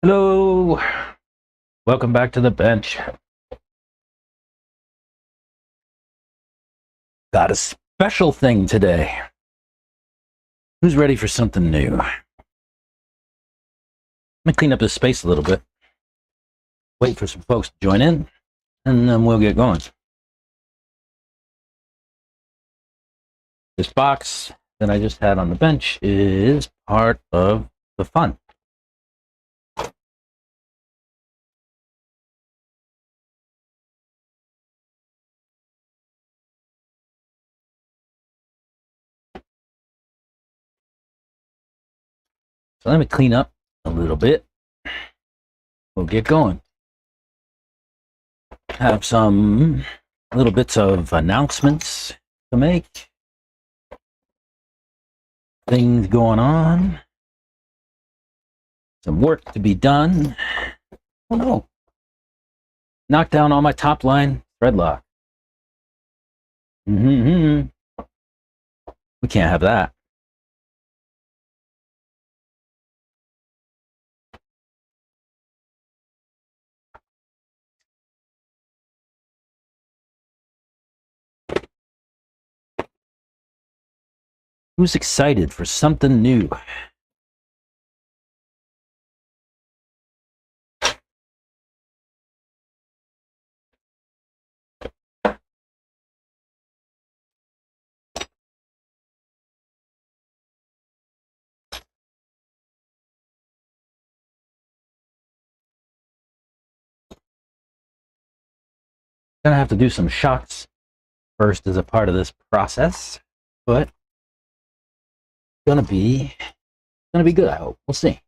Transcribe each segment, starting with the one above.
Hello, welcome back to the bench. Got a special thing today. Who's ready for something new? I'm gonna clean up this space a little bit, wait for some folks to join in, and then we'll get going. This box that I just had on the bench is part of the fun. So let me clean up a little bit. We'll get going. Have some little bits of announcements to make. Things going on. Some work to be done. Oh no. Knock down all my top line thread lock. We can't have that. Who's excited for something new? Gonna have to do some shots first as a part of this process, but gonna be good. I hope. We'll see.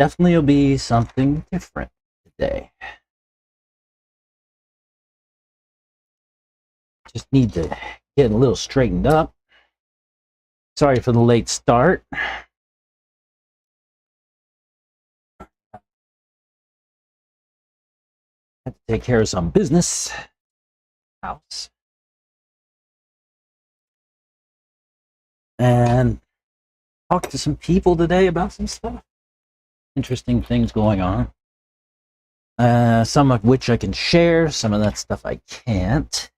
Definitely will be something different today. Just need to get a little straightened up. Sorry for the late start. Had to take care of some business. House. And talk to some people today about some stuff. Interesting things going on. Some of which I can share, some of that stuff I can't.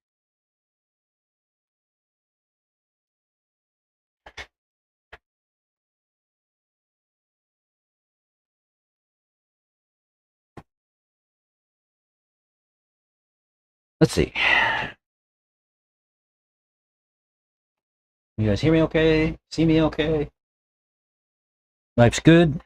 Let's see. You guys hear me okay? See me okay? Life's good?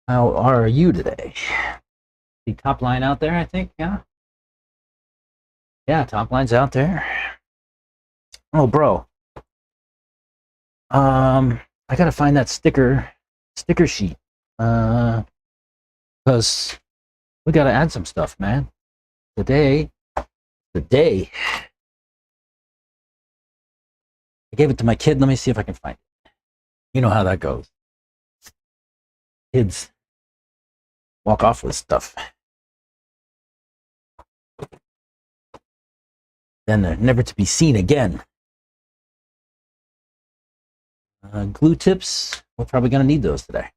How are you today? The top line out there, I think, yeah? Yeah, top line's out there. Oh, bro. I gotta find that sticker sheet. Because we gotta add some stuff, man. Today, the day. I gave it to my kid. Let me see if I can find it. You know how that goes. Kids walk off with stuff. Then they're never to be seen again. Glue tips. We're probably gonna need those today.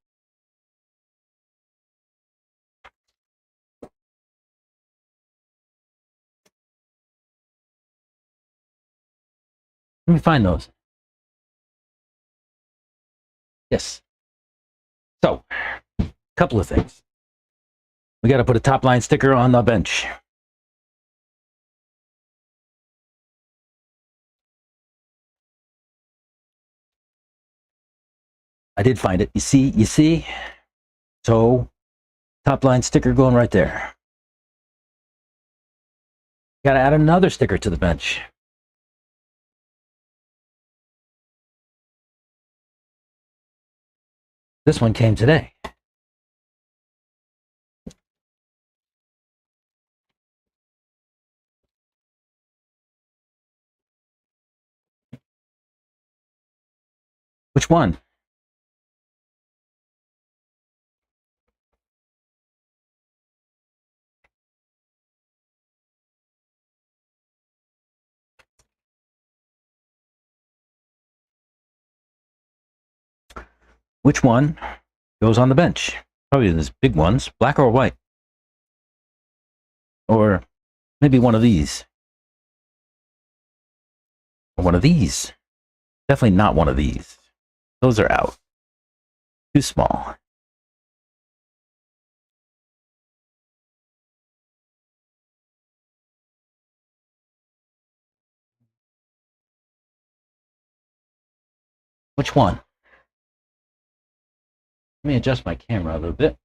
Let me find those. Yes. So, a couple of things. We got to put a top line sticker on the bench. I did find it. You see? So, top line sticker going right there. Got to add another sticker to the bench. This one came today. Which one? Which one goes on the bench? Probably these big ones, black or white. Or maybe one of these. Or one of these. Definitely not one of these. Those are out. Too small. Which one? Let me adjust my camera a little bit.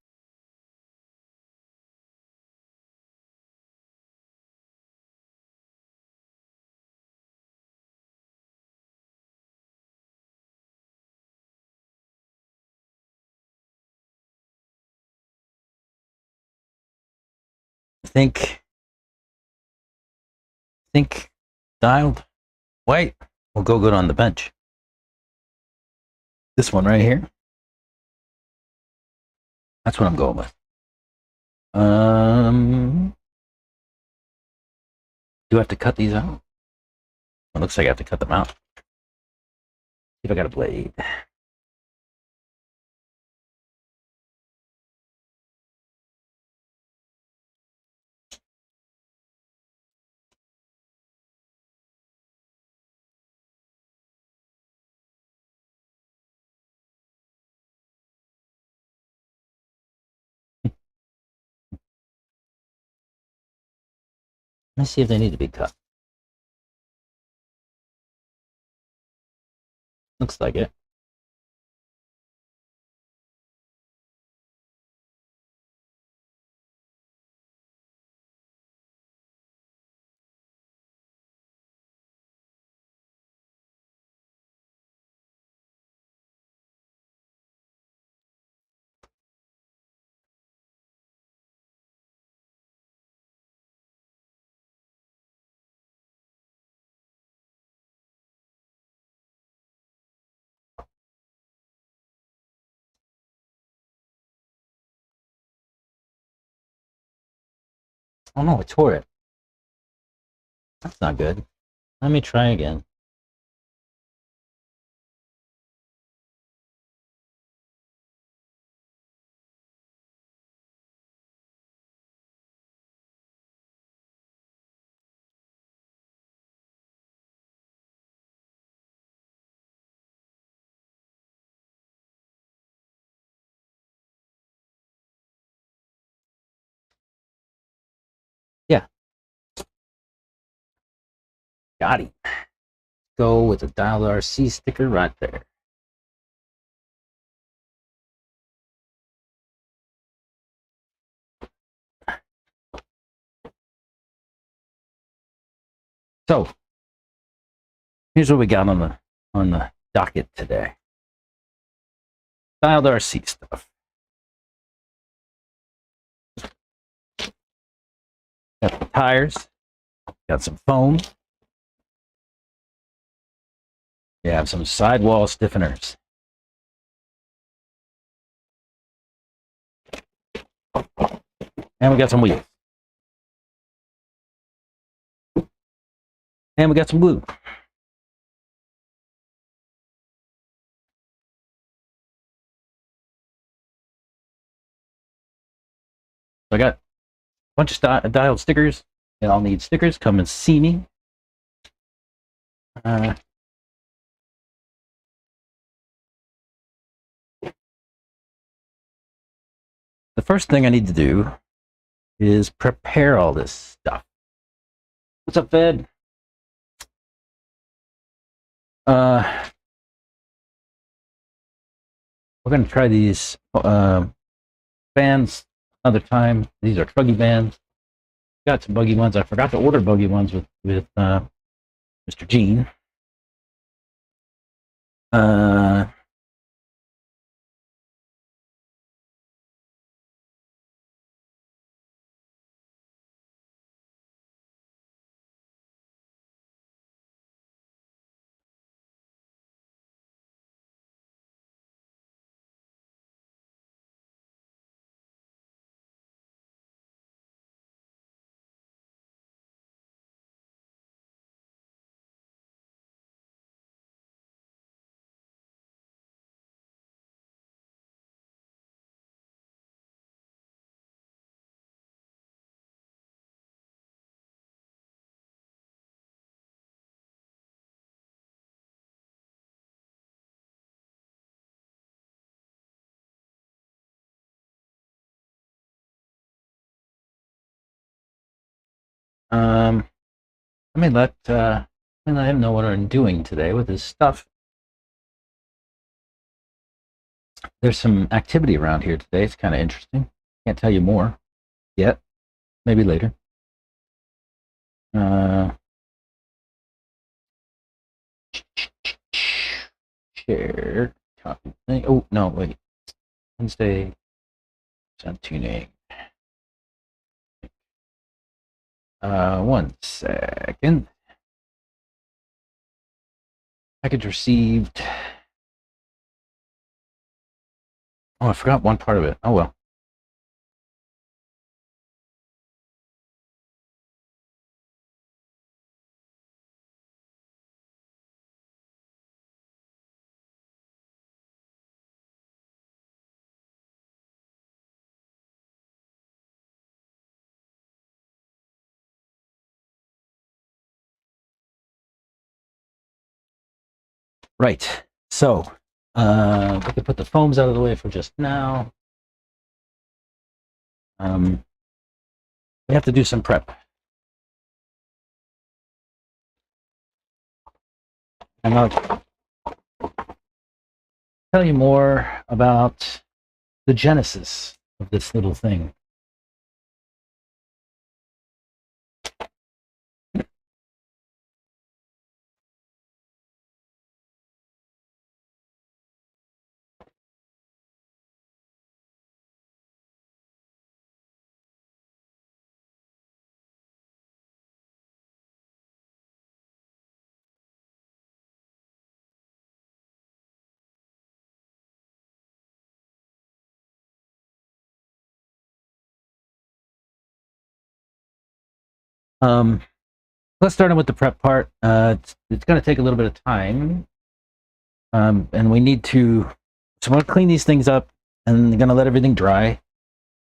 Think dialed white will go good on the bench. This one right here. That's what I'm going with. Do I have to cut these out? It looks like I have to cut them out. See if I got a blade. Let me see if they need to be cut. Looks like it. Oh no, I tore it. That's not good. Let me try again. Yeah, got it. Go with the dialed RC sticker right there. So here's what we got on the docket today. Dialed RC stuff. Got the tires. Got some foam. You have some sidewall stiffeners. And we got some wheels. And we got some glue. So I got a bunch of dialed stickers. You all need stickers. Come and see me. The first thing I need to do is prepare all this stuff. What's up, Fed? We're going to try these bands another time. These are truggy bands. Got some buggy ones. I forgot to order buggy ones with Mr. Gene. Let me let him know what I'm doing today with his stuff. There's some activity around here today. It's kind of interesting. Can't tell you more yet. Maybe later. Share copy thing. Oh no, wait. Wednesday. Send tuning. 1 second. Package received. Oh, I forgot one part of it. Oh well. Right. So, we can put the foams out of the way for just now. We have to do some prep. And I'll tell you more about the genesis of this little thing. Let's start with the prep part. It's going to take a little bit of time, and we need to. So I'm going to clean these things up, and I'm going to let everything dry.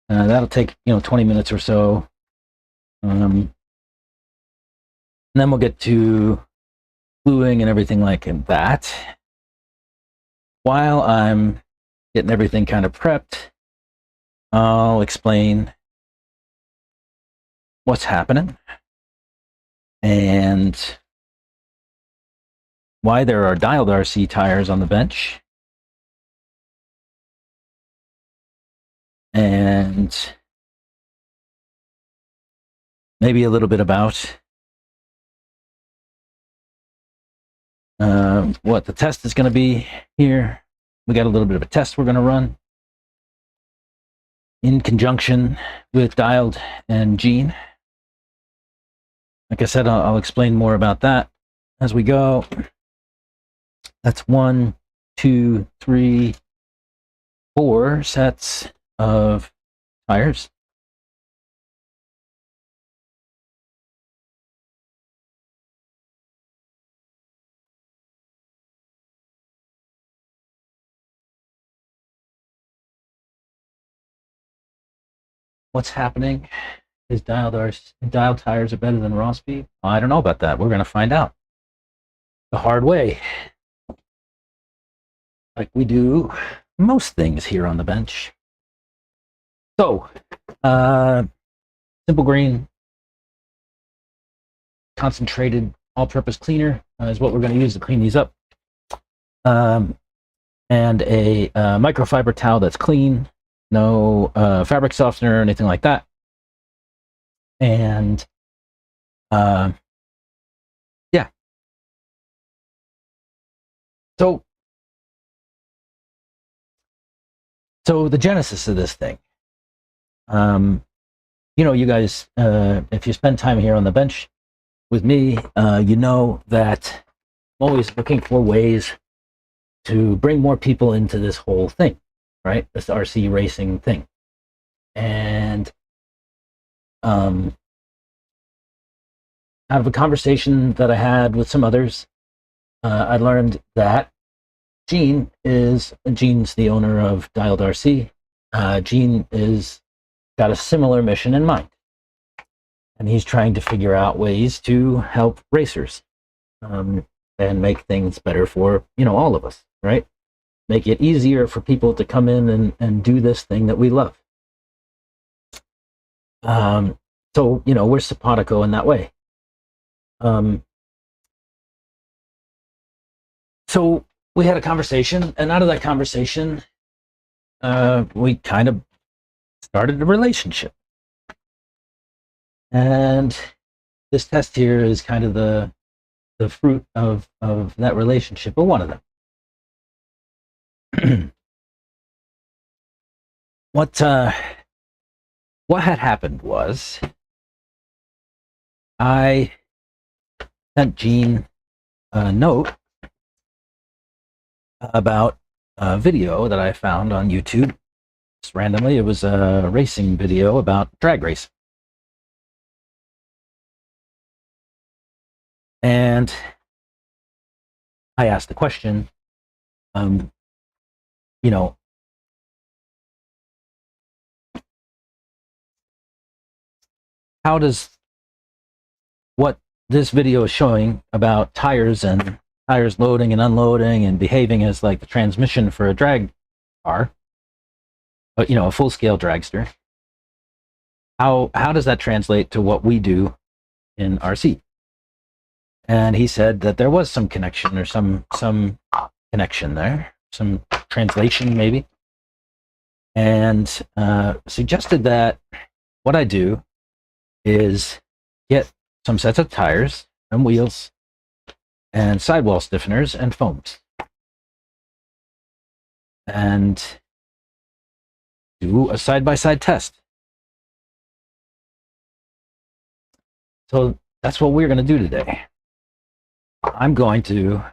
That'll take 20 minutes or so. And then we'll get to gluing and everything like that. While I'm getting everything kind of prepped, I'll explain what's happening and why there are dialed RC tires on the bench, and maybe a little bit about what the test is going to be here. We got a little bit of a test we're going to run in conjunction with Dialed and Gene. Like I said, I'll explain more about that as we go. That's 1, 2, 3, 4 sets of tires. What's happening? Is dialed tires are better than raw speed? I don't know about that. We're going to find out the hard way, like we do most things here on the bench. So, simple green concentrated all-purpose cleaner is what we're going to use to clean these up, and a microfiber towel that's clean, no fabric softener or anything like that. And yeah, so the genesis of this thing, you guys, if you spend time here on the bench with me, you know that I'm always looking for ways to bring more people into this whole thing, right? This RC racing thing. And out of a conversation that I had with some others, I learned that Gene's the owner of Dialed RC. Gene is got a similar mission in mind, and he's trying to figure out ways to help racers and make things better for all of us, right? Make it easier for people to come in and do this thing that we love. So, we're simpatico in that way. Um, so we had a conversation, and out of that conversation, we kind of started a relationship. And this test here is kind of the fruit of that relationship, or one of them. What had happened was I sent Gene a note about a video that I found on YouTube. Just randomly, it was a racing video about drag racing. And I asked the question, um, you know, how does what this video is showing about tires and tires loading and unloading and behaving as like the transmission for a drag car, a full scale dragster, how does that translate to what we do in RC? And he said that there was some connection, or some connection there, some translation maybe, and suggested that what I do is get some sets of tires and wheels and sidewall stiffeners and foams, and do a side-by-side test. So that's what we're going to do today. I'm going to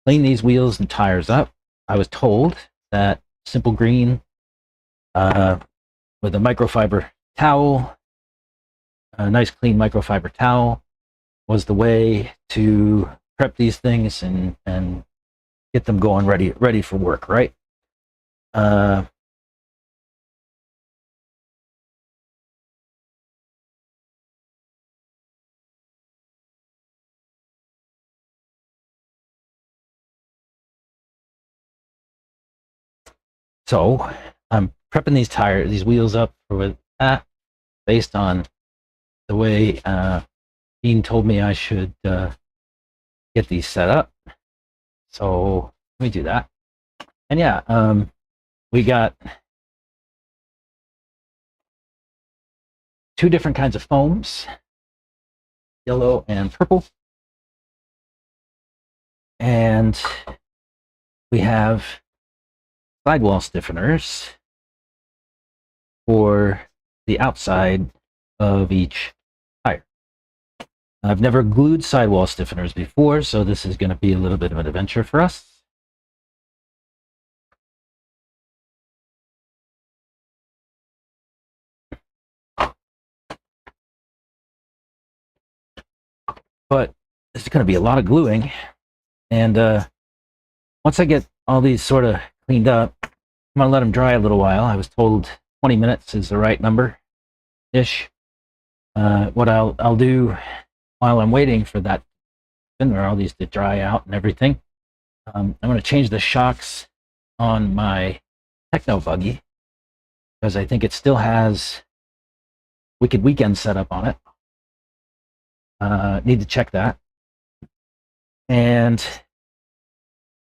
clean these wheels and tires up. I was told that simple green with a microfiber towel, a nice clean microfiber towel, was the way to prep these things and get them going ready for work, right? So I'm prepping these wheels up for that, based on the way Dean told me I should get these set up. So let me do that. And yeah, we got two different kinds of foams, yellow and purple. And we have sidewall stiffeners for the outside of each tire. I've never glued sidewall stiffeners before, so this is going to be a little bit of an adventure for us. But it's going to be a lot of gluing, and once I get all these sort of cleaned up, I'm going to let them dry a little while. I was told 20 minutes is the right number-ish. What I'll do while I'm waiting for that or all these to dry out and everything, I'm going to change the shocks on my Techno buggy, because I think it still has Wicked Weekend set up on it. Need to check that. And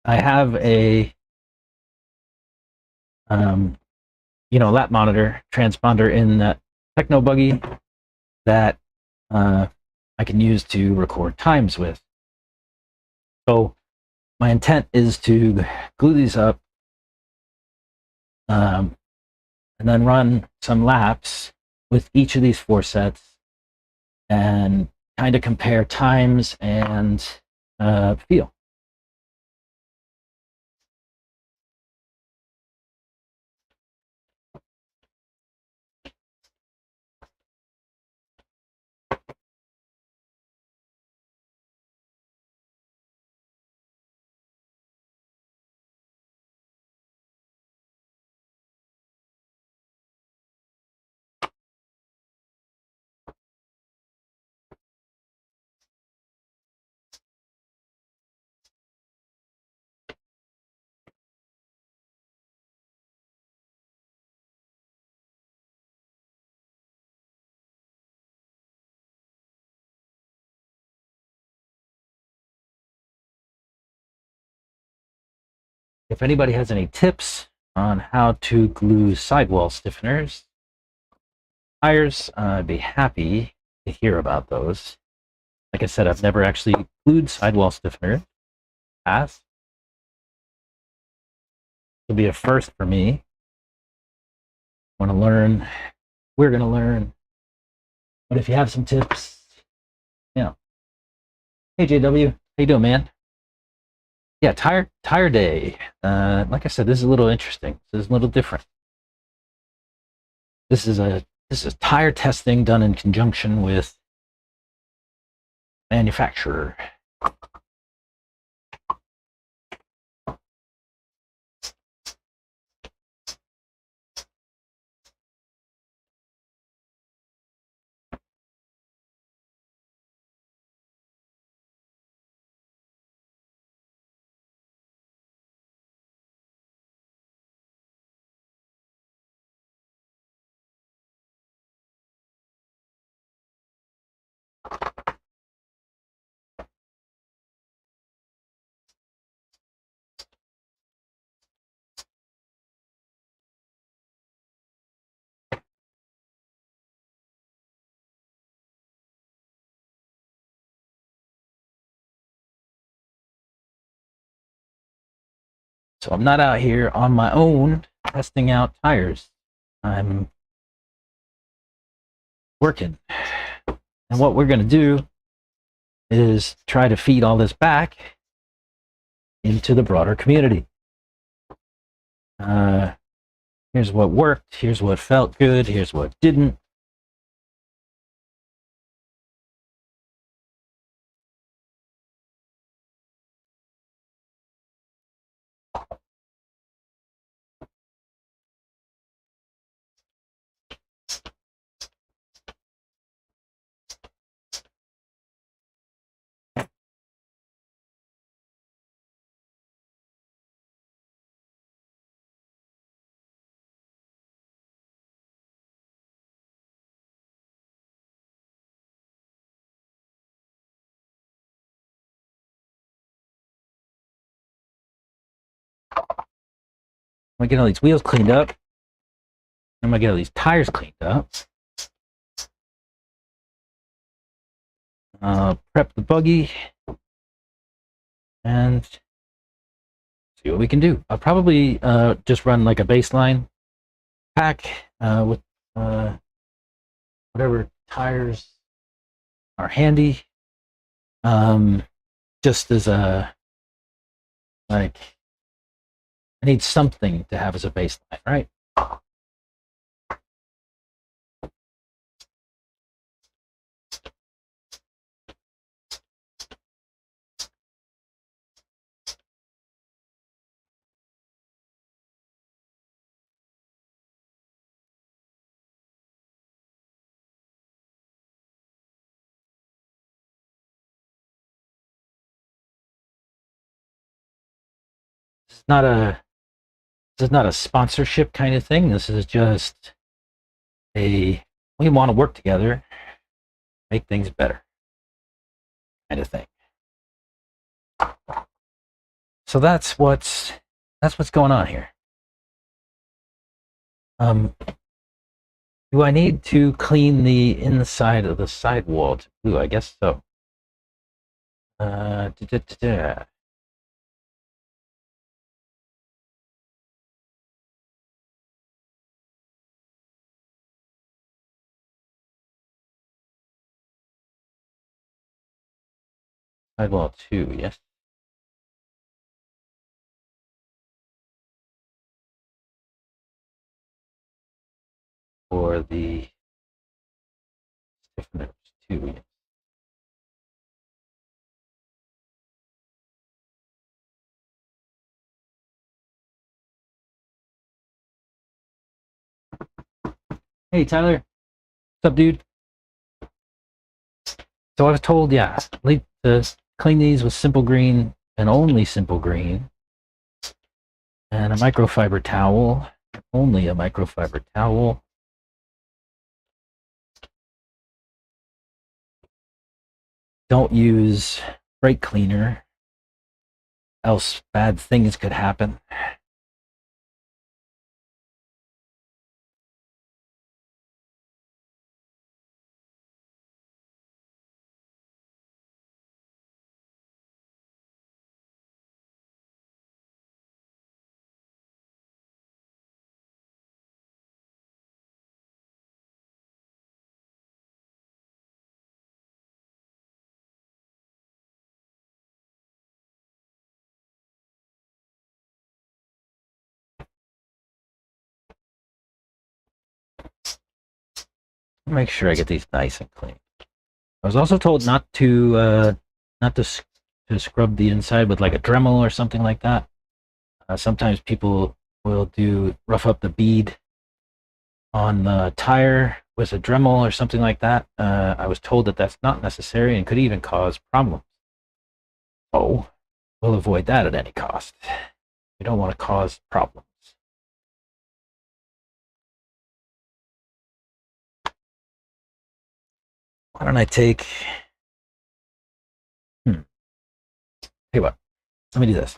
I have a lap monitor transponder in that Techno buggy that I can use to record times with. So my intent is to glue these up, and then run some laps with each of these 4 sets and kind of compare times and feel. If anybody has any tips on how to glue sidewall stiffeners, tires, I'd be happy to hear about those. Like I said, I've never actually glued sidewall stiffener. Pass. It'll be a first for me. Want to learn? We're going to learn. But if you have some tips, you know. Hey JW, how you doing, man? Yeah, tire day. Like I said, this is a little interesting. This is a little different. This is tire testing done in conjunction with manufacturer. So I'm not out here on my own testing out tires. I'm working. And what we're going to do is try to feed all this back into the broader community. Here's what worked. Here's what felt good. Here's what didn't. I'm gonna get all these wheels cleaned up. I'm gonna get all these tires cleaned up. Prep the buggy and see what we can do. I'll probably just run like a baseline pack with whatever tires are handy. Just as a like, I need something to have as a baseline, right? This is not a sponsorship kind of thing. This is just a we want to work together, make things better kind of thing. So that's what's going on here. Do I need to clean the inside of the sidewall to glue? I guess so. Da, da, da, da. Sidewall 2, yes. For the stiffeners 2, yes. Hey Tyler, what's up, dude? So I was told, yeah, to clean these with simple green and only simple green, and a microfiber towel, only a microfiber towel. Don't use brake cleaner else bad things could happen. Make sure I get these nice and clean. I was also told not to scrub the inside with like a Dremel or something like that. Sometimes people will rough up the bead on the tire with a Dremel or something like that. I was told that that's not necessary and could even cause problems. Oh, we'll avoid that at any cost. We don't want to cause problems. Why don't I take... Hey, what? Let me do this.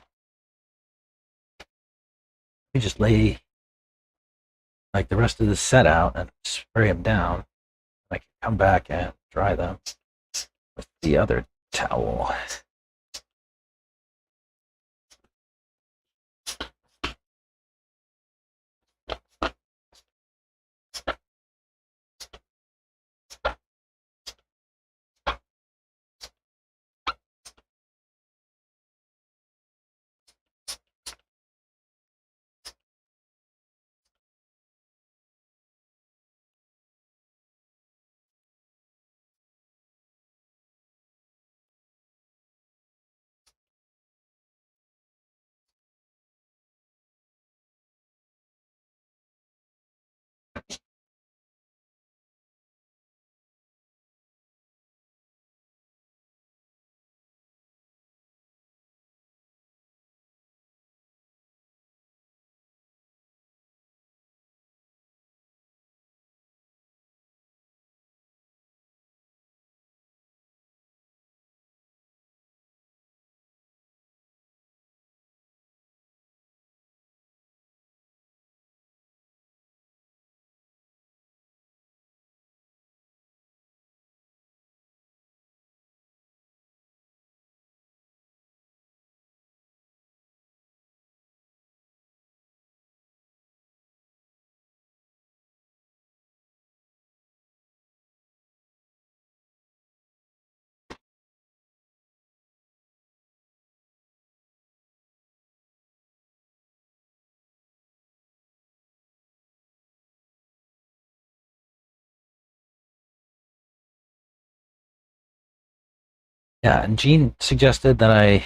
Let me just lay like the rest of the set out and spray them down. I can come back and dry them with the other towel. Yeah, and Gene suggested that I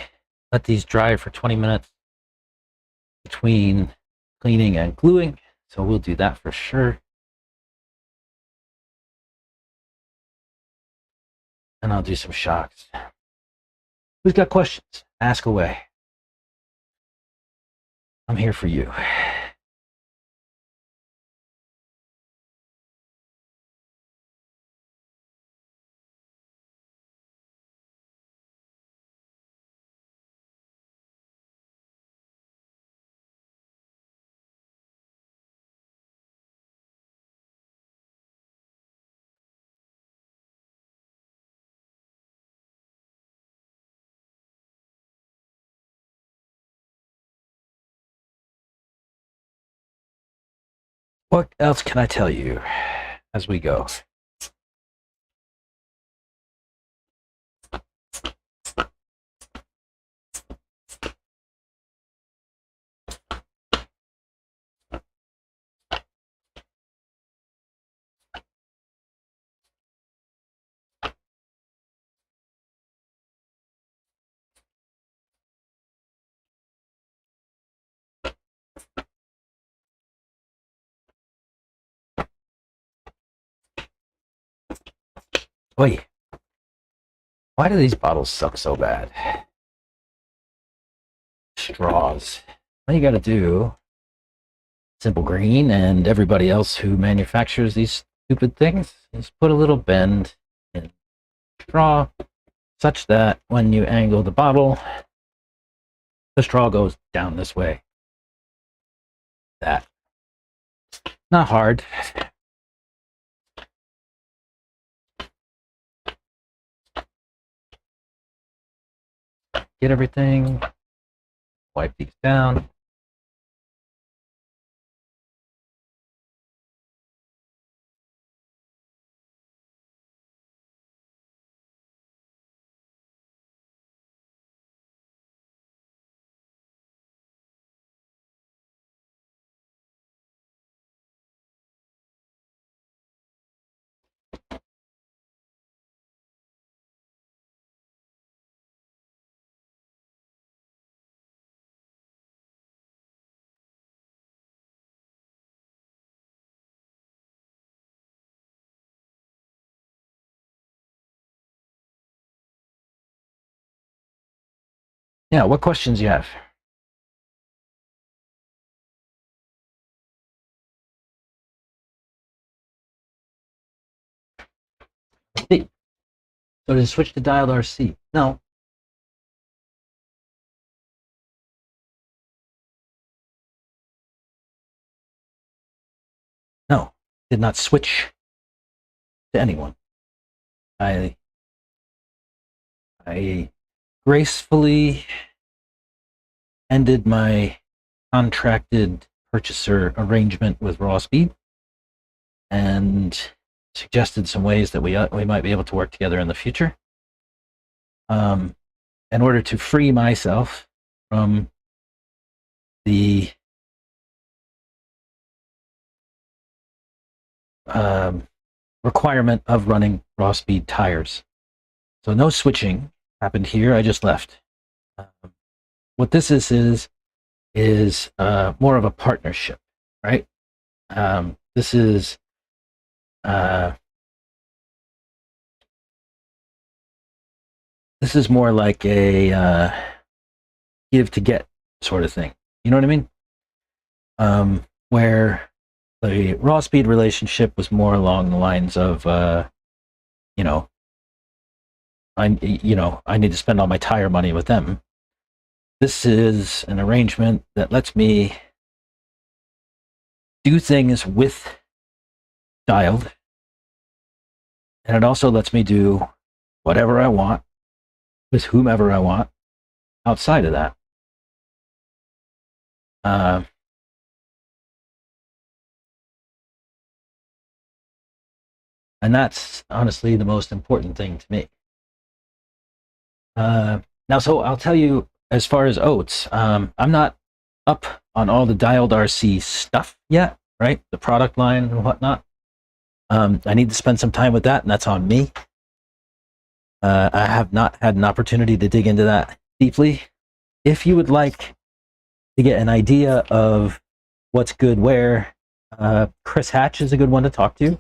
let these dry for 20 minutes between cleaning and gluing, so we'll do that for sure. And I'll do some shocks. Who's got questions? Ask away. I'm here for you. What else can I tell you as we go? Wait, why do these bottles suck so bad? Straws. All you gotta do, Simple Green and everybody else who manufactures these stupid things, is put a little bend in the straw such that when you angle the bottle, The straw goes down this way. That. Not hard. Get everything. Wipe these down. Yeah, what questions do you have? C. So to switch to dialed RC? No. No. Did not switch to anyone. I gracefully ended my contracted purchaser arrangement with Raw Speed and suggested some ways that we might be able to work together in the future. In order to free myself from the requirement of running Raw Speed tires. So no switching happened here. I just left. What this is more of a partnership, right? This is more like a give to get sort of thing. You know what I mean? Where the Raw Speed relationship was more along the lines of, you know, I need to spend all my tire money with them. This is an arrangement that lets me do things with Dialed, and it also lets me do whatever I want with whomever I want outside of that. And that's honestly the most important thing to me. Now, so I'll tell you, as far as oats, I'm not up on all the Dialed RC stuff yet, right? The product line and whatnot. I need to spend some time with that, and that's on me. I have not had an opportunity to dig into that deeply. If you would like to get an idea of what's good where, Chris Hatch is a good one to talk to.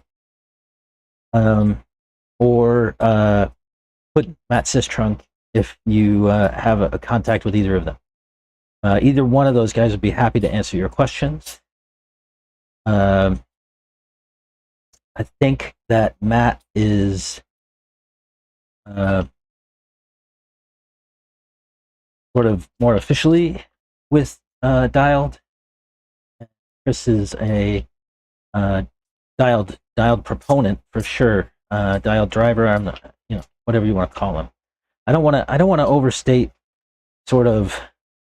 Or put Matt Sistrunk if you have a contact with either of them. Either one of those guys would be happy to answer your questions. I think that Matt is sort of more officially with Dialed. Chris is a dialed proponent for sure. Dialed driver. I'm not, whatever you want to call him. I don't want to overstate sort of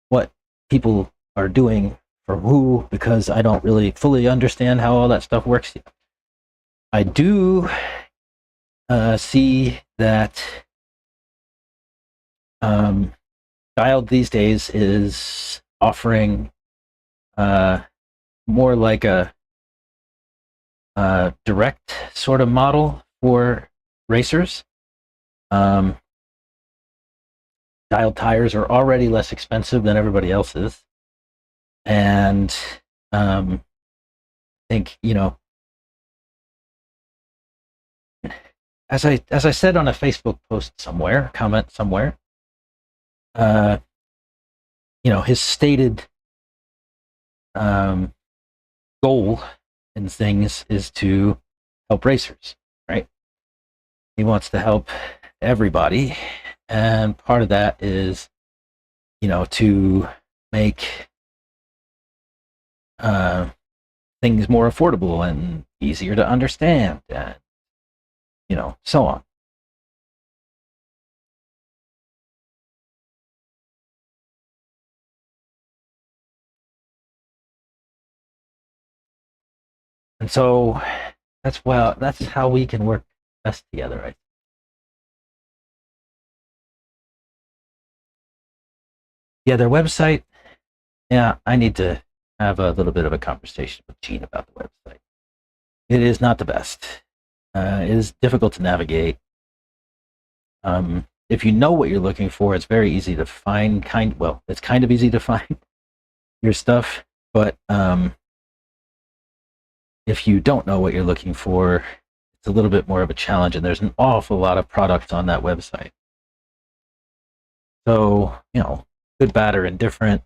what people are doing for who, because I don't really fully understand how all that stuff works yet. I do see that Dialed these days is offering more like a direct sort of model for racers. Dialed tires are already less expensive than everybody else's, and I think, as I said on a Facebook post somewhere, comment somewhere, his stated goal in things is to help racers, right? He wants to help everybody, and part of that is, to make uh, things more affordable and easier to understand, and so on. And so that's how we can work best together, right? Yeah, their website. Yeah, I need to have a little bit of a conversation with Gene about the website. It is not the best. It is difficult to navigate. If you know what you're looking for, it's very easy to find. It's kind of easy to find your stuff, but if you don't know what you're looking for, it's a little bit more of a challenge, and there's an awful lot of products on that website. So, good, bad, or indifferent.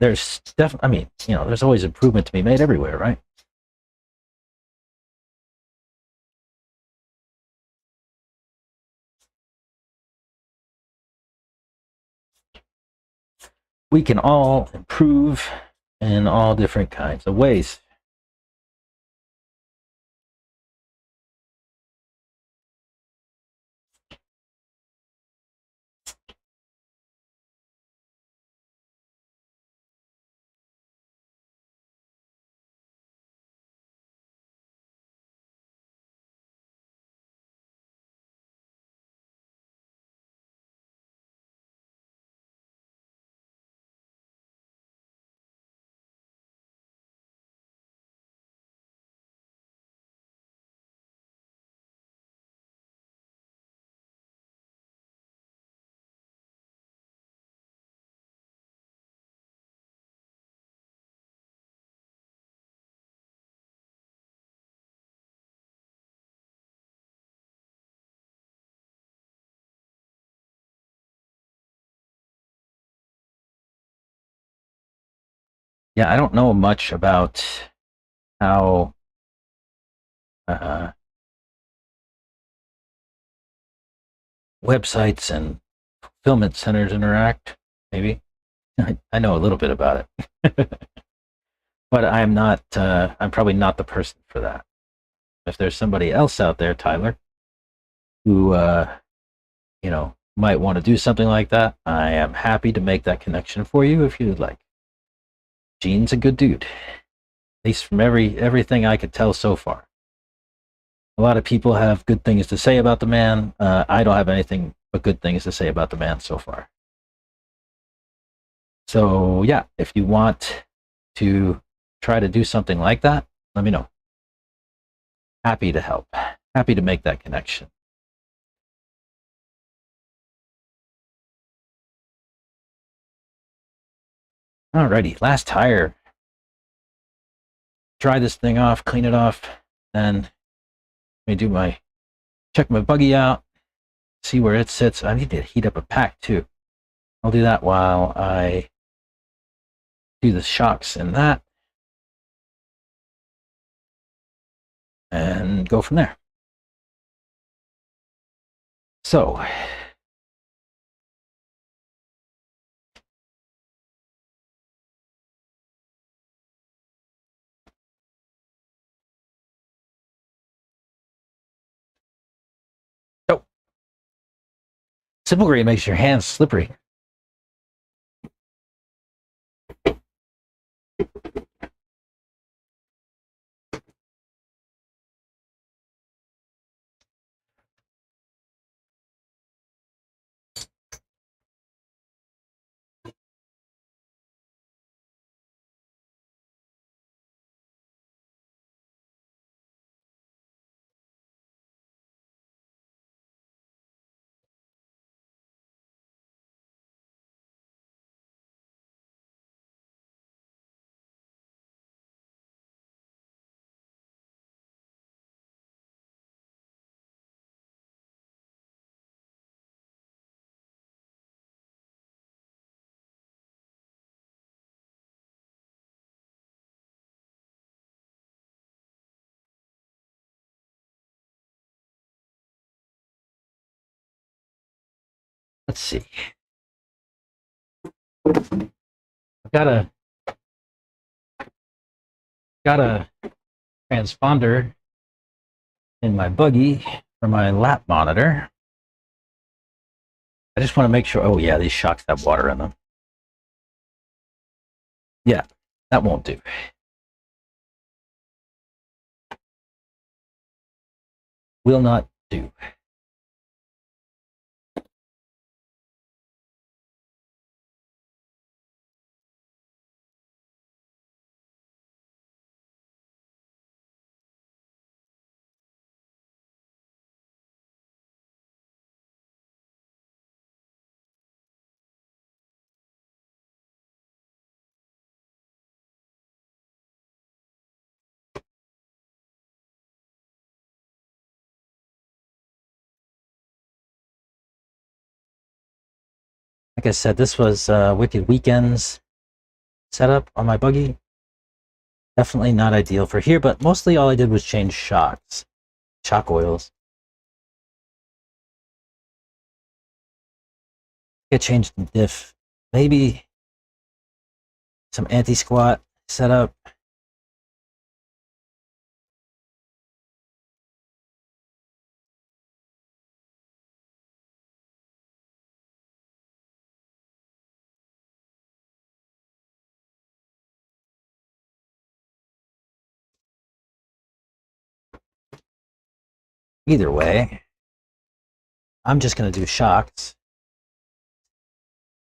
There's definitely, there's always improvement to be made everywhere, right? We can all improve in all different kinds of ways. Yeah, I don't know much about how uh, websites and fulfillment centers interact. Maybe I know a little bit about it, but I'm not. I'm probably not the person for that. If there's somebody else out there, Tyler, who might want to do something like that, I am happy to make that connection for you if you'd like. Gene's a good dude, at least from everything I could tell so far. A lot of people have good things to say about the man. I don't have anything but good things to say about the man so far. So yeah, if you want to try to do something like that, let me know. Happy to help. Happy to make that connection. Alrighty, last tire. Dry this thing off, clean it off, then let me check my buggy out, see where it sits. I need to heat up a pack too. I'll do that while I do the shocks in that and go from there. So, oh, simple green makes your hands slippery. Let's see. I've got a transponder in my buggy for my lap monitor. I just want to make sure. Oh yeah, these shocks have water in them. Yeah, that won't do. Will not do. Like I said, this was Wicked Weekend's setup on my buggy. Definitely not ideal for here, but mostly all I did was change shocks, shock oils. I changed the diff, maybe some anti-squat setup. Either way, I'm just going to do shocks.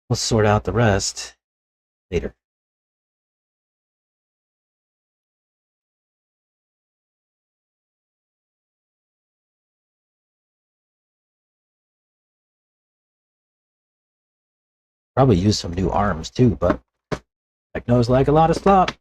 We'll sort out the rest later. Probably use some new arms too, but Techno's like a lot of slop.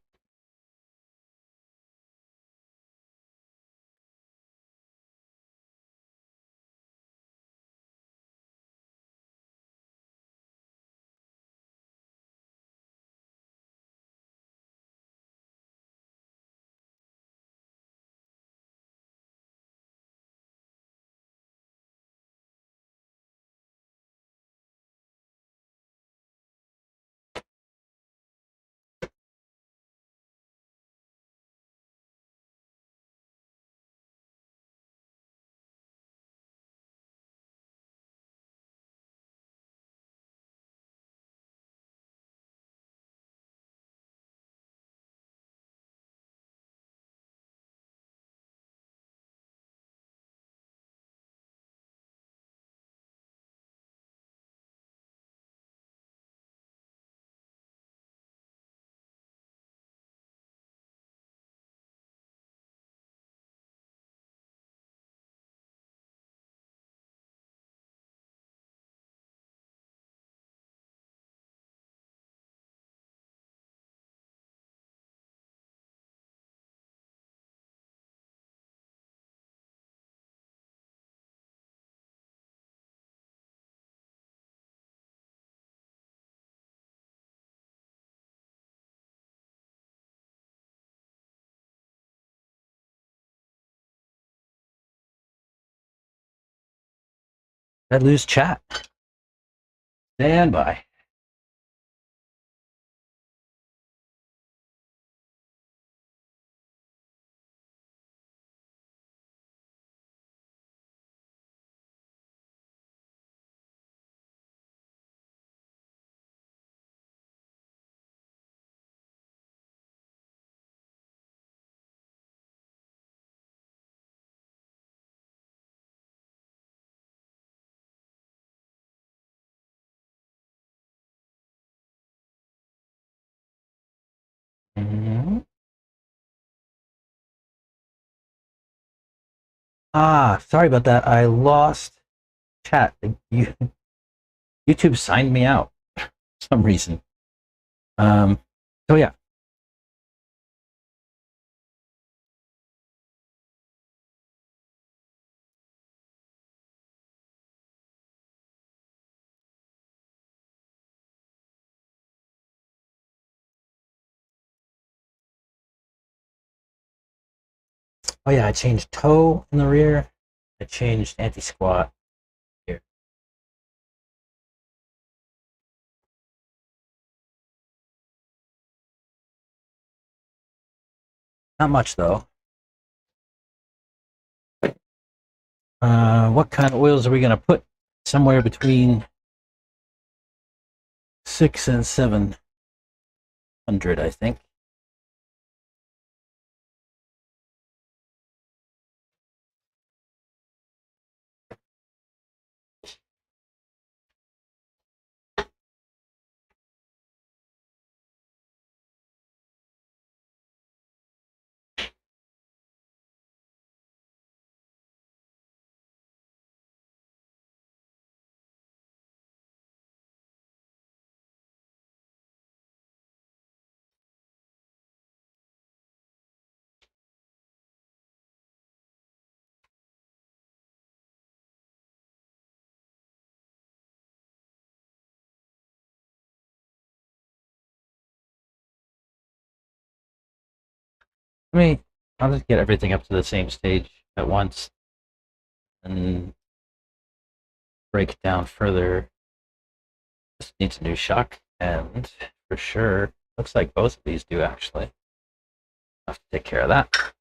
Did I lose chat? Stand by. Mm-hmm. Sorry about that. I lost chat. YouTube signed me out for some reason. Um, so yeah. Oh yeah, I changed toe in the rear. I changed anti-squat here. Not much though. What kind of oils are we gonna put? Somewhere between 6 and 700, I think. I mean, I'll just get everything up to the same stage at once and break it down further. This needs a new shock, and for sure, looks like both of these do actually. I'll have to take care of that.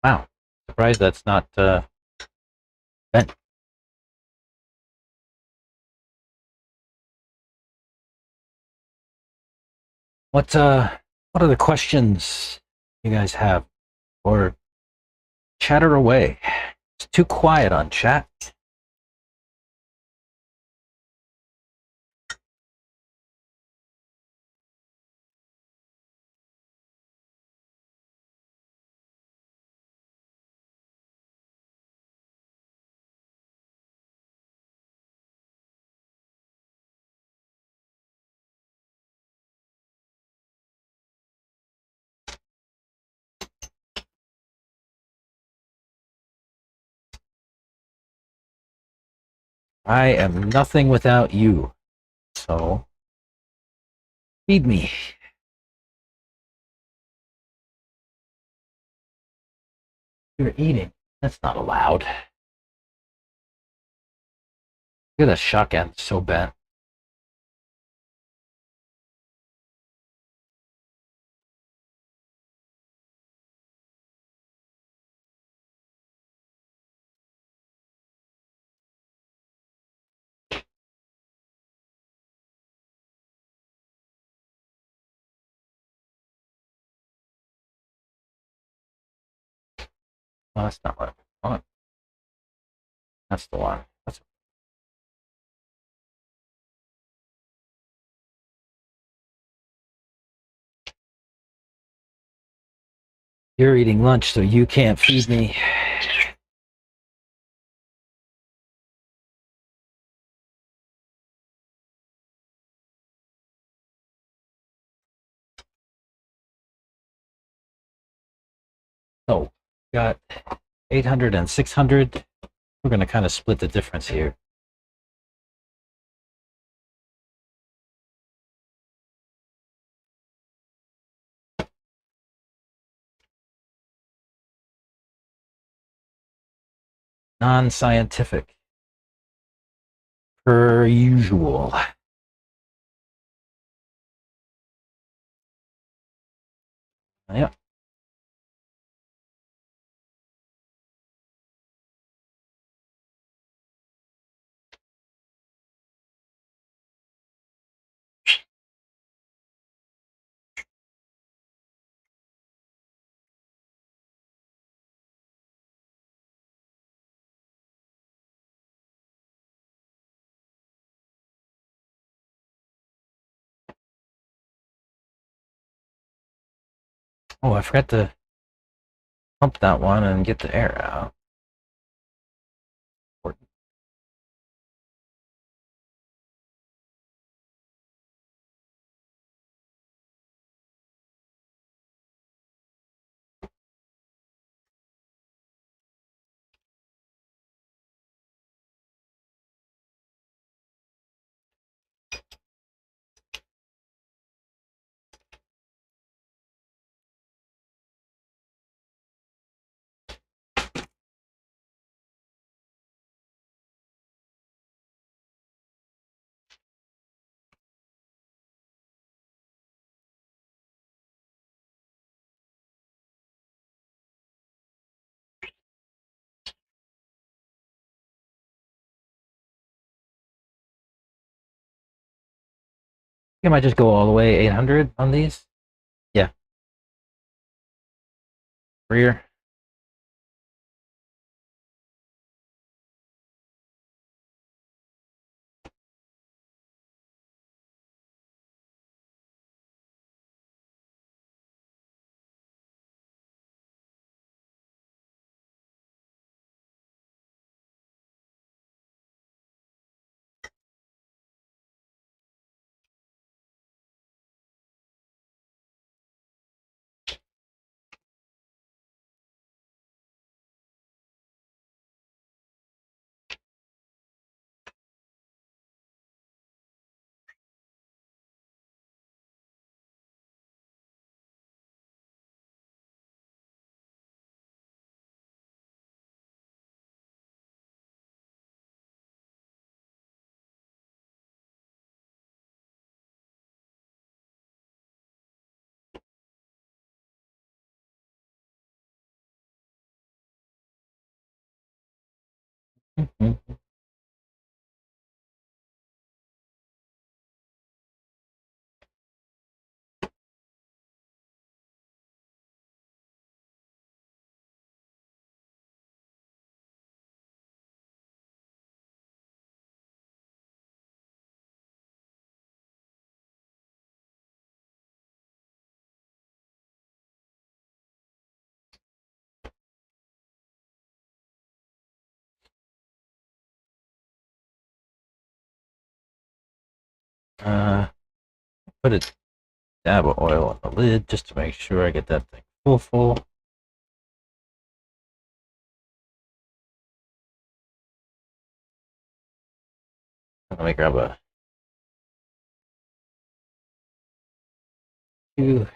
Wow, surprised that's not bent. What other questions you guys have? Or chatter away. It's too quiet on chat. I am nothing without you. So feed me. You're eating. That's not allowed. Look at that shotgun, so bent. Oh, that's not what I want. That's the one. That's You're eating lunch, so you can't feed me. So, got 800 and 600. We're going to kind of split the difference here. Non-scientific, per usual. Yep. Oh, I forgot to pump that one and get the air out. I might just go all the way 800 on these. Yeah, rear. Mhm. Uh, put a dab of oil on the lid just to make sure I get that thing full. Let me grab a few.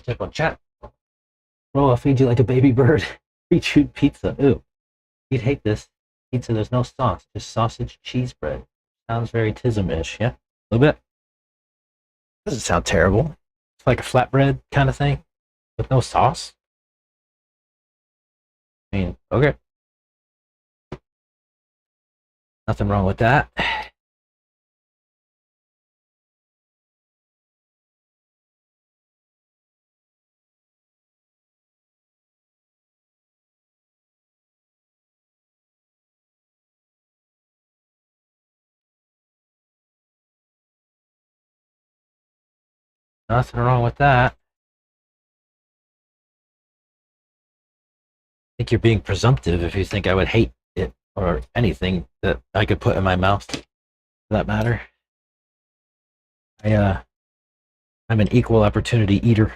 Tip on chat. Bro, I'll feed you like a baby bird. Pre-chewed pizza. Ooh, you'd hate this. Pizza, there's no sauce, just sausage cheese bread. Sounds very Tism-ish, yeah? A little bit. Doesn't sound terrible. It's like a flatbread kind of thing with no sauce. I mean, okay. Nothing wrong with that. Nothing wrong with that. I think you're being presumptive if you think I would hate it or anything that I could put in my mouth, for that matter. I'm an equal opportunity eater.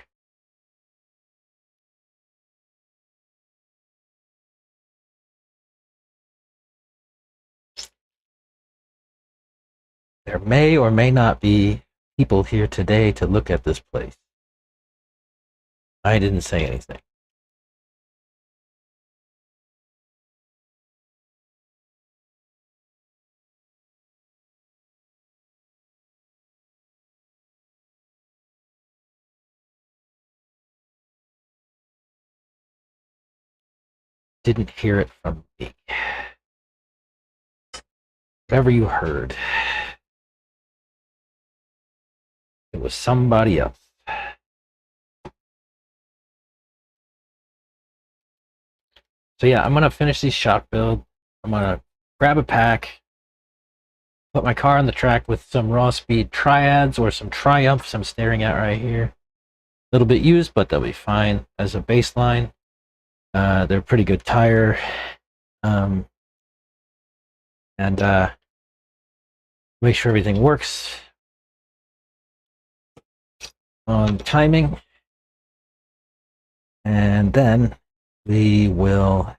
There may or may not be people here today to look at this place. I didn't say anything. Didn't hear it from me. Whatever you heard, it was somebody else. So yeah, I'm gonna finish these shot build. I'm gonna grab a pack, put my car on the track with some raw speed triads or some triumphs I'm staring at right here. A little bit used, but they'll be fine as a baseline. They're a pretty good tire. And make sure everything works on timing. And then we will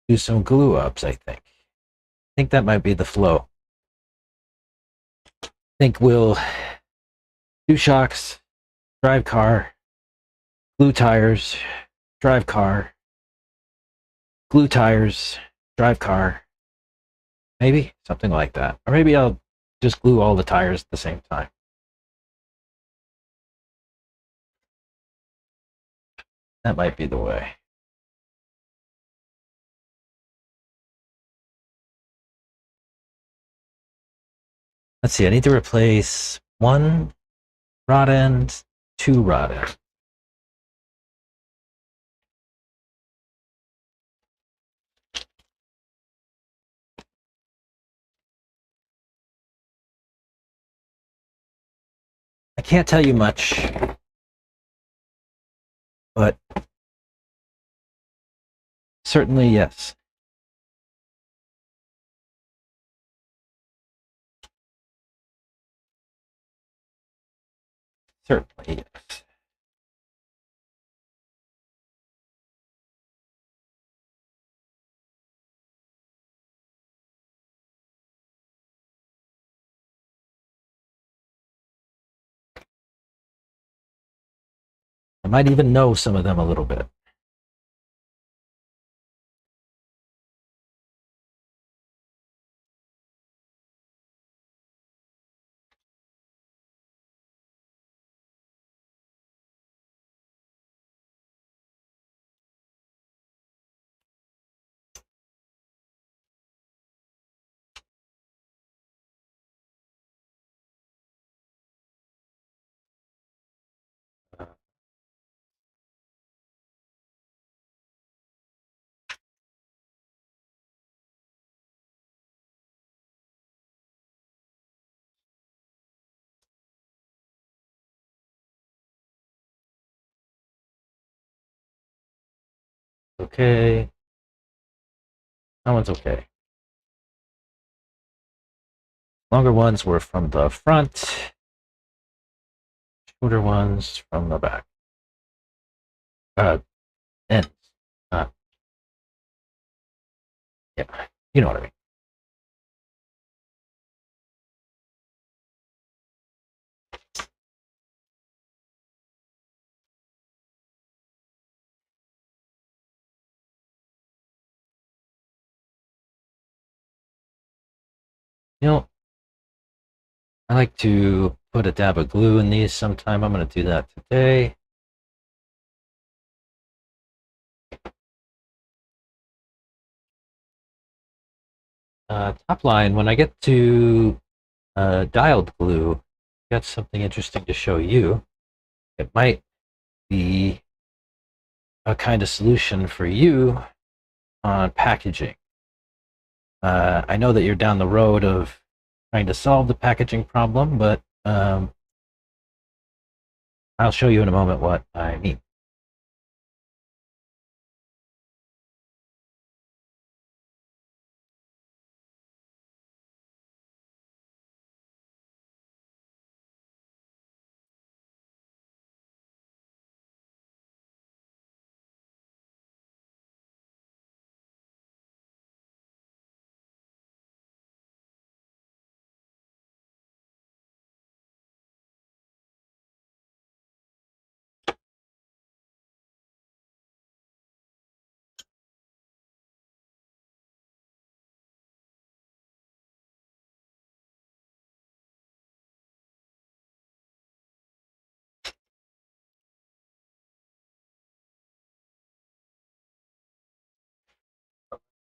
do some glue ups, I think. I think that might be the flow. I think we'll do shocks, drive car, glue tires, drive car, glue tires, drive car. Maybe something like that. Or maybe I'll just glue all the tires at the same time. That might be the way. Let's see, I need to replace 1 rod end, 2 rod end. I can't tell you much, but certainly yes. Certainly yes. I might even know some of them a little bit. Okay. That one's okay. Longer ones were from the front. Shorter ones from the back. Ends. Yeah, you know what I mean. You know, I like to put a dab of glue in these sometime. I'm going to do that today. Top line, when I get to dialed glue, I got something interesting to show you. It might be a kind of solution for you on packaging. I know that you're down the road of trying to solve the packaging problem, but I'll show you in a moment what I mean.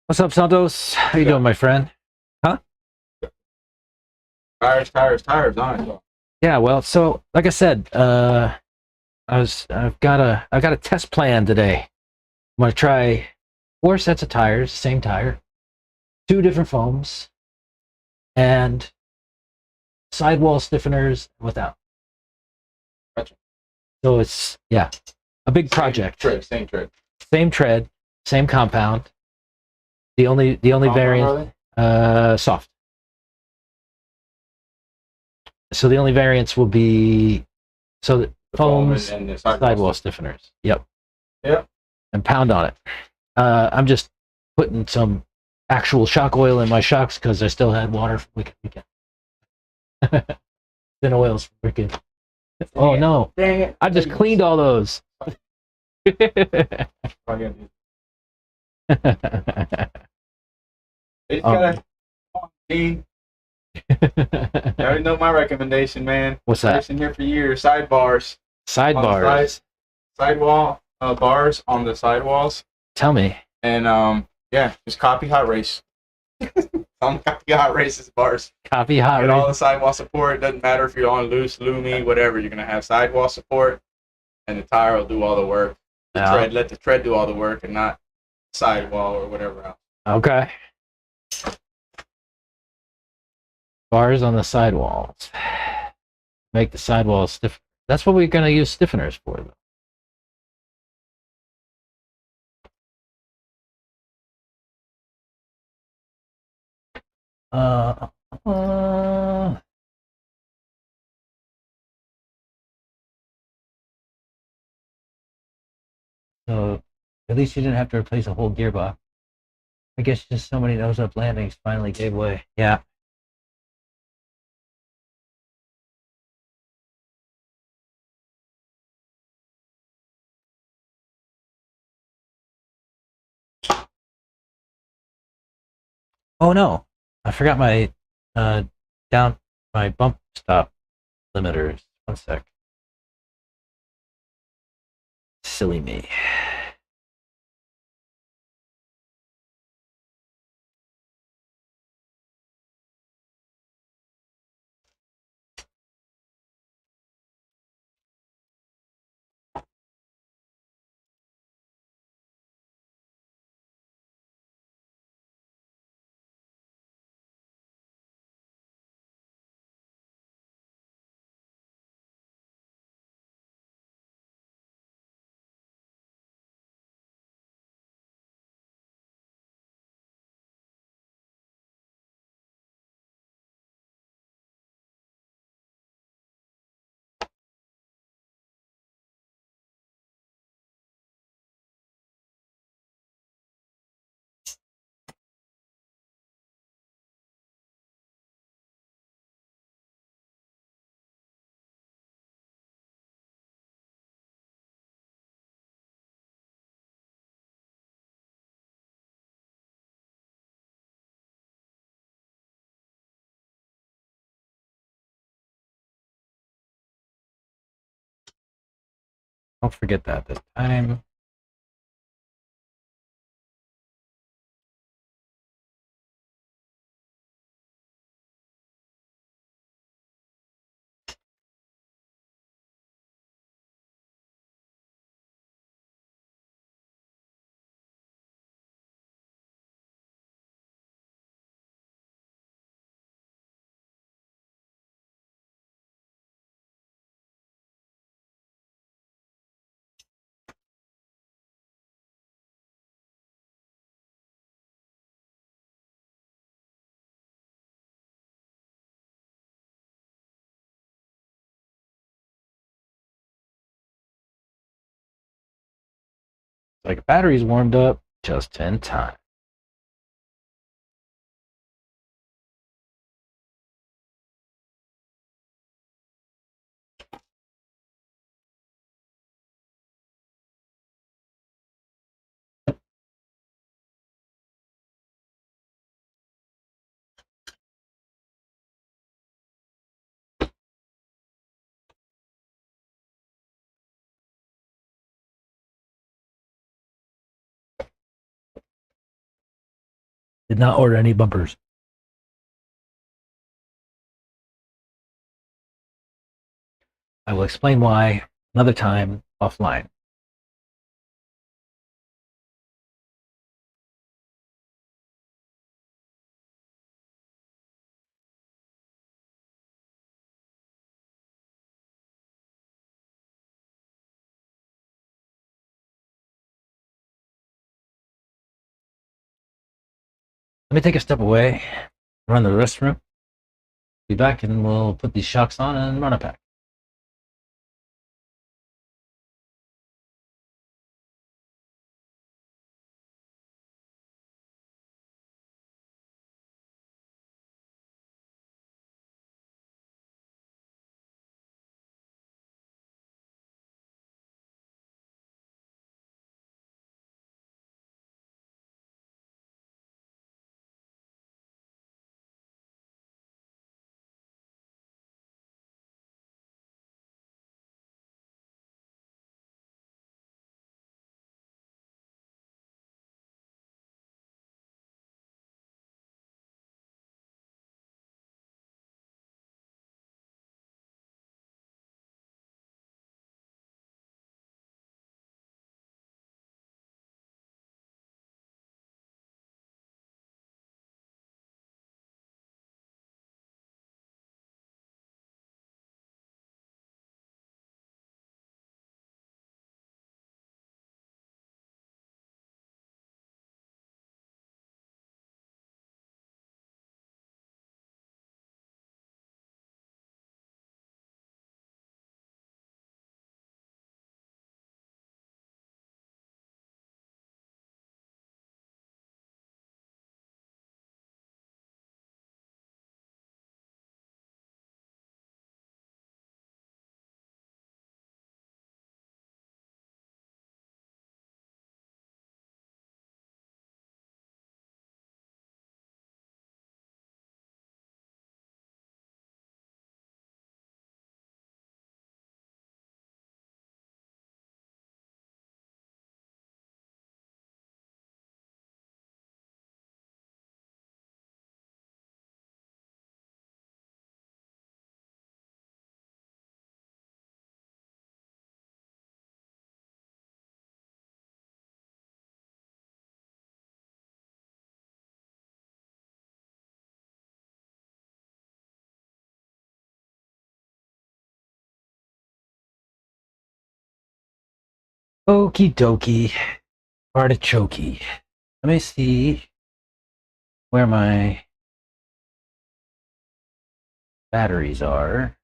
What's up, Santos? How you doing, my friend? Huh? Tires on it. Yeah, well, so like I said, I've got a test plan today. I'm gonna try 4 sets of tires, same tire, 2 different foams, and sidewall stiffeners without. Gotcha. So it's a big project. Same tread. Same tread, same compound. The only variant, soft. So the only variants will be the foams and the sidewall stiffeners. Yep. Yep. And pound on it. I'm just putting some actual shock oil in my shocks because I still had water from weekend. Thin oils from weekend. Oh no! Dang it! I just cleaned all those. It's gotta clean. You already know my recommendation, man. What's that? In here for years. Sidebars. Sidebars. Sidewall bars on the sidewalls. Tell me. And just copy Hot Race. Copy Hot Race's bars. Copy Hot Race. Get all the sidewall support. It doesn't matter if you're on loose, loomy, whatever. You're gonna have sidewall support, and the tire will do all the work. Let the tread do all the work, and not sidewall or whatever else. Okay. Bars on the sidewalls. Make the sidewalls stiff. That's what we're going to use stiffeners for, though. So at least you didn't have to replace a whole gearbox. I guess just so many nose-up landings finally gave way. Yeah. Oh no, I forgot my my bump stop limiters. 1 sec. Silly me. Don't forget that this time. Like battery's warmed up just in time. Did not order any bumpers. I will explain why another time offline. Let me take a step away, run the restroom, be back, and we'll put these shocks on and run a pack. Okie dokie, artichoke. Let me see where my batteries are.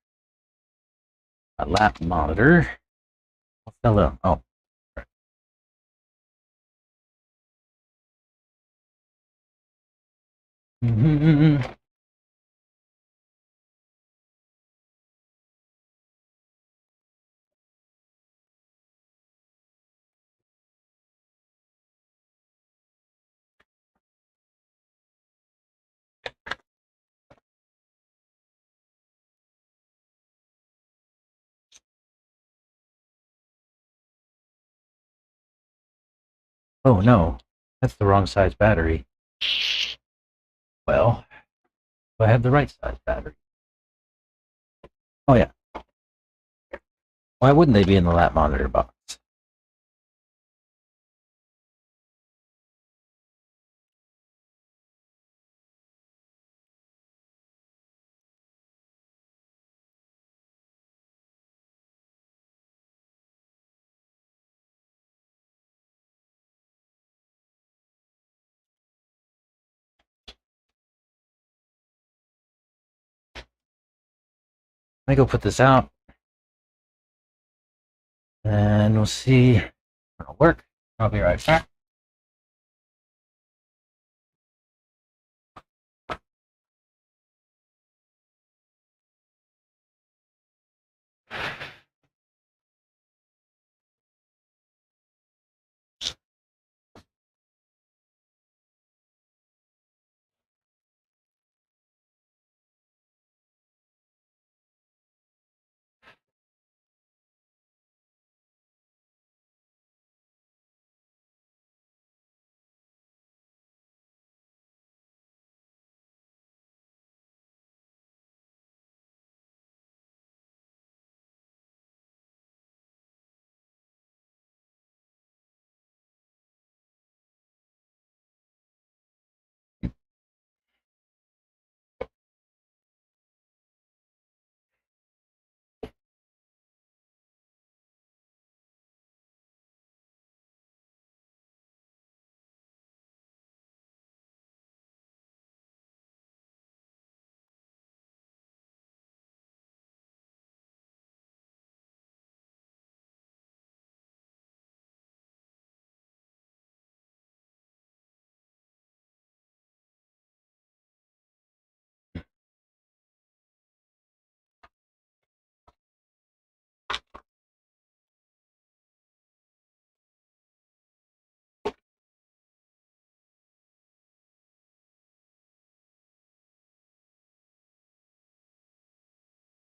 A lap monitor. Hello. Oh. Mm-hmm. Oh no, that's the wrong size battery. Well, do I have the right size battery? Oh yeah. Why wouldn't they be in the lap monitor box? Let me go put this out, and we'll see if it'll work. I'll be right back.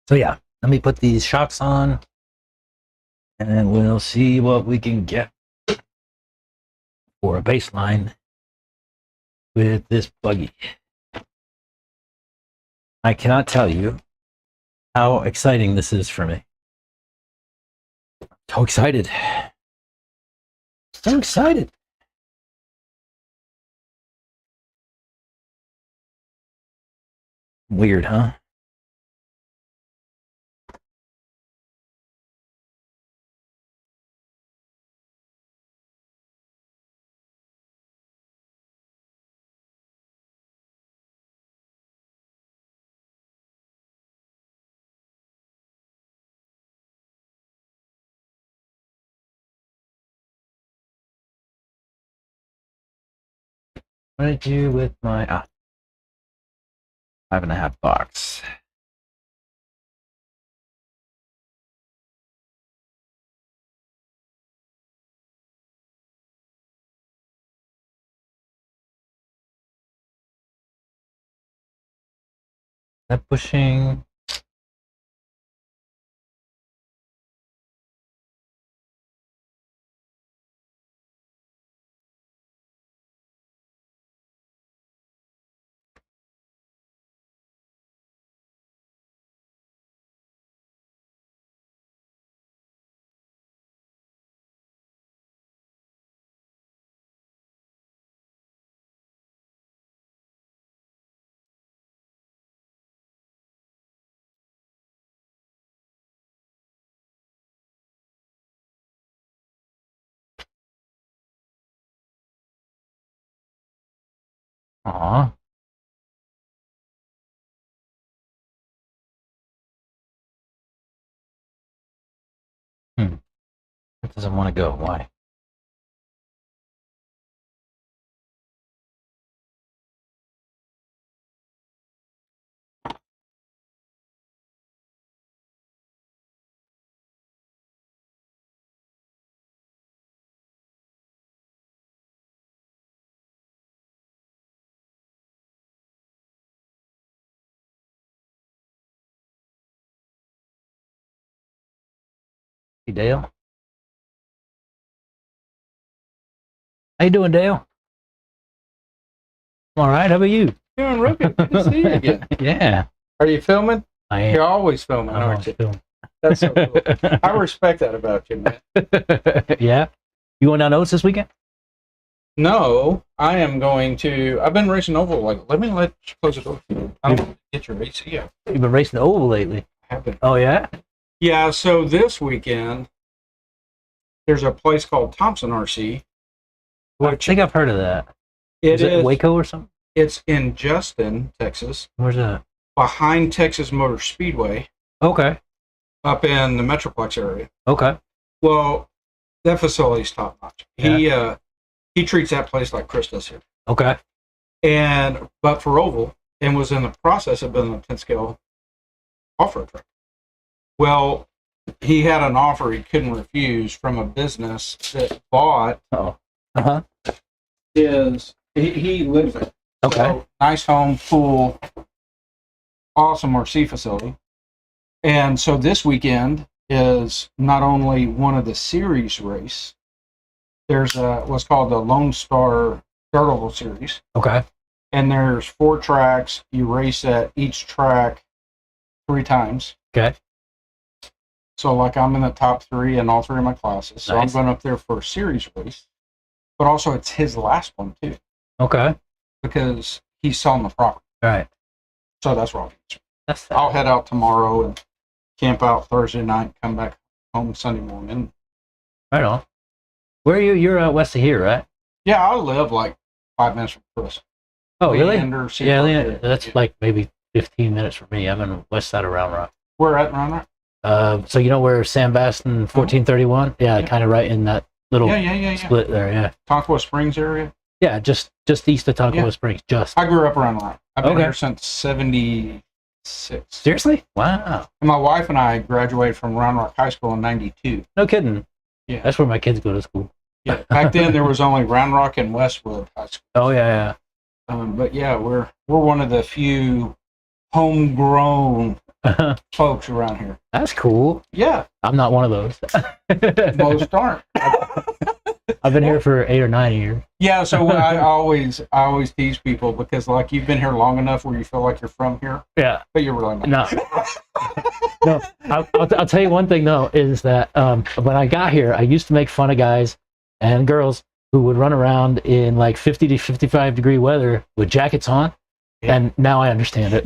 So yeah, let me put these shocks on, and we'll see what we can get for a baseline with this buggy. I cannot tell you how exciting this is for me. So excited. So excited. Weird, huh? What did I do with my 5.5 box? That bushing. Aw. Hmm. It doesn't want to go. Why? Hey, Dale. How you doing, Dale? I'm all right. How about you? Doing real good. Good to see you again. Yeah, Are you filming? I am. You're always filming, I'm aren't you? on film. That's so cool. I respect that about you, man. Yeah. You going down to Oats this weekend? No, I am going to. I've been racing oval. Like, let you close the door. I don't get your AC out. You've been racing the oval lately. I have been. Oh yeah. Yeah. So this weekend, there's a place called Thompson RC. I think I've heard of that. Is it Waco or something? It's in Justin, Texas, Where's that? behind Texas Motor Speedway, Okay. up in the Metroplex area. Okay. Well, that facility's top notch. He treats that place like Chris does here. Okay. But for oval, and was in the process of building a 10 scale off-road track. Well, he had an offer he couldn't refuse from a business that bought Oh. Uh huh. he lives there. Okay. So, nice home, pool, awesome RC facility. And so this weekend is not only one of the series race, there's what's called the Lone Star Dirt Oval Series. Okay. And there's 4 tracks. You race at each track 3 times. Okay. So, like, I'm in the top 3 in all 3 of my classes. So, Nice. I'm going up there for a series race. But also, it's his last one, too, Okay. because he's selling the property. All right. So, that's where That's I'll head out tomorrow and camp out Thursday night, come back home Sunday morning. right on. Where are you? You're west of here, right? Yeah, I live like 5 minutes from Chris. Oh, really? Leander, Yeah, Seaport, that's like maybe 15 minutes from me. I'm in west side of Round Rock. Where at around there? So you know where Sam Baston 1431? Yeah, Yeah. kind of right in that little Yeah. split there. Yeah. Tonkawa Springs area. Yeah, just east of Tonkawa Yeah. Springs. Just I grew up around there. I've been Okay. here since 76. seriously? Wow. And my wife and I graduated from Round Rock High School in 92. No kidding. Yeah. That's where my kids go to school. Yeah. Back then there was only Round Rock and Westwood High School. Oh yeah, But yeah, we're one of the few homegrown yeah. folks around here. That's cool. Yeah, I'm not one of those. most aren't. I've been here for 8 or 9 years. Yeah, so I always tease people because like you've been here long enough where you feel like you're from here, Yeah. but you're really not. No. No. I'll tell you one thing though is that when I got here, I used to make fun of guys and girls who would run around in like 50 to 55 degree weather with jackets on. Yeah. And now I understand it.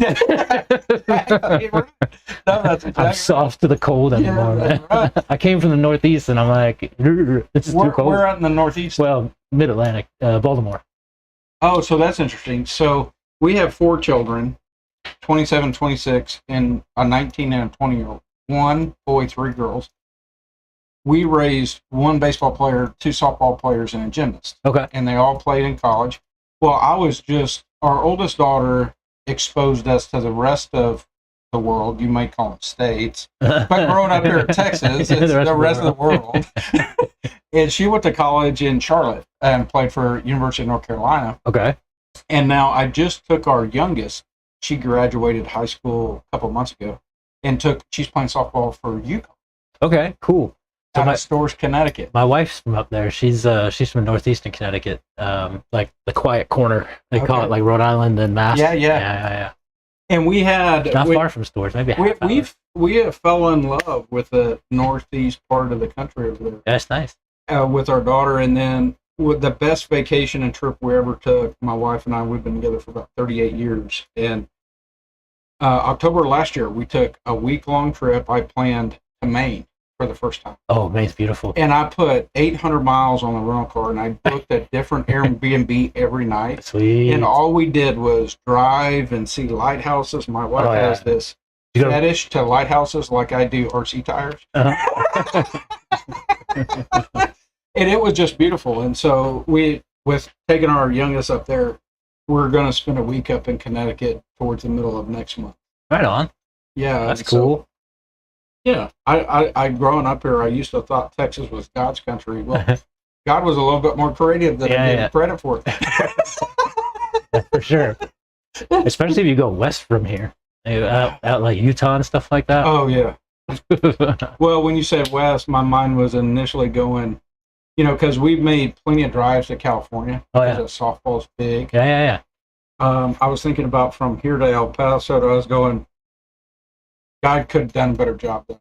No, that's exactly I'm soft to the cold anymore. Yeah, that's right. I came from the Northeast and I'm like, this is too cold. We're out in the Northeast. Well, Mid-Atlantic, Baltimore. Oh, so that's interesting. So we have 4 children, 27, 26, and a 19 and a 20-year-old. 1 boy, 3 girls. We raised 1 baseball player, 2 softball players, and a gymnast. Okay. And they all played in college. Well, our oldest daughter exposed us to the rest of the world. You may call them states. But growing up here in Texas, it's the rest of the world. And she went to college in Charlotte and played for University of North Carolina. Okay. And now I just took our youngest. She graduated high school a couple months ago, and she's playing softball for UConn. Okay, cool. So Out of Stores, Connecticut. my wife's from up there. She's from northeastern Connecticut, like the quiet corner. They call Okay. it like Rhode Island and Mass. Yeah. And we had Not far from Stores, maybe a half hour. we have fell in love with the northeast part of the country over there. That's nice. With our daughter, and then with the best vacation and trip we ever took, my wife and I, we've been together for about 38 years. And October last year, we took a week-long trip. I planned to Maine for the first time. Oh, Maine's beautiful. And I put 800 miles on the rental car, and I booked a different Airbnb every night. Sweet. And all we did was drive and see lighthouses. My wife Oh, yeah. has this You go- fetish to lighthouses like I do RC tires. And it was just beautiful. And so with taking our youngest up there, we're going to spend a week up in Connecticut towards the middle of next month. Right on. Yeah. That's and so, cool. yeah. I growing up here, I used to thought Texas was God's country. Well, God was a little bit more creative than I gave credit for. For sure. Especially if you go west from here, out like Utah and stuff like that. Oh, yeah. Well, when you said west, my mind was initially going You know, because we've made plenty of drives to California. Oh, yeah. Because softball's big. Yeah. I was thinking about from here to El Paso. I was going, God could have done a better job than.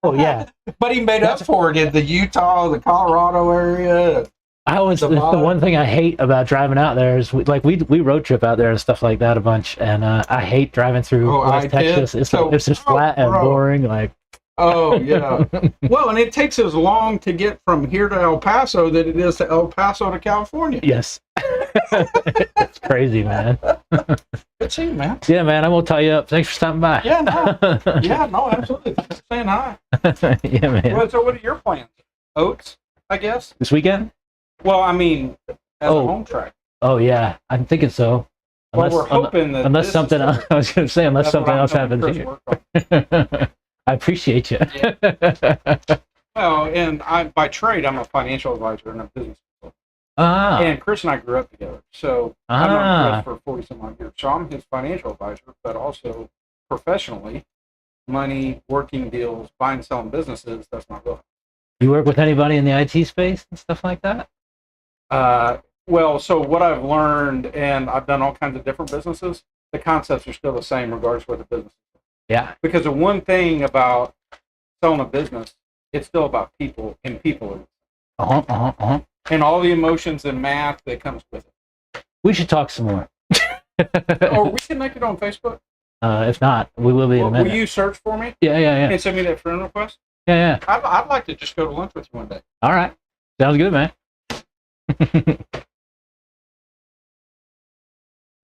Oh, yeah. But he made up for it in the Utah, the Colorado area. The one thing I hate about driving out there is we road trip out there and stuff like that a bunch, and I hate driving through West Texas. It's just flat and boring. Like, oh yeah. Well, and it takes as long to get from here to El Paso that it is to El Paso to California. Yes, it's crazy, man. Good seeing you, man. Yeah, man. I won't tie you up. Thanks for stopping by. Yeah, no, absolutely. Thanks for saying hi. Yeah, man. Well, so what are your plans? Oats, I guess. This weekend? Well, I mean, as a home track. Oh yeah, I'm thinking so. Well, we're hoping that unless something I was going to say unless something else happens here. I appreciate you. Yeah. Well, and by trade, I'm a financial advisor and a business consultant. And Chris and I grew up together, so I've known Chris for 40 some odd years. So I'm his financial advisor, but also professionally, money, working deals, buying, selling businesses. That's my goal. You work with anybody in the IT space and stuff like that? Well, so what I've learned, and I've done all kinds of different businesses, the concepts are still the same regardless of what the business is. Yeah. Because the one thing about selling a business, it's still about people, and people are. And all the emotions and math that comes with it. We should talk some more. Are we connected on Facebook? If not, we will be in a minute. Will you search for me? Yeah. And send me that friend request? Yeah. I'd like to just go to lunch with you one day. All right. Sounds good, man.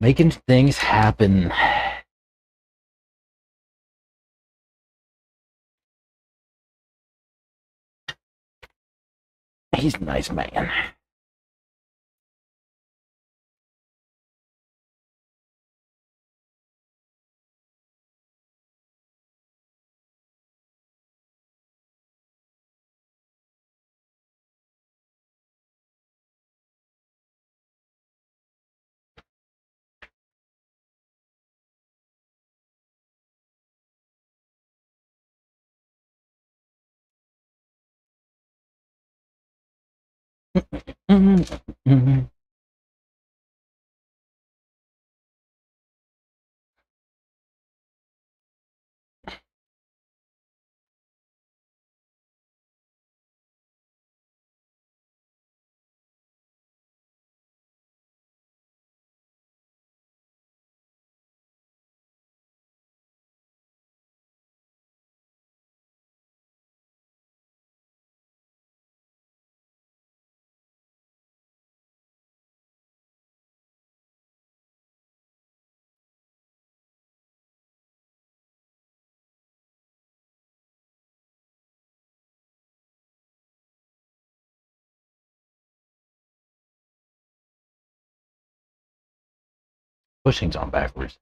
Making things happen. He's a nice man. Pushing's on backwards.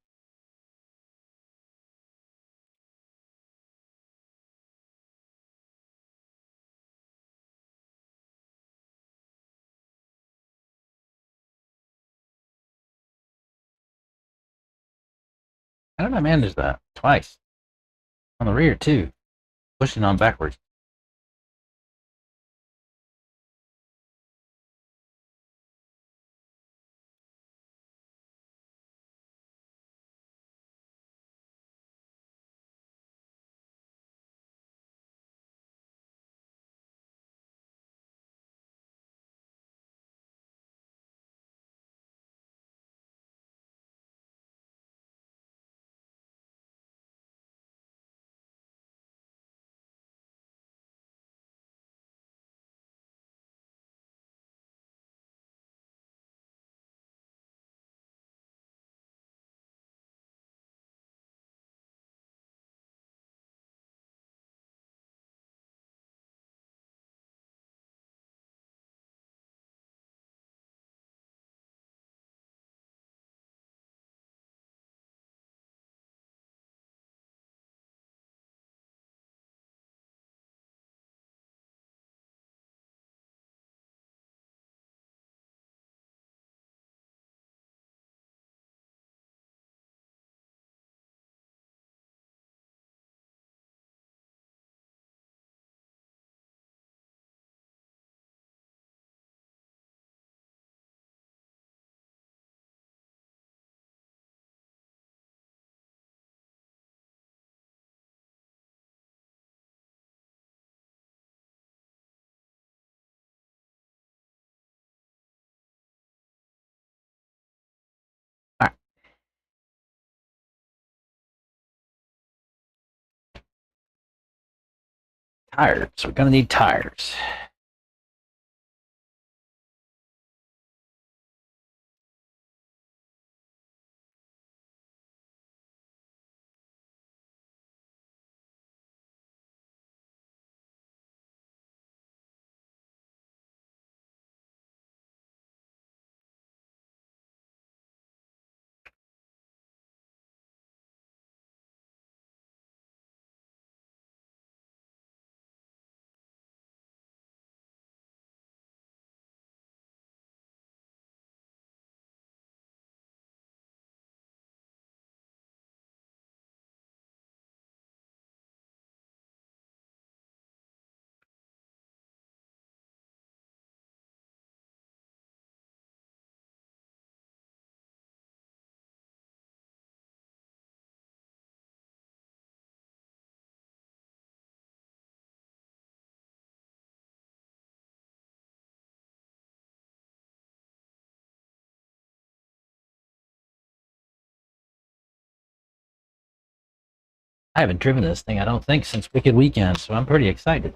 How did I manage that? Twice. On the rear, too. Pushing on backwards. Tires. We're gonna need tires. I haven't driven this thing, I don't think, since Wicked Weekend, so I'm pretty excited.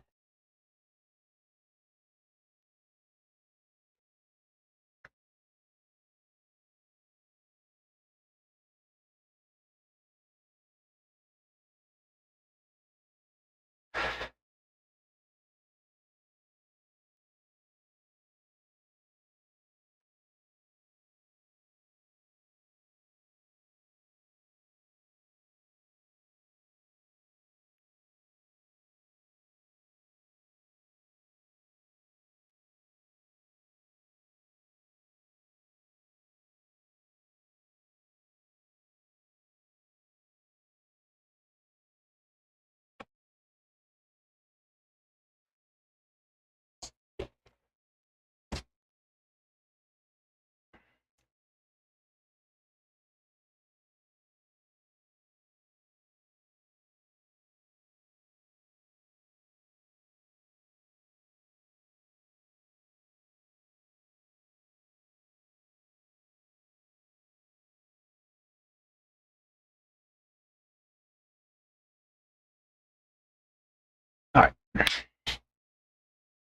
Alright.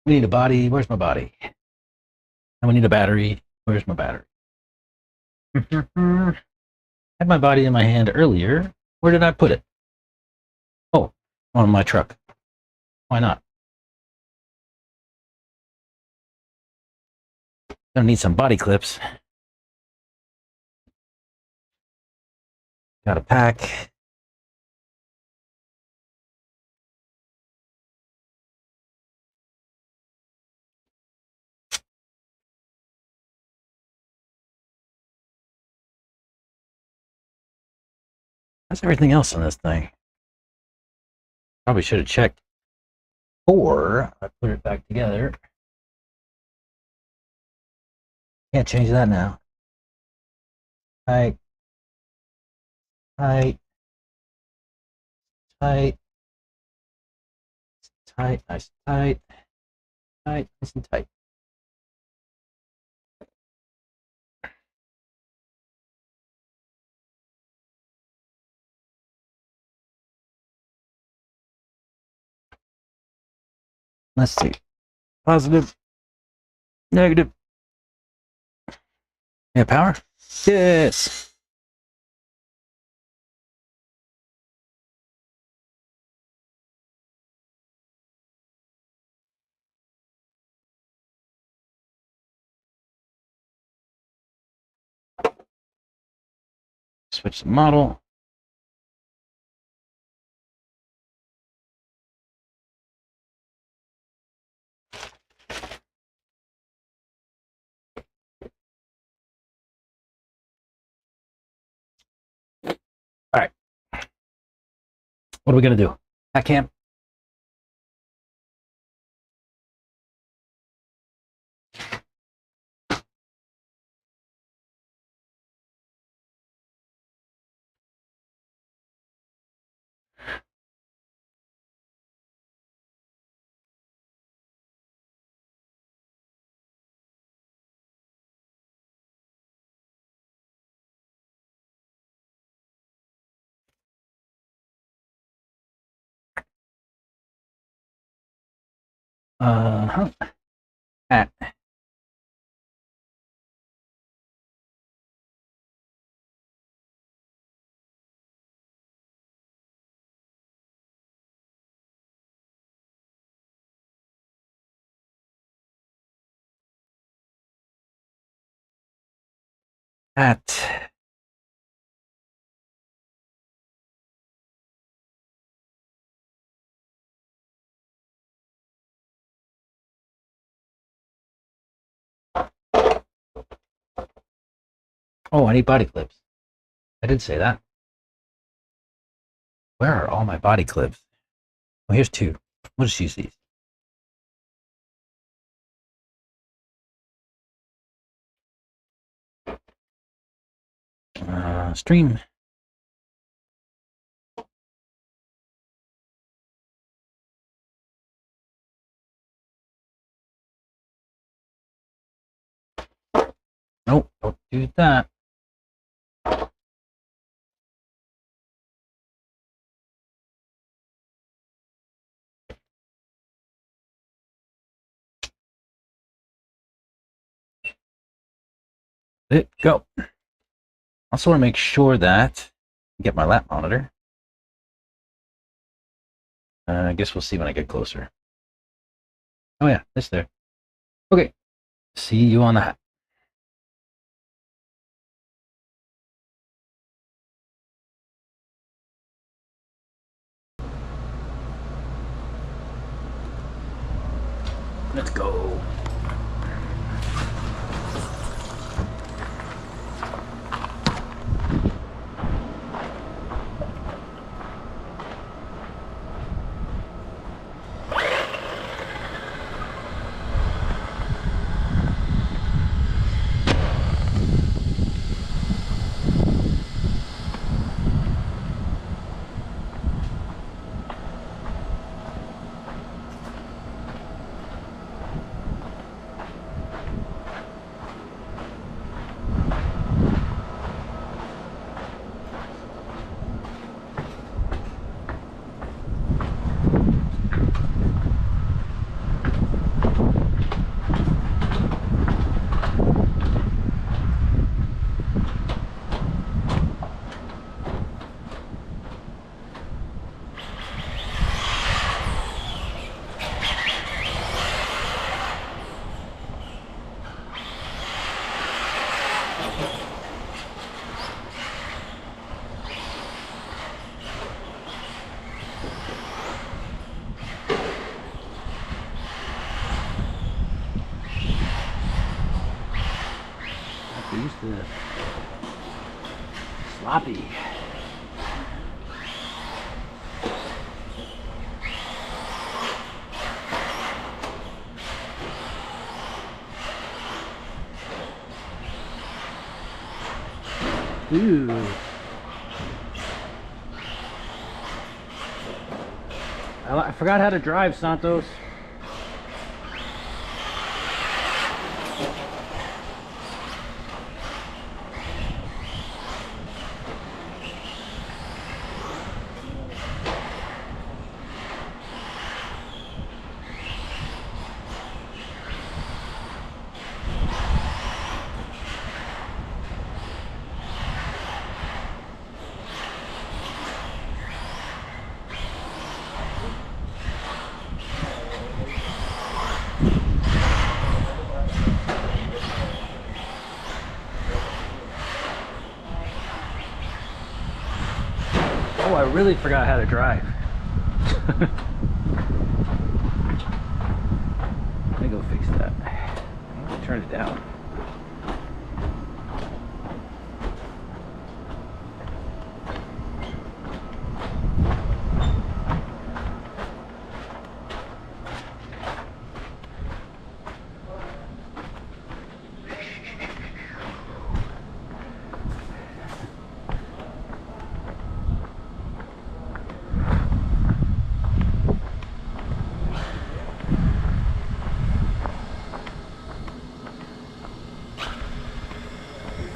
We need a body. Where's my body? And we need a battery. Where's my battery? I had my body in my hand earlier. Where did I put it? Oh, on my truck. Why not? Gonna need some body clips. Got a pack. How's everything else on this thing? Probably should have checked before I put it back together. Can't change that now. Tight. Tight. Tight. Tight. Nice and tight. Tight. Nice and tight. Let's see. Positive. Negative. Yeah, power? Yes. Switch the model. All right. What are we going to do? Hat cam? Huh. Hat. Hat. Oh, I need body clips. I did say that. Where are all my body clips? Oh, here's two. We'll just use these. Stream. Nope, don't do that. Let go. Also want to make sure that I get my lap monitor. I guess we'll see when I get closer. Oh yeah, it's there. Okay, see you on the hat. Let's go. Use the sloppy. Ooh. I forgot how to drive, Santos. Oh, I really forgot how to drive. Let me go fix that. Turn it down.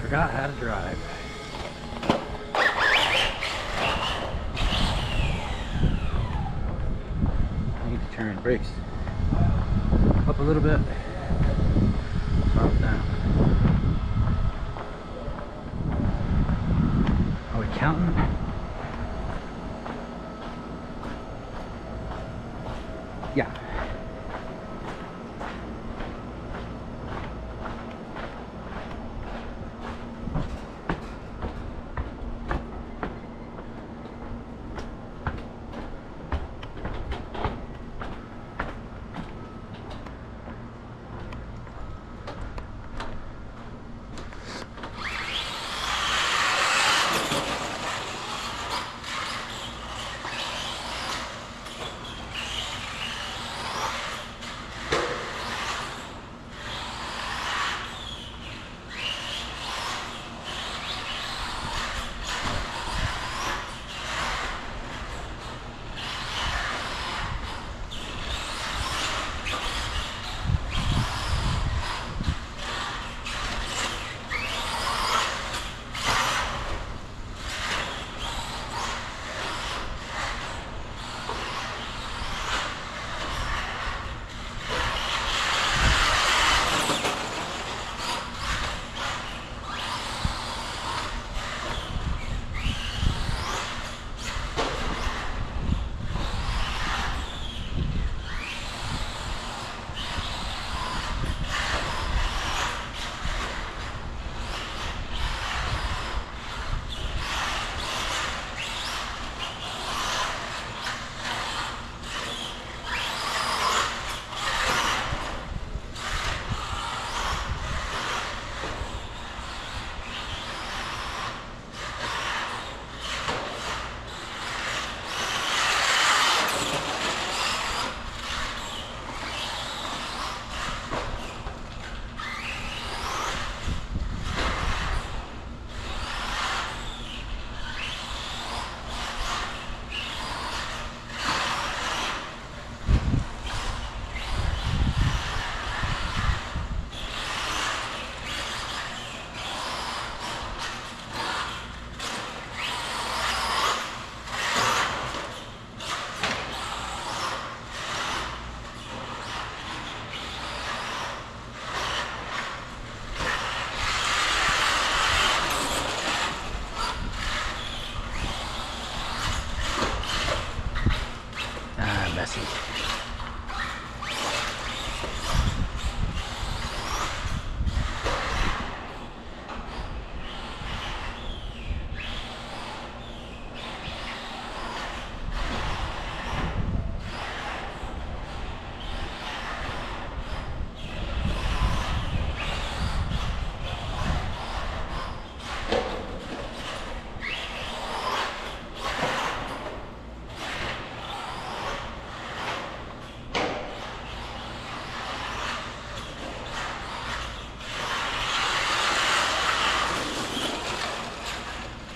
Forgot how to drive. I need to turn brakes. a little bit. Drop down. Are we counting? Yeah. Messy.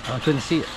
I couldn't see it.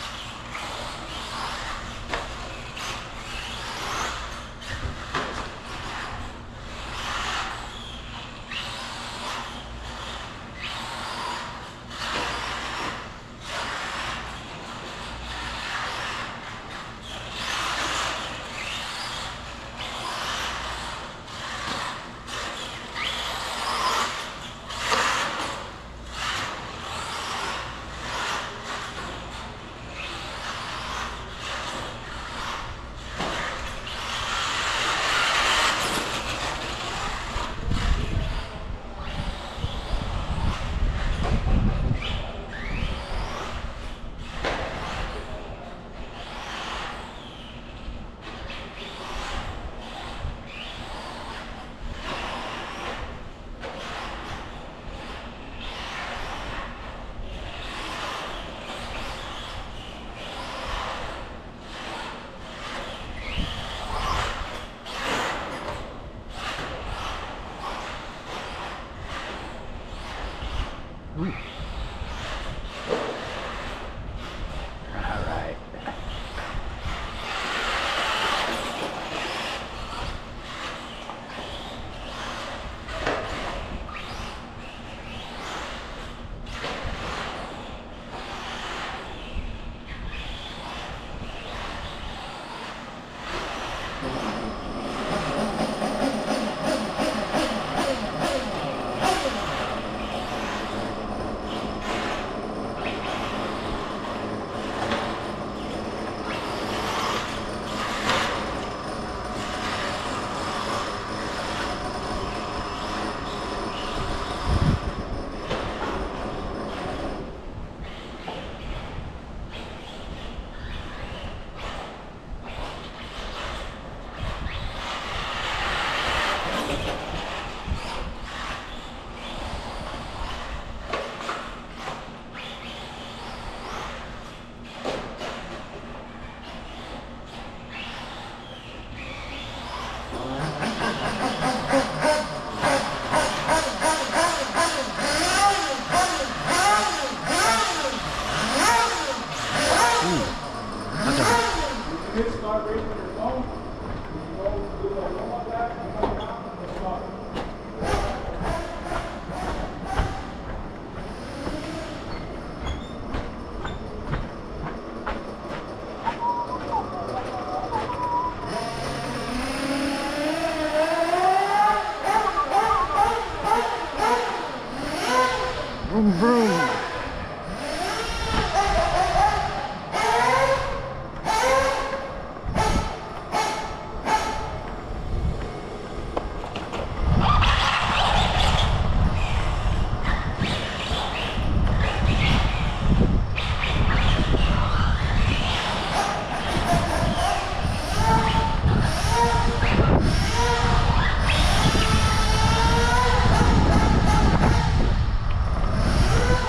Ooh. All right. Vroom, vroom.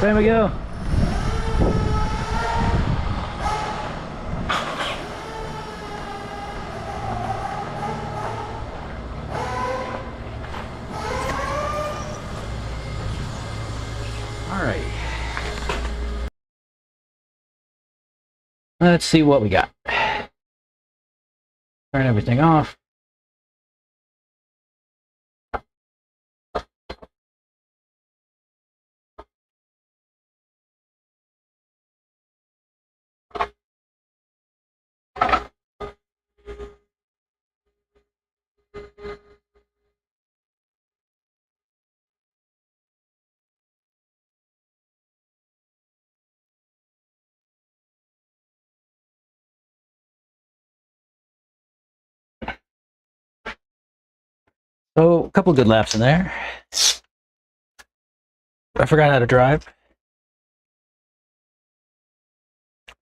There we go. All right. Let's see what we got. Turn everything off. So, a couple good laps in there. I forgot how to drive. I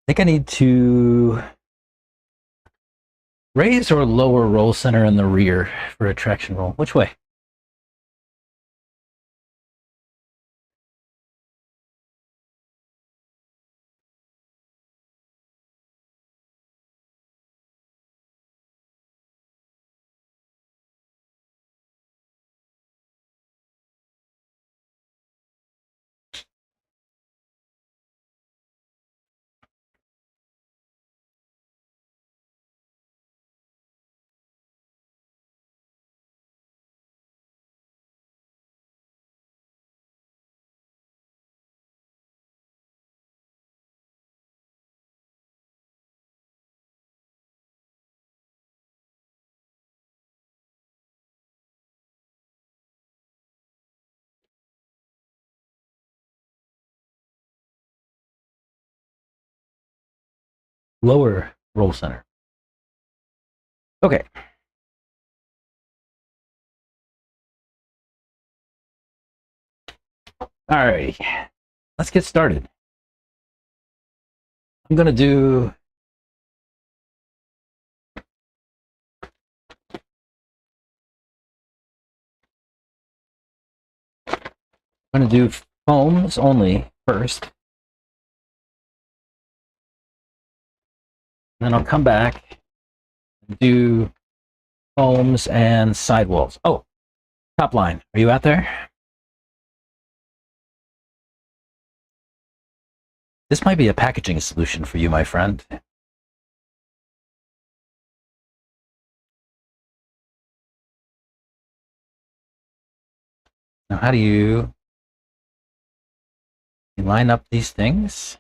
think I need to raise or lower roll center in the rear for a traction roll. Which way? Lower roll center. Okay. Alrighty. Let's get started. I'm gonna do foams only first. Then I'll come back and do foams and sidewalls. Oh, top line. Are you out there? This might be a packaging solution for you, my friend. Now, how do you line up these things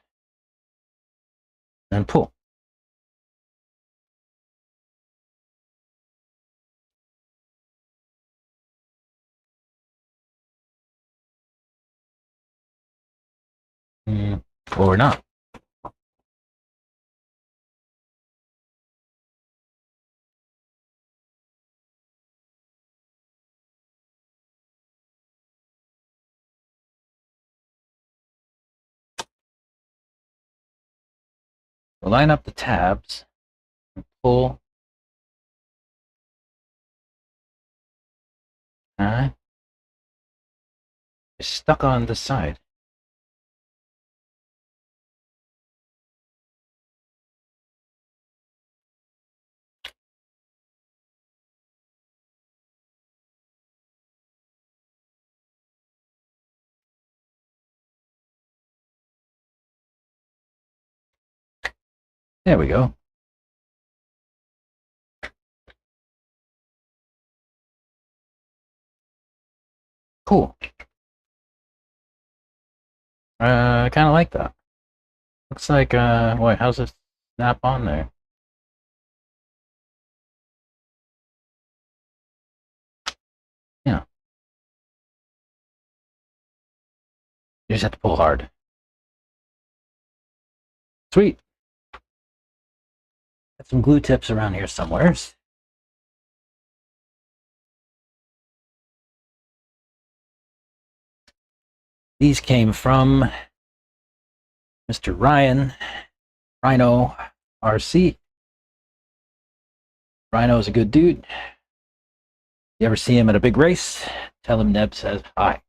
and pull? Or not. We'll line up the tabs and pull. It's stuck on the side. There we go. Cool. I kind of like that. Looks like, wait, how's this snap on there? Yeah. You just have to pull hard. Sweet. Got some glue tips around here somewhere. These came from Mr. Rhino RC. Rhino is a good dude. You ever see him at a big race? Tell him Neb says hi.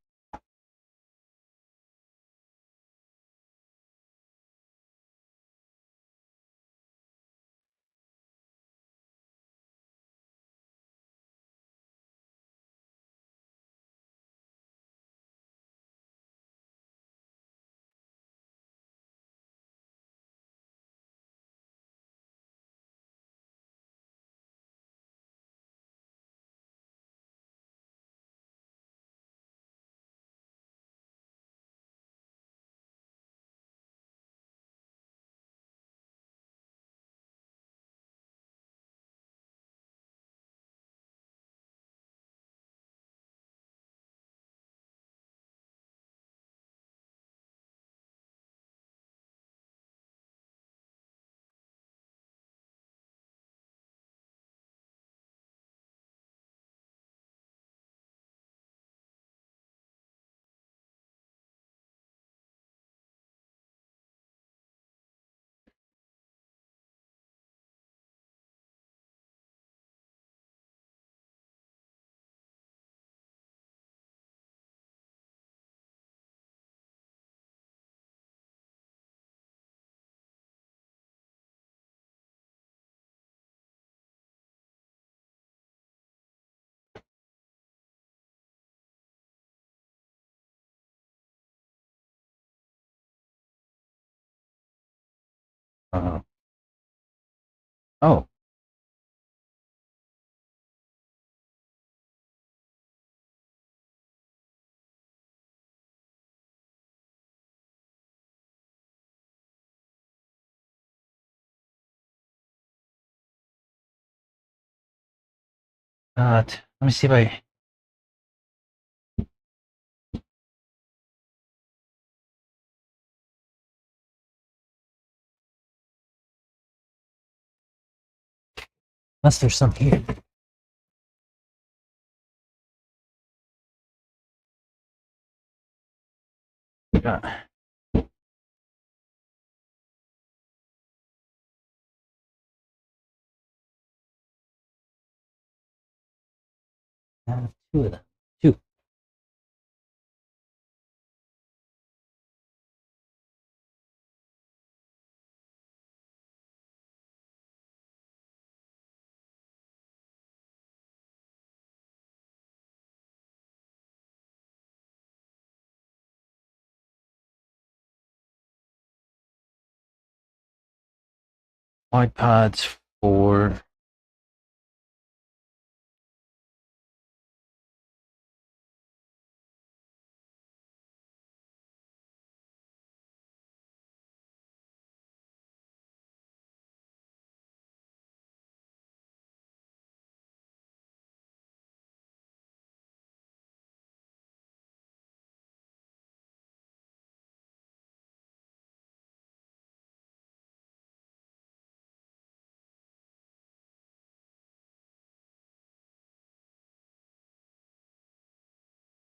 Oh. Let me see if I. Unless there's some here. Yeah. Two of them. Two. Wide pods for.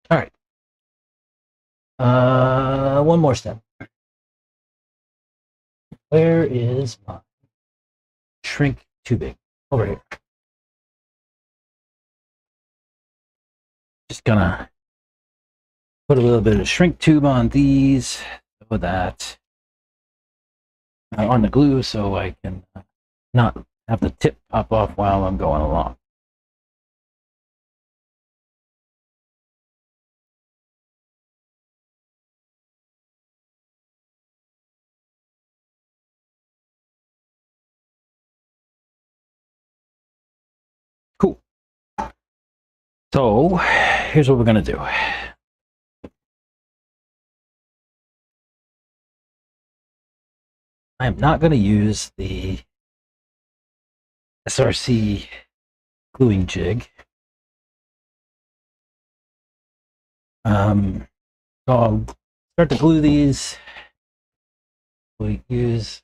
All right. One more step. Where is my shrink tubing? Over here. Just gonna put a little bit of shrink tube on these, with that on the glue, so I can not have the tip pop off while I'm going along. Cool. So here's what we're gonna do. I am not going to use the SRC gluing jig. So I'll start to glue these, we use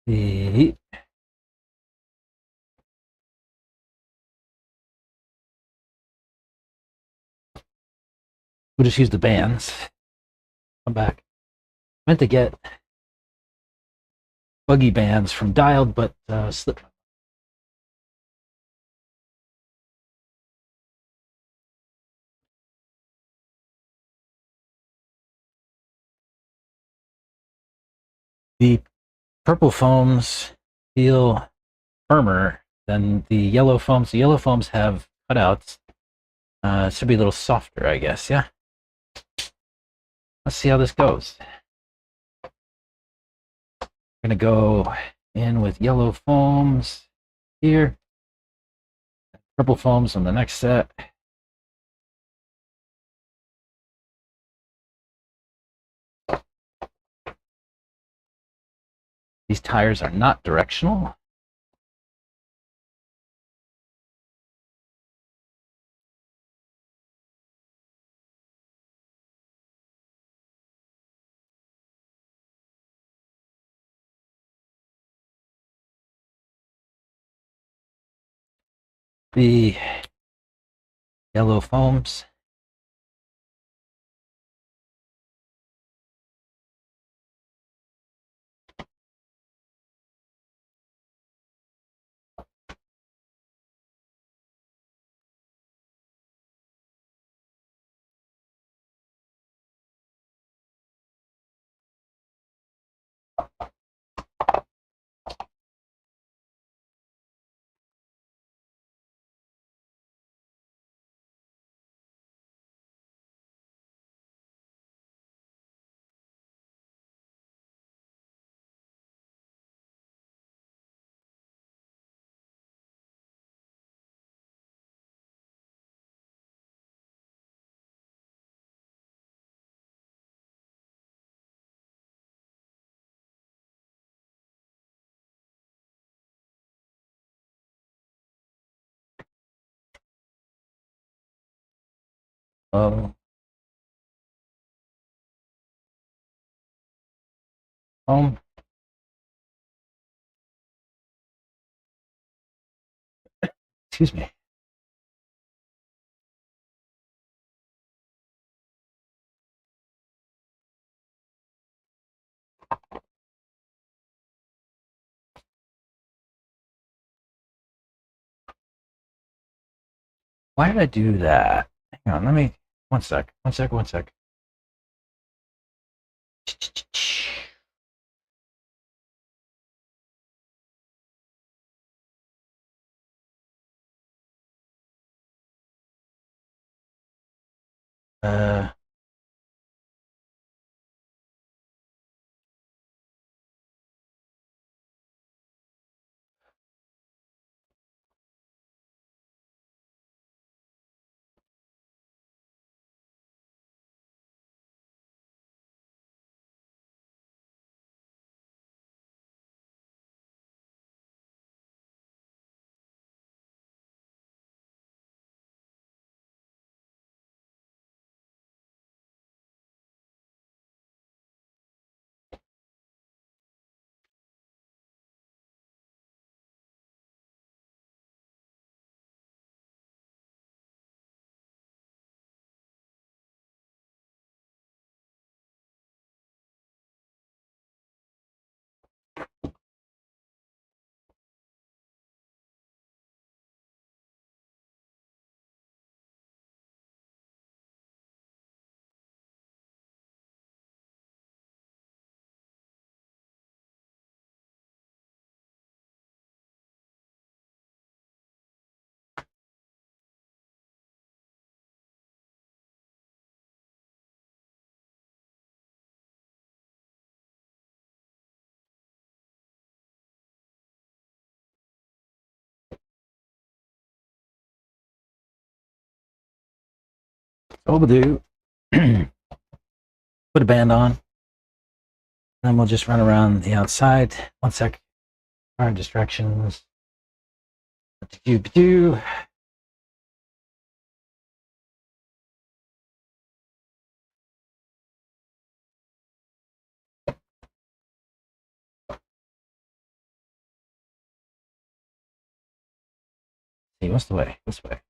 the we'll just use the bands. Come back. I meant to get buggy bands from Dialed, but slipped. The purple foams feel firmer than the yellow foams. The yellow foams have cutouts. It should be a little softer, I guess. Yeah. Let's see how this goes. I'm gonna go in with yellow foams here, purple foams on the next set. These tires are not directional. The yellow foams. Oh, foam. Excuse me. Why did I do that? Hang on, let me. One sec. One sec. One sec. Uh, what we'll do. Put a band on. Then we'll just run around the outside. One sec. Distractions. Do. see, what's the way? This way.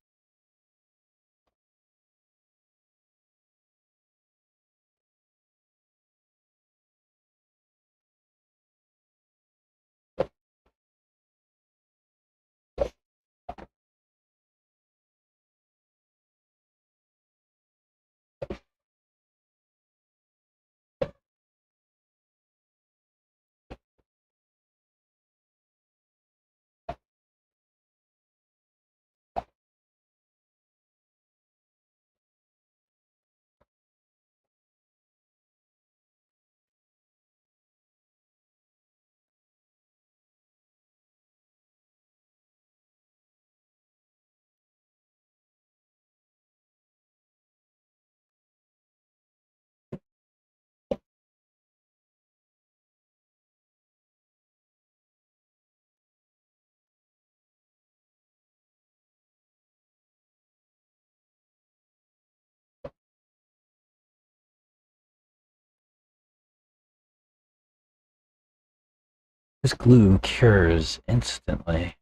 This glue cures instantly.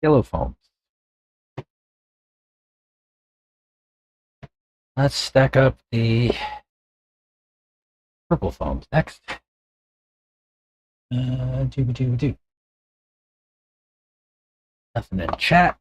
Yellow foams. Let's stack up the purple foams next. Do. Nothing in chat.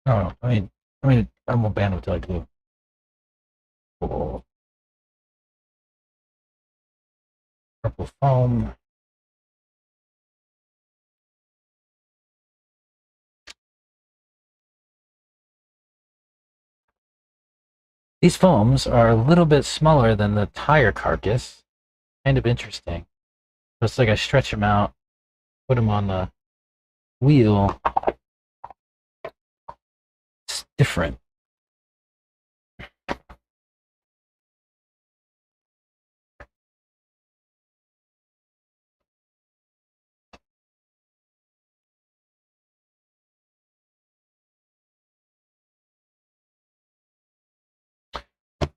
No, I won't ban until I do. Oh, purple foam. These foams are a little bit smaller than the tire carcass. Kind of interesting. It's like I stretch them out, put them on the wheel. It's different.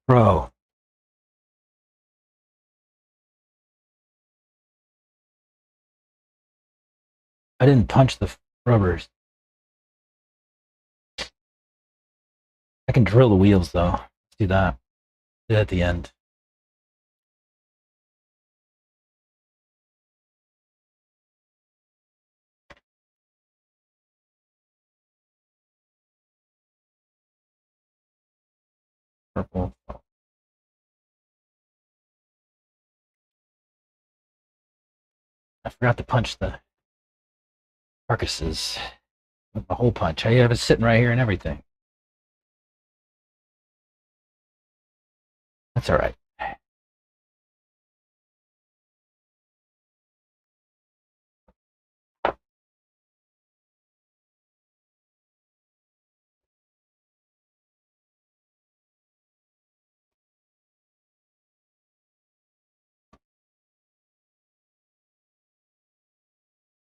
Bro. I didn't punch the rubbers. I can drill the wheels though. Let's do that. Do that at the end. Purple. I forgot to punch the carcasses with the hole punch. I have it sitting right here and everything. That's all right.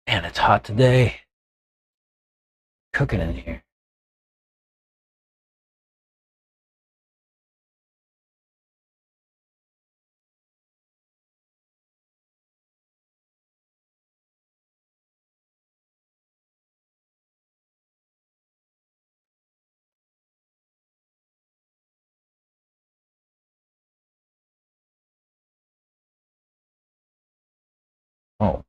Man, it's hot today. Cooking in here. Oh.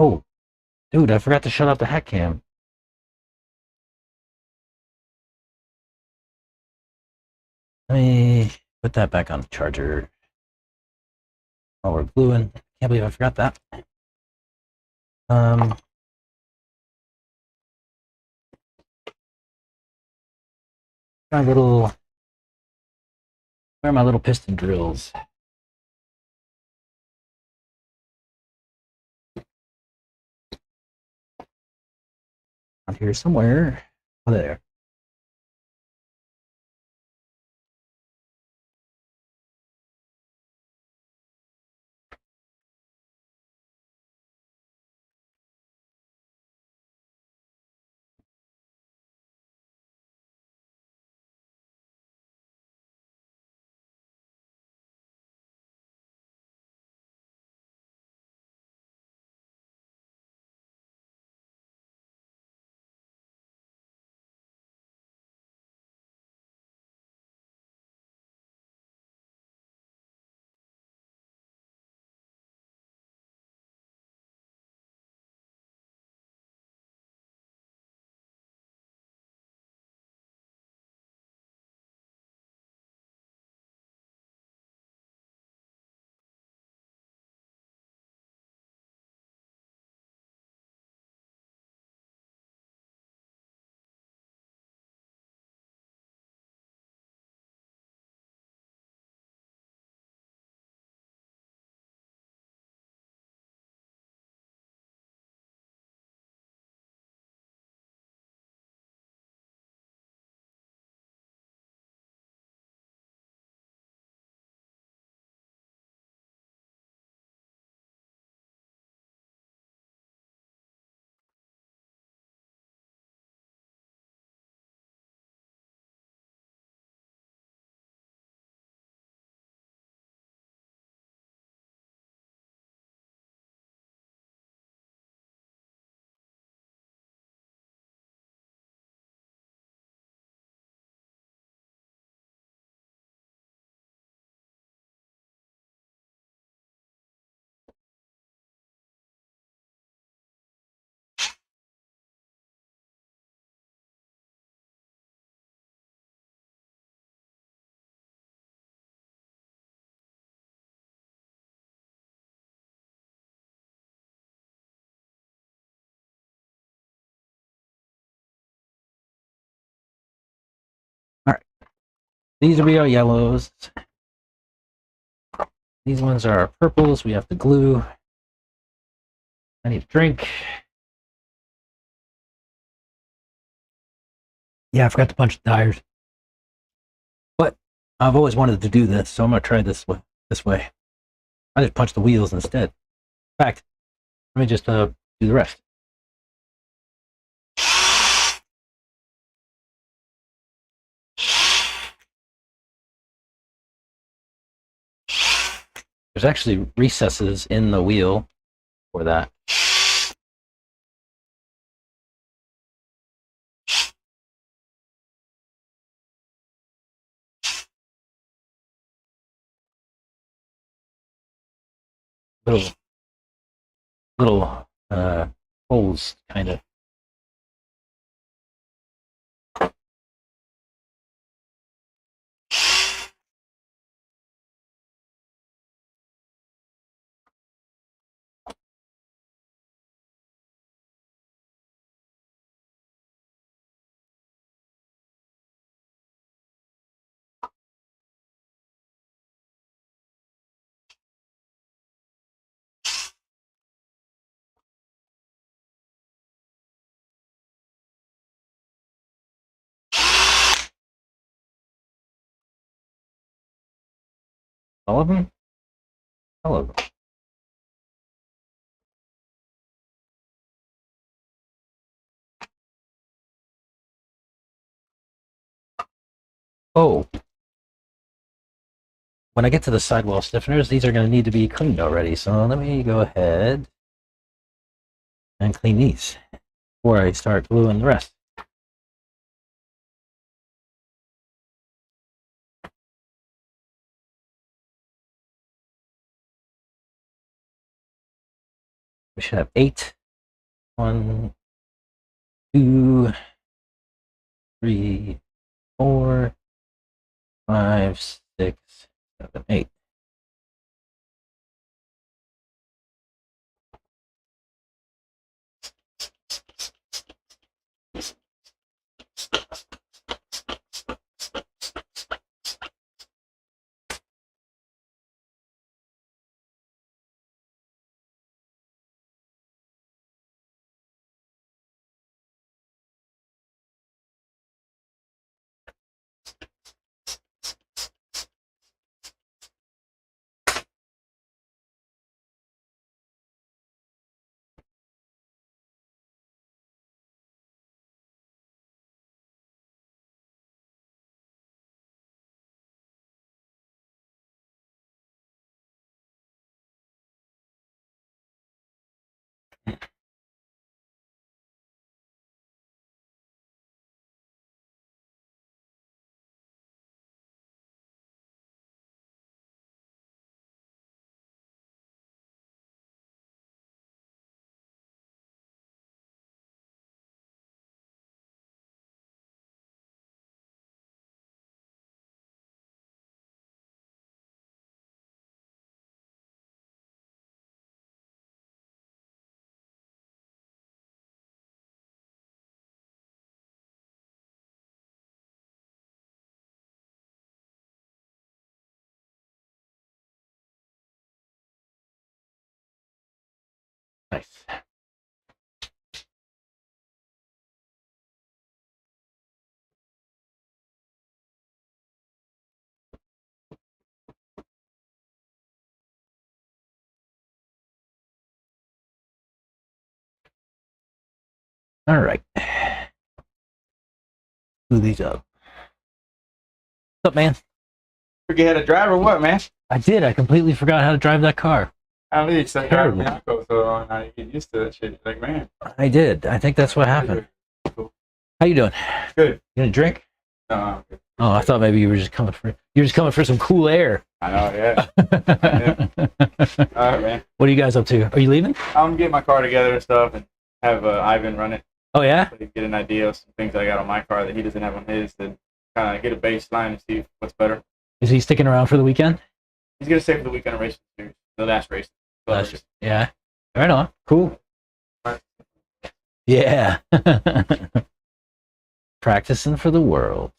Oh, dude, I forgot to shut off the hat cam. Let me put that back on the charger. Oh, we're gluing. Can't believe I forgot that. My little, where are my little piston drills? Out here somewhere. Oh, there. All right. These will be our yellows. These ones are our purples. We have to glue. I need a drink. Yeah, I forgot to punch the tires. But I've always wanted to do this, so I'm gonna try this way. I just punch the wheels instead. In fact, let me just do the rest. There's actually recesses in the wheel for that. Little holes, kind of. All of them? All of them. Oh. When I get to the sidewall stiffeners, these are going to need to be cleaned already. So let me go ahead and clean these before I start gluing the rest. We should have 8. 1, 2, 3, 4, 5, 6, 7, 8. Nice. All right. Screw these up. What's up, man? Forget how to drive or what, man? I did. I completely forgot how to drive that car. I don't know, you said Terrible. Mayako, so now you get used to that shit. Like, man. I did. I think that's what happened. Cool. How you doing? Good. You gonna drink? No, I'm good. Oh, I thought maybe you were just coming for some cool air. I know, yeah. All right, man. What are you guys up to? Are you leaving? I'm getting my car together and stuff and have Ivan run it. Oh yeah. So he can get an idea of some things I got on my car that he doesn't have on his, to kind of get a baseline and see what's better. Is he sticking around for the weekend? He's going to stay for the weekend of racing series, the last race. Yeah. Right on. Cool. Yeah. Practicing for the world.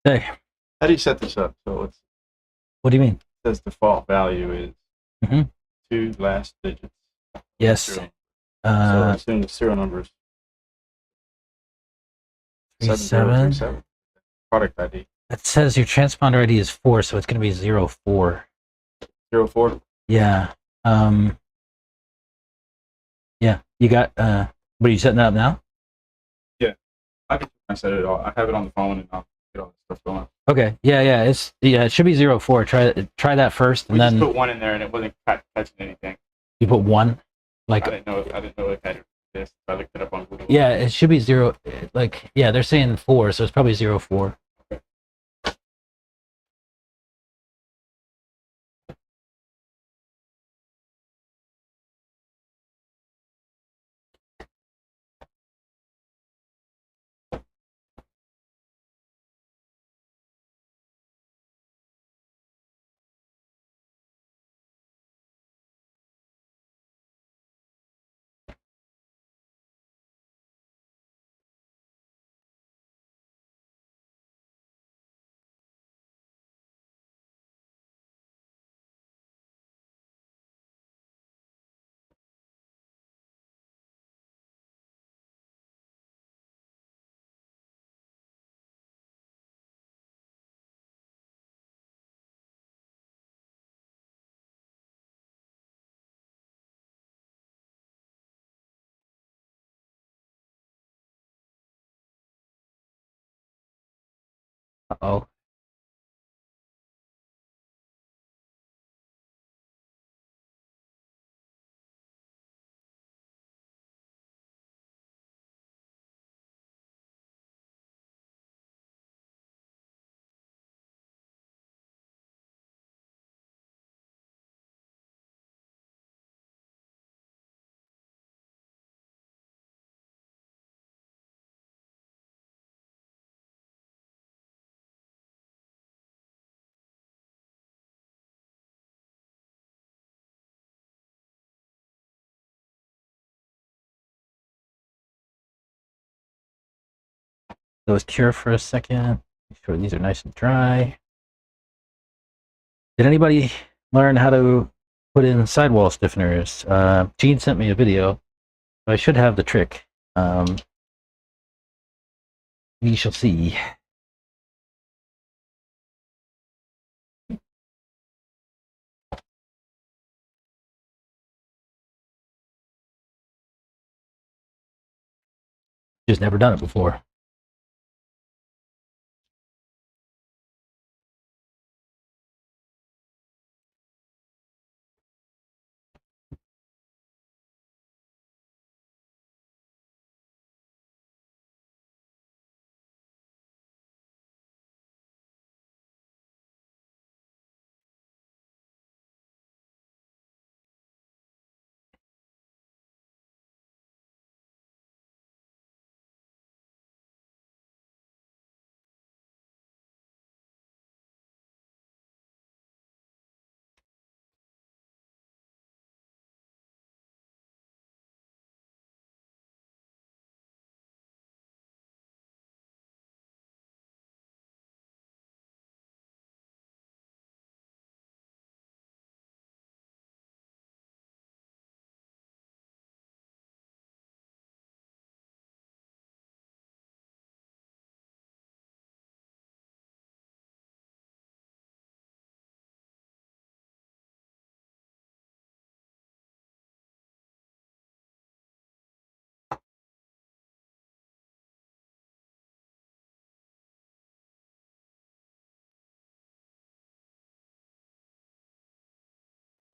Hey, How do you set this up? So it what do you mean? says default value is Mhm. 2 last digits. Yes. Serial. So I Uh, assume the serial numbers 37. 7037. Product ID It says your transponder ID is 4, so it's going to be 04. 04. Yeah. Um. Yeah. You got. What are you setting up now? I set it all. I have it on the phone and I'll get all this stuff going. Okay. Yeah. It should be 04. Try that first, and We then just put 1 in there and it wasn't catching anything. you put 1. I didn't know it had this. So I looked it up on Google. Yeah, it should be 0. They're saying 4, so it's probably 04. Uh-oh. Those cure for a second. Make sure these are nice and dry. Did anybody learn how to put in sidewall stiffeners? Gene sent me a video. I should have the trick. We shall see. Just never done it before.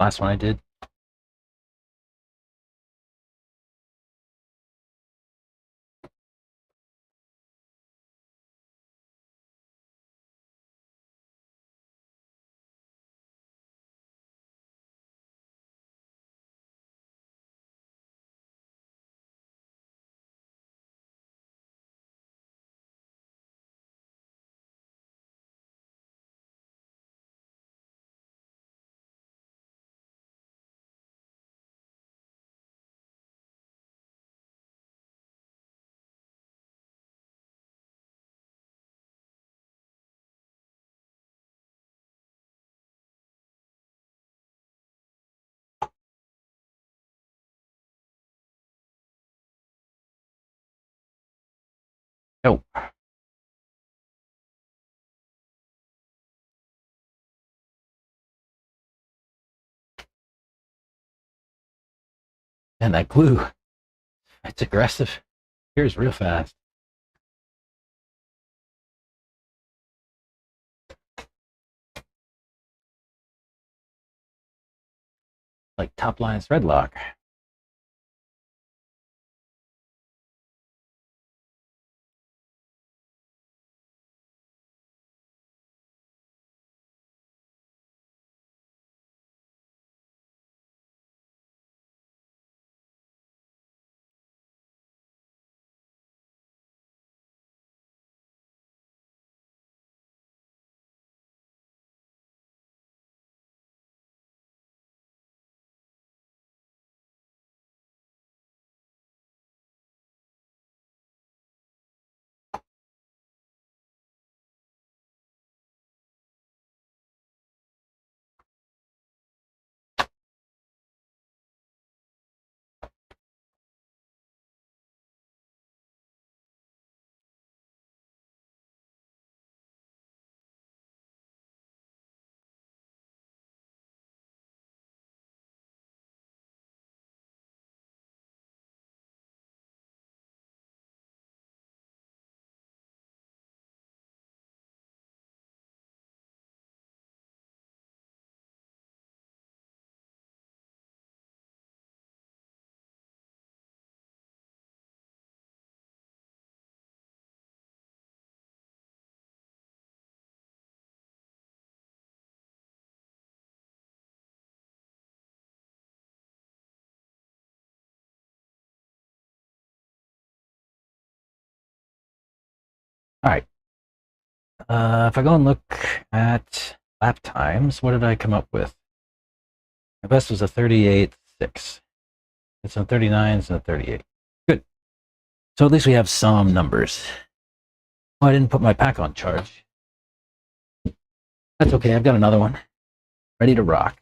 Last one I did. Go. And that glue, it's aggressive. Here's real fast. Like top line thread lock. All right. If I go and look at lap times, what did I come up with? My best was a 38.6. It's a 39, it's a 38. Good. So at least we have some numbers. Oh, I didn't put my pack on charge. That's okay, I've got another one. Ready to rock.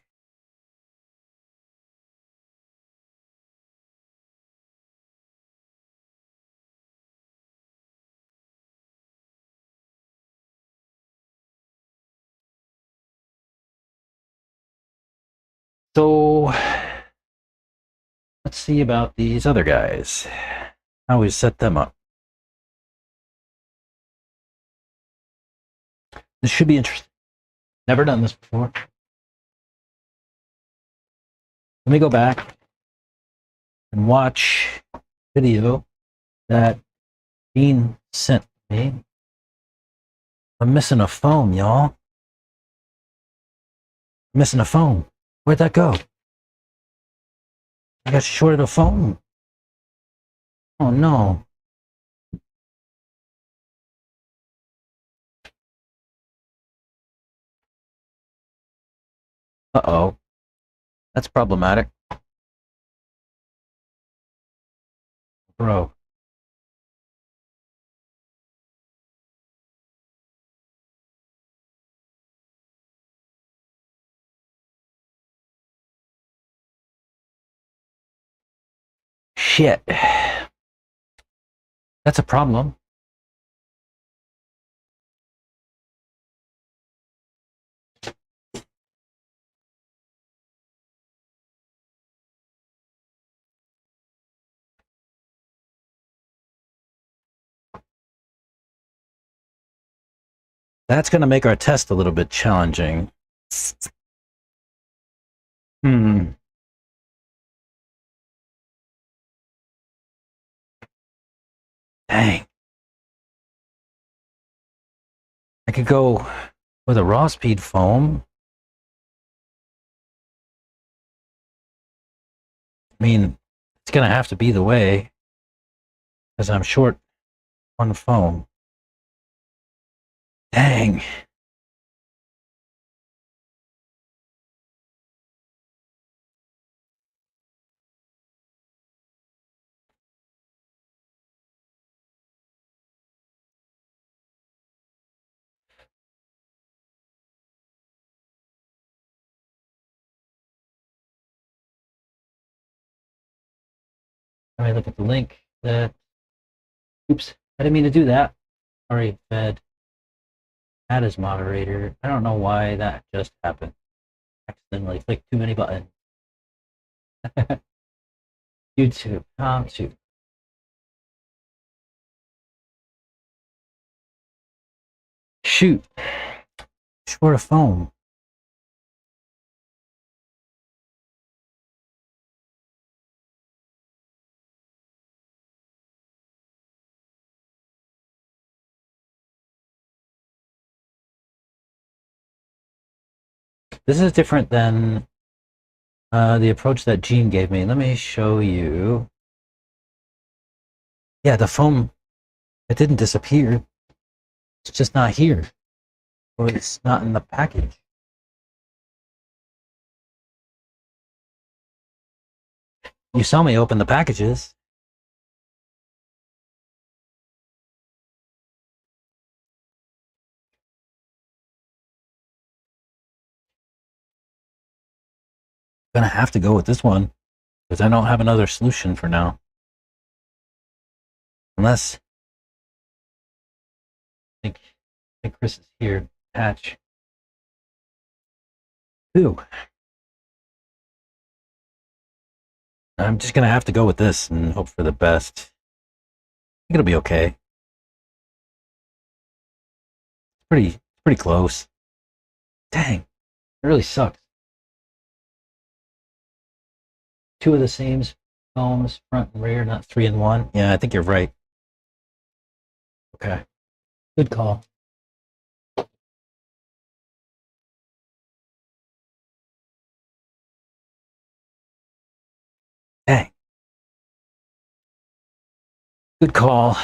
So let's see about these other guys. How we set them up. This should be interesting. Never done this before. Let me go back and watch video that Dean sent me. I'm missing a foam, y'all. I'm missing a foam. Where'd that go? I got shorted a foam. Oh no. Uh-oh. That's problematic. Bro. Shit. That's a problem. That's going to make our test a little bit challenging. Hmm. Dang. I could go with a raw speed foam. I mean, it's going to have to be the way because I'm short on foam. Dang. Let me look at the link that, oops, I didn't mean to do that. Already fed. Add as moderator. I don't know why that just happened. Accidentally clicked too many buttons. YouTube. YouTube. Shoot. Short of foam. This is different than the approach that Gene gave me. Let me show you. Yeah, the foam, it didn't disappear. It's just not here. Or it's not in the package. You saw me open the packages. I'm gonna have to go with this one because I don't have another solution for now. Unless I think Chris is here. Patch. Ooh. I'm just gonna have to go with this and hope for the best. I think it'll be okay. Pretty close. Dang, it really sucks. Two of the same foams, front and rear, not 3 in 1. Yeah, I think you're right. Okay, good call. Dang, good call.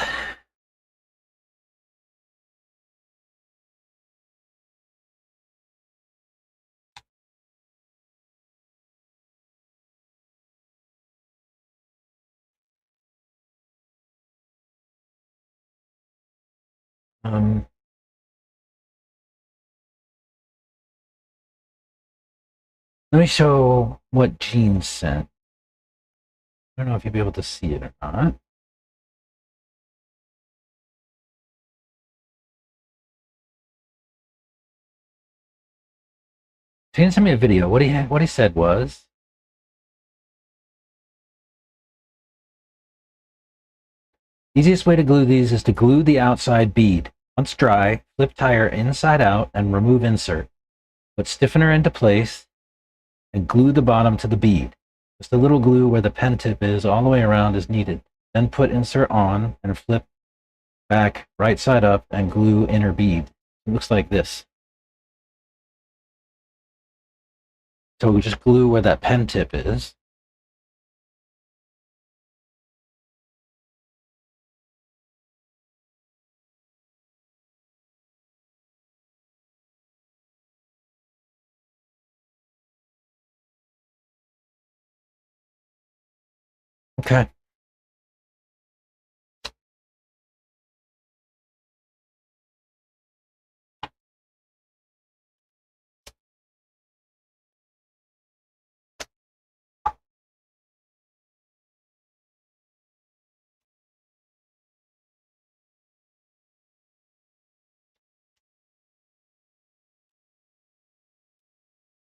Um, Let me show what Gene sent. I don't know if you'll be able to see it or not. Gene sent me a video. What he said was, easiest way to glue these is to glue the outside bead. Once dry, flip tire inside out and remove insert. Put stiffener into place and glue the bottom to the bead. Just a little glue where the pen tip is all the way around is needed. Then put insert on and flip back right side up and glue inner bead. It looks like this. So we just glue where that pen tip is. Okay.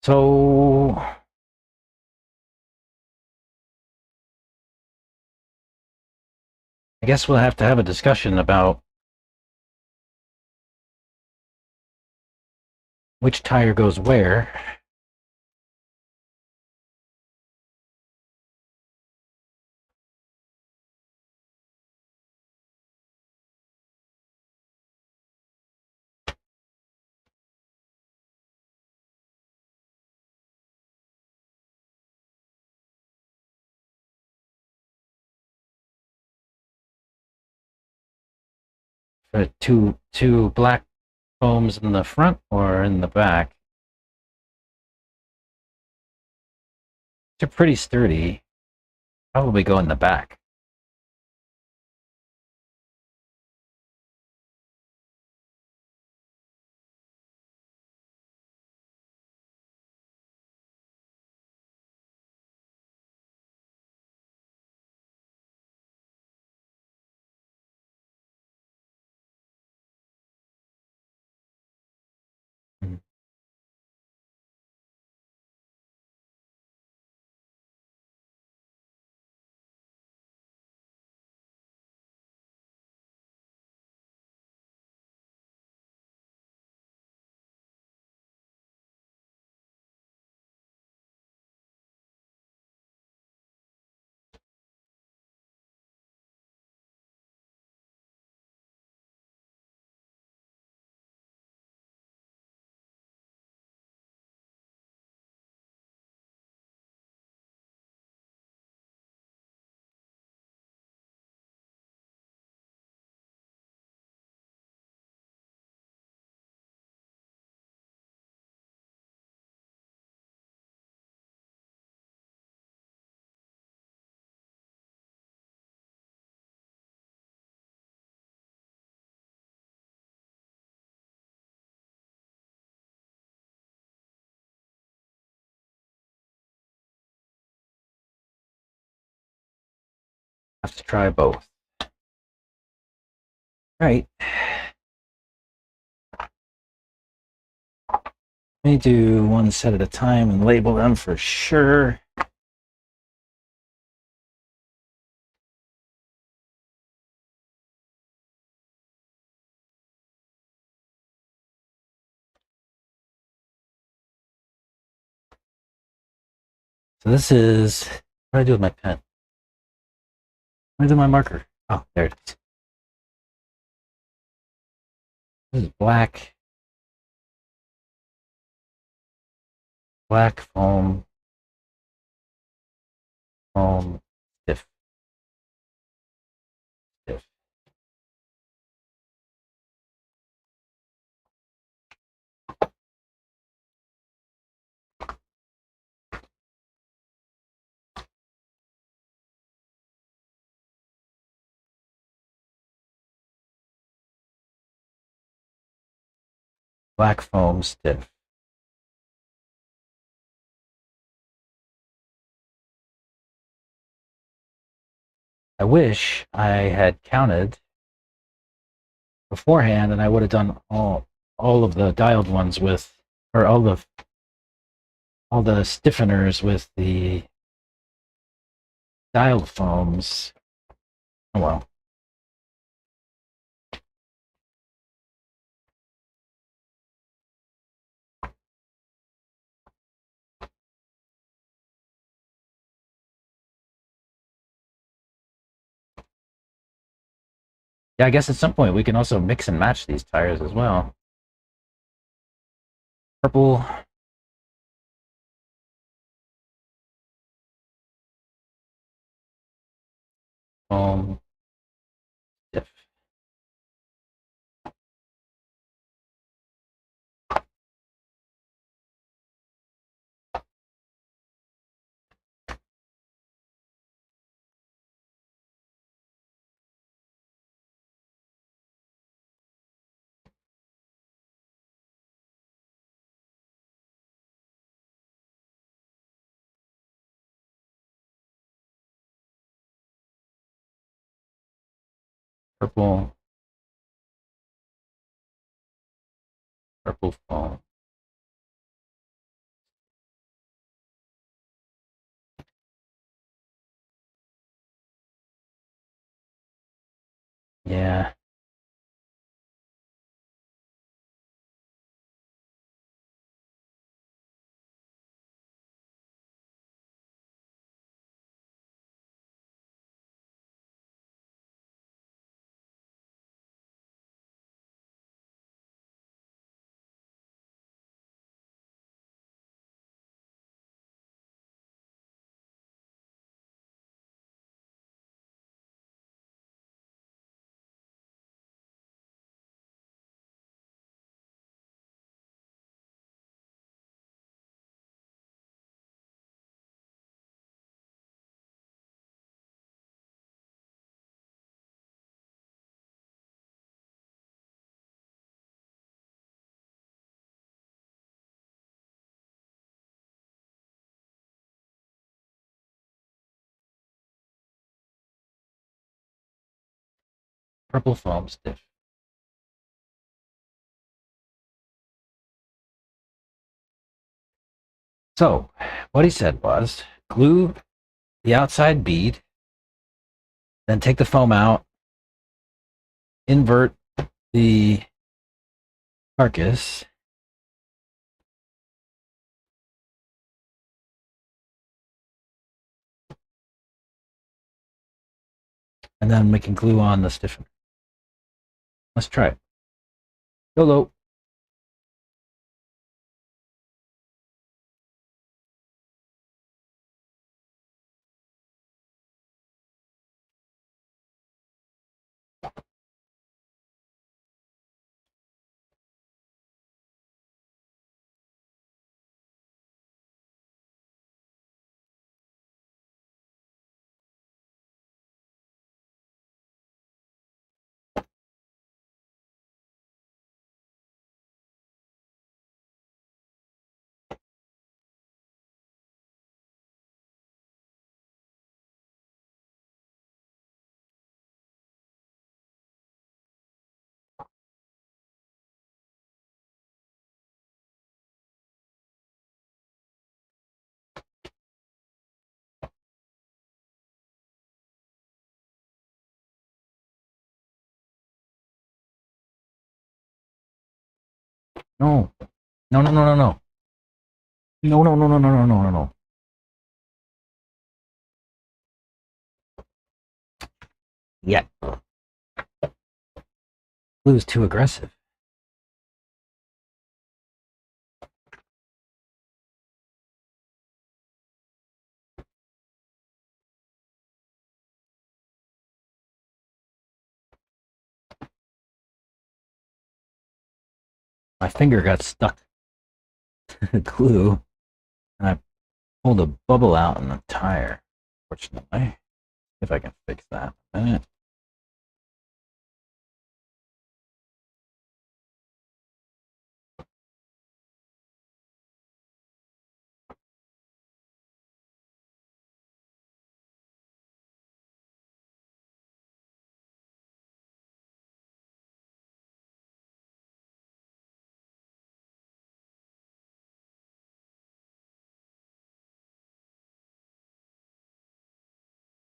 So I guess we'll have to have a discussion about which tire goes where. For two black foams in the front or in the back. They're pretty sturdy. Probably go in the back. have to try both. Right. Let me do one set at a time and label them for sure. So this is, what do I do with my pen? What do I do with my marker? Oh, there it is. This is black foam, stiff. Black foam, stiff. I wish I had counted beforehand, and I would have done all of the dialed ones with, or all the stiffeners with the dialed foams. Oh well. Yeah, I guess at some point we can also mix and match these tires as well. Purple. Foam. Stiff. Purple. Purple foam. Yeah. Purple foam, stiff. So, what he said was glue the outside bead, then take the foam out, invert the carcass, and then we can glue on the stiffener. Let's try it. YOLO. No. No, no, no, no, no. No, no, no, no, no, no, no, no, no. Yeah. Blue's too aggressive. My finger got stuck to the glue, and I pulled a bubble out in the tire, fortunately. If I can fix that in a minute.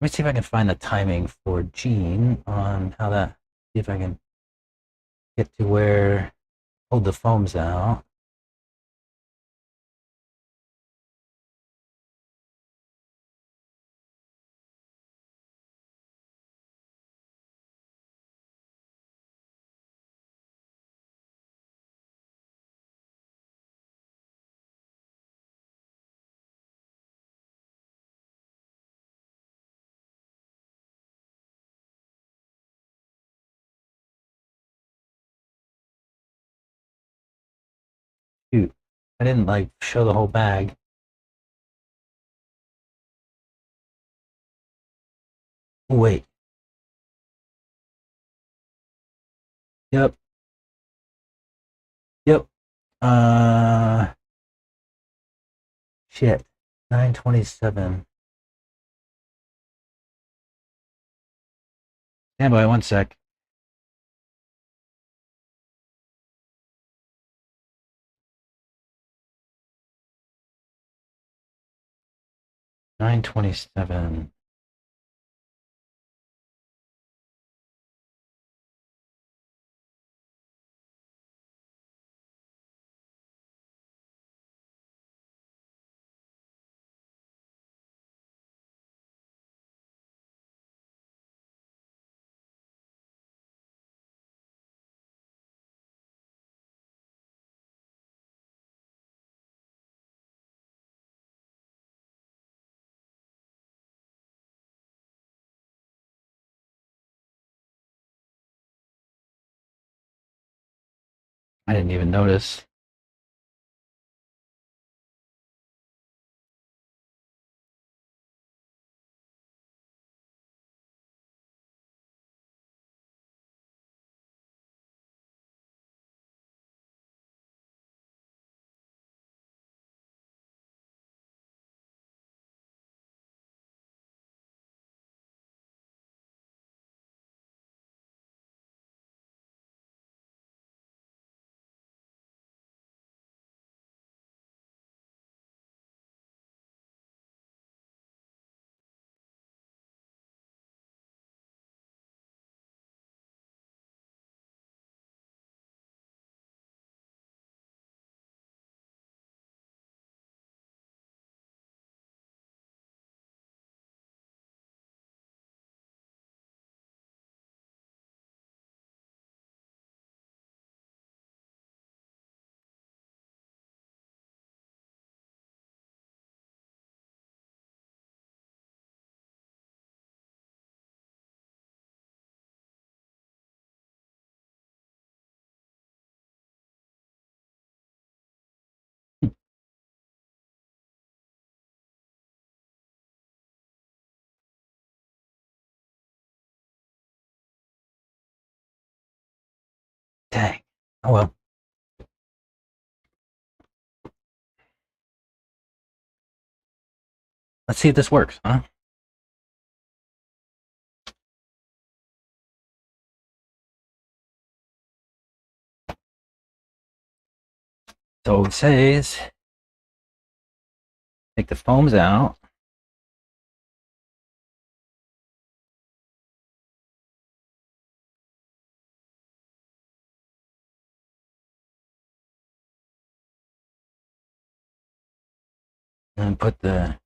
Let me see if I can find the timing for Gene on how that, see if I can get to where, hold the foams out. Shoot, I didn't like show the whole bag. Oh, wait. Yep. Yep. Uh, shit. 9:27. Stand by 1 sec. $9.27. I didn't even notice. Dang. Oh well. Let's see if this works, huh? So it says, take the foams out. and put the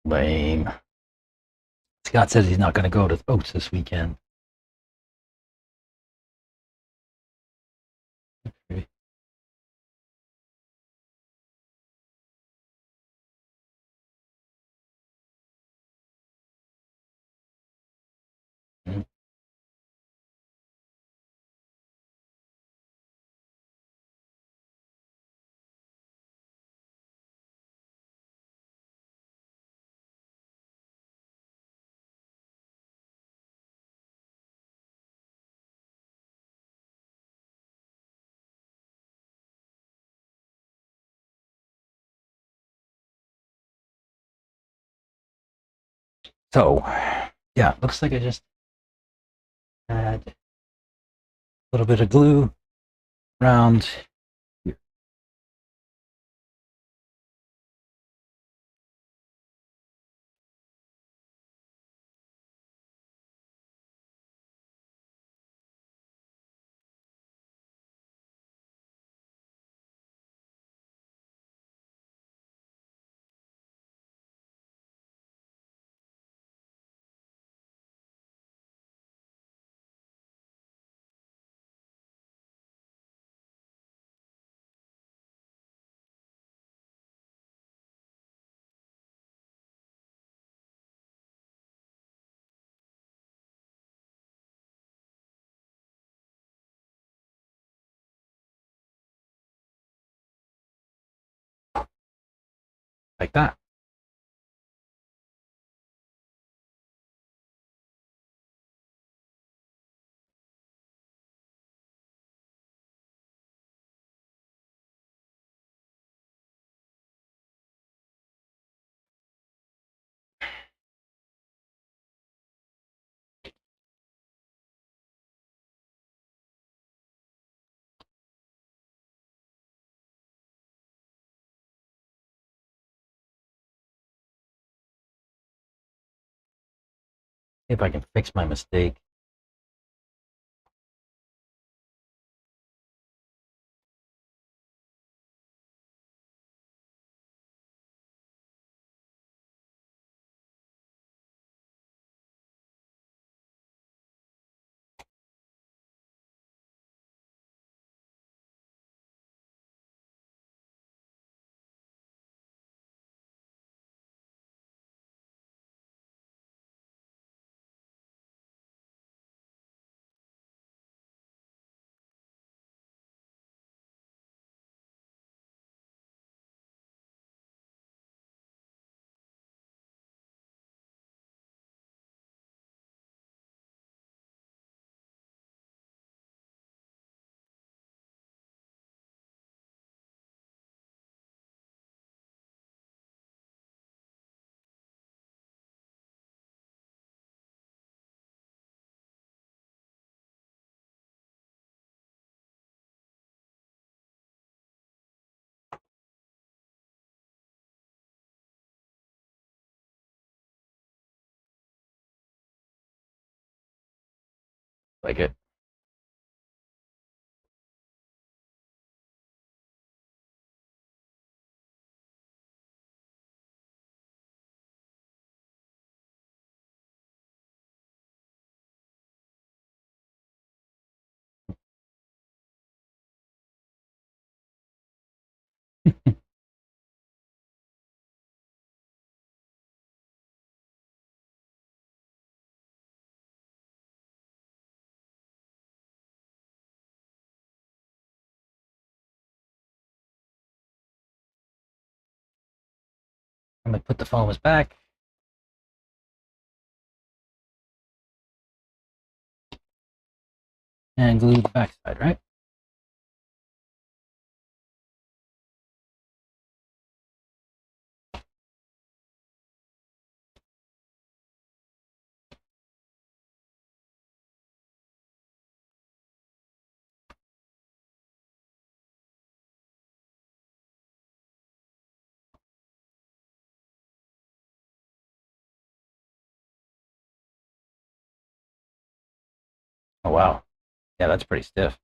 lame. Scott says he's not going to go to Oats this weekend. Okay. So, yeah, looks like I just add a little bit of glue around here. Like that. If I can fix my mistake. Like it. I'm going to put the foams back. And glue the backside, right? Oh, wow. Yeah, that's pretty stiff.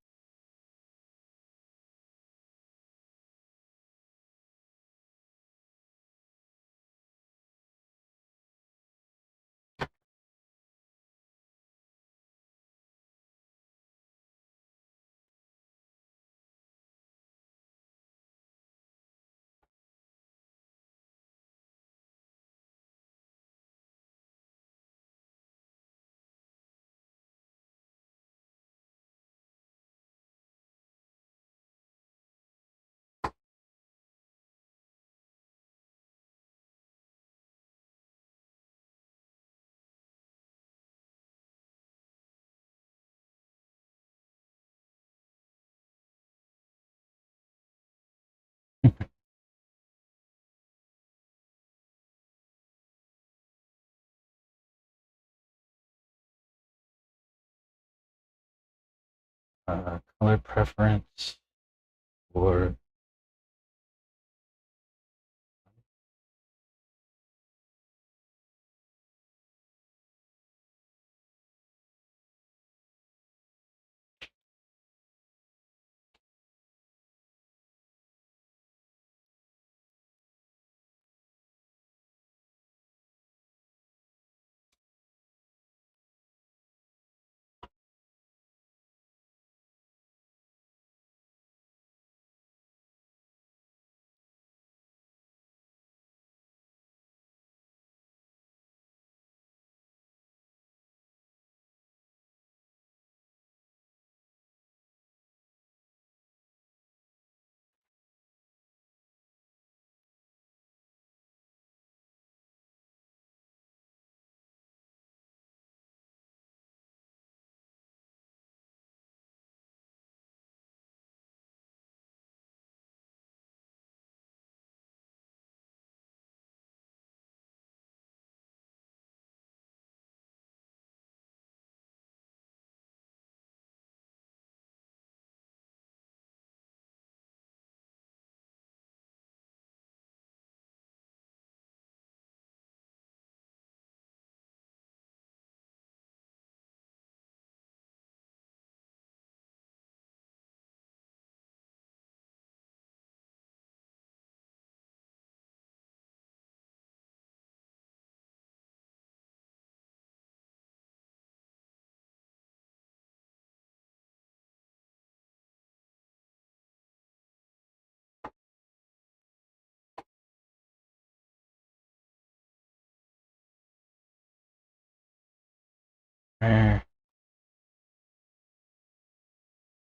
Color preference for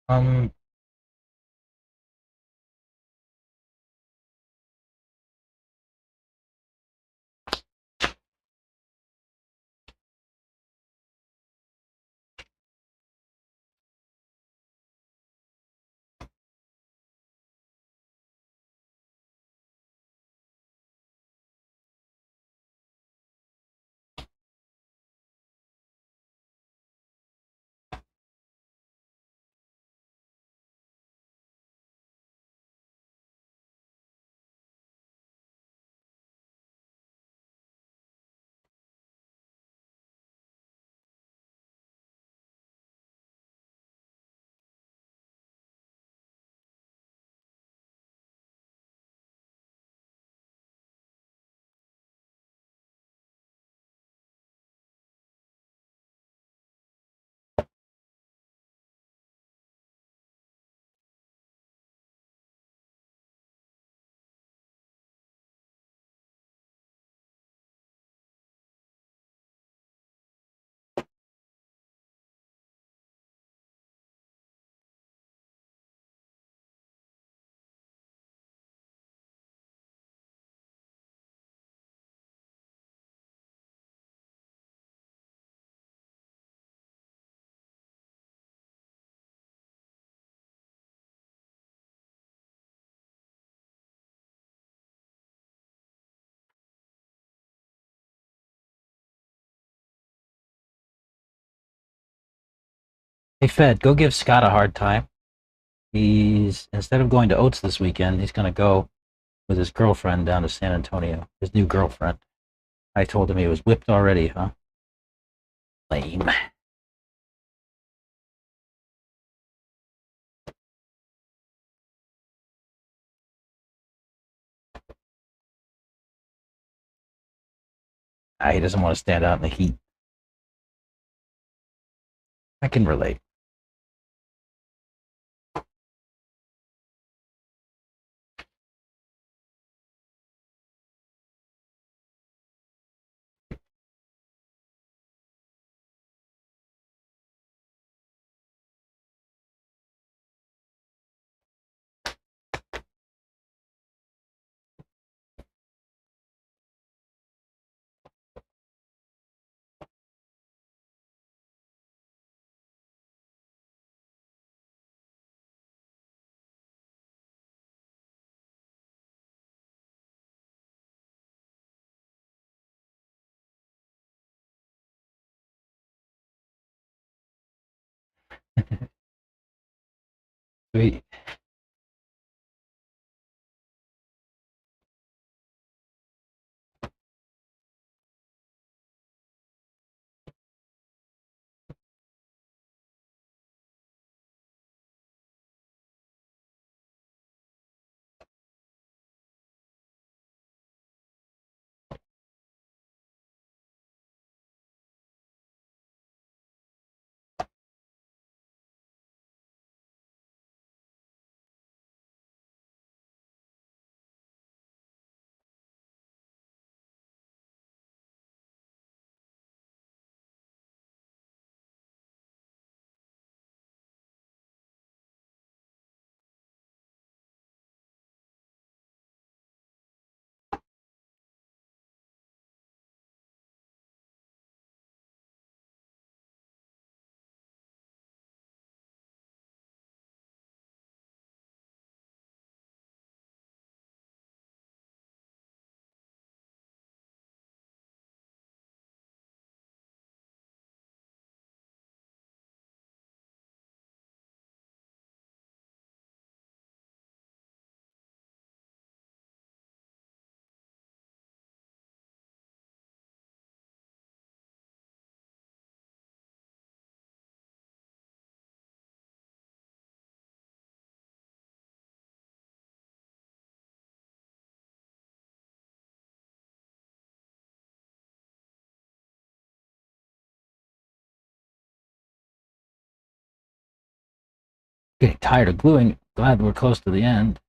um Hey, Fed, go give Scott a hard time. He's, instead of going to Oats this weekend, he's going to go with his girlfriend down to San Antonio. His new girlfriend. I told him he was whipped already, huh? Lame. He doesn't want to stand out in the heat. I can relate. Sweet. Getting tired of gluing. Glad we're close to the end.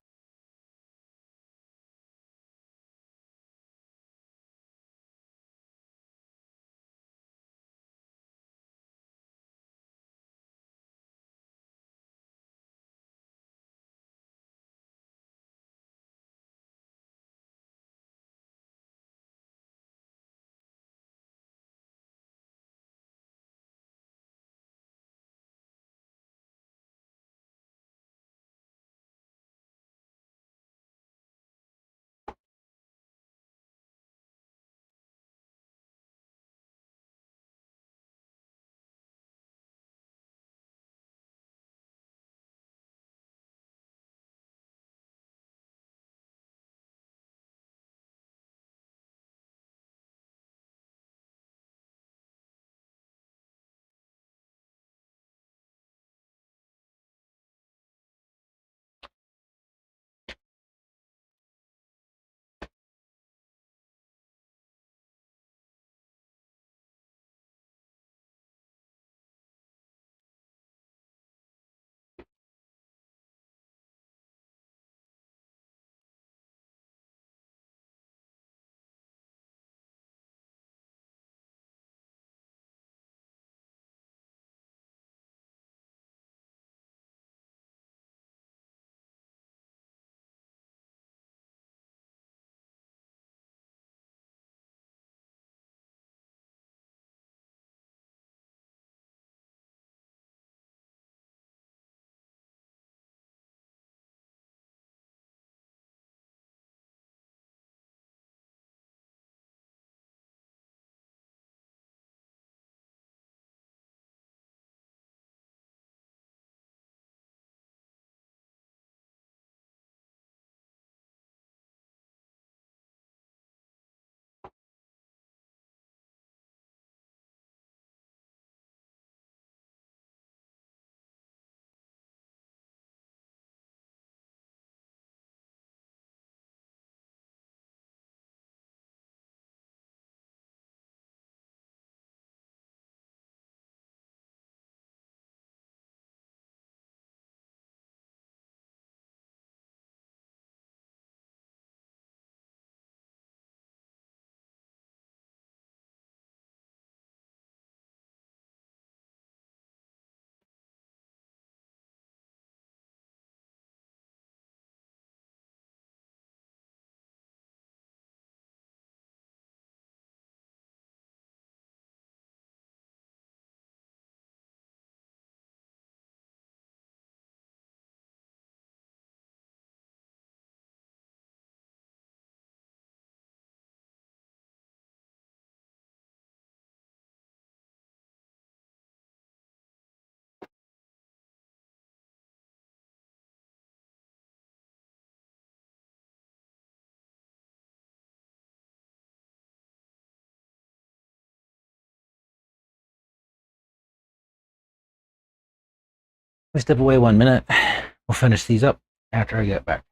We step away 1 minute. We'll finish these up after I get back.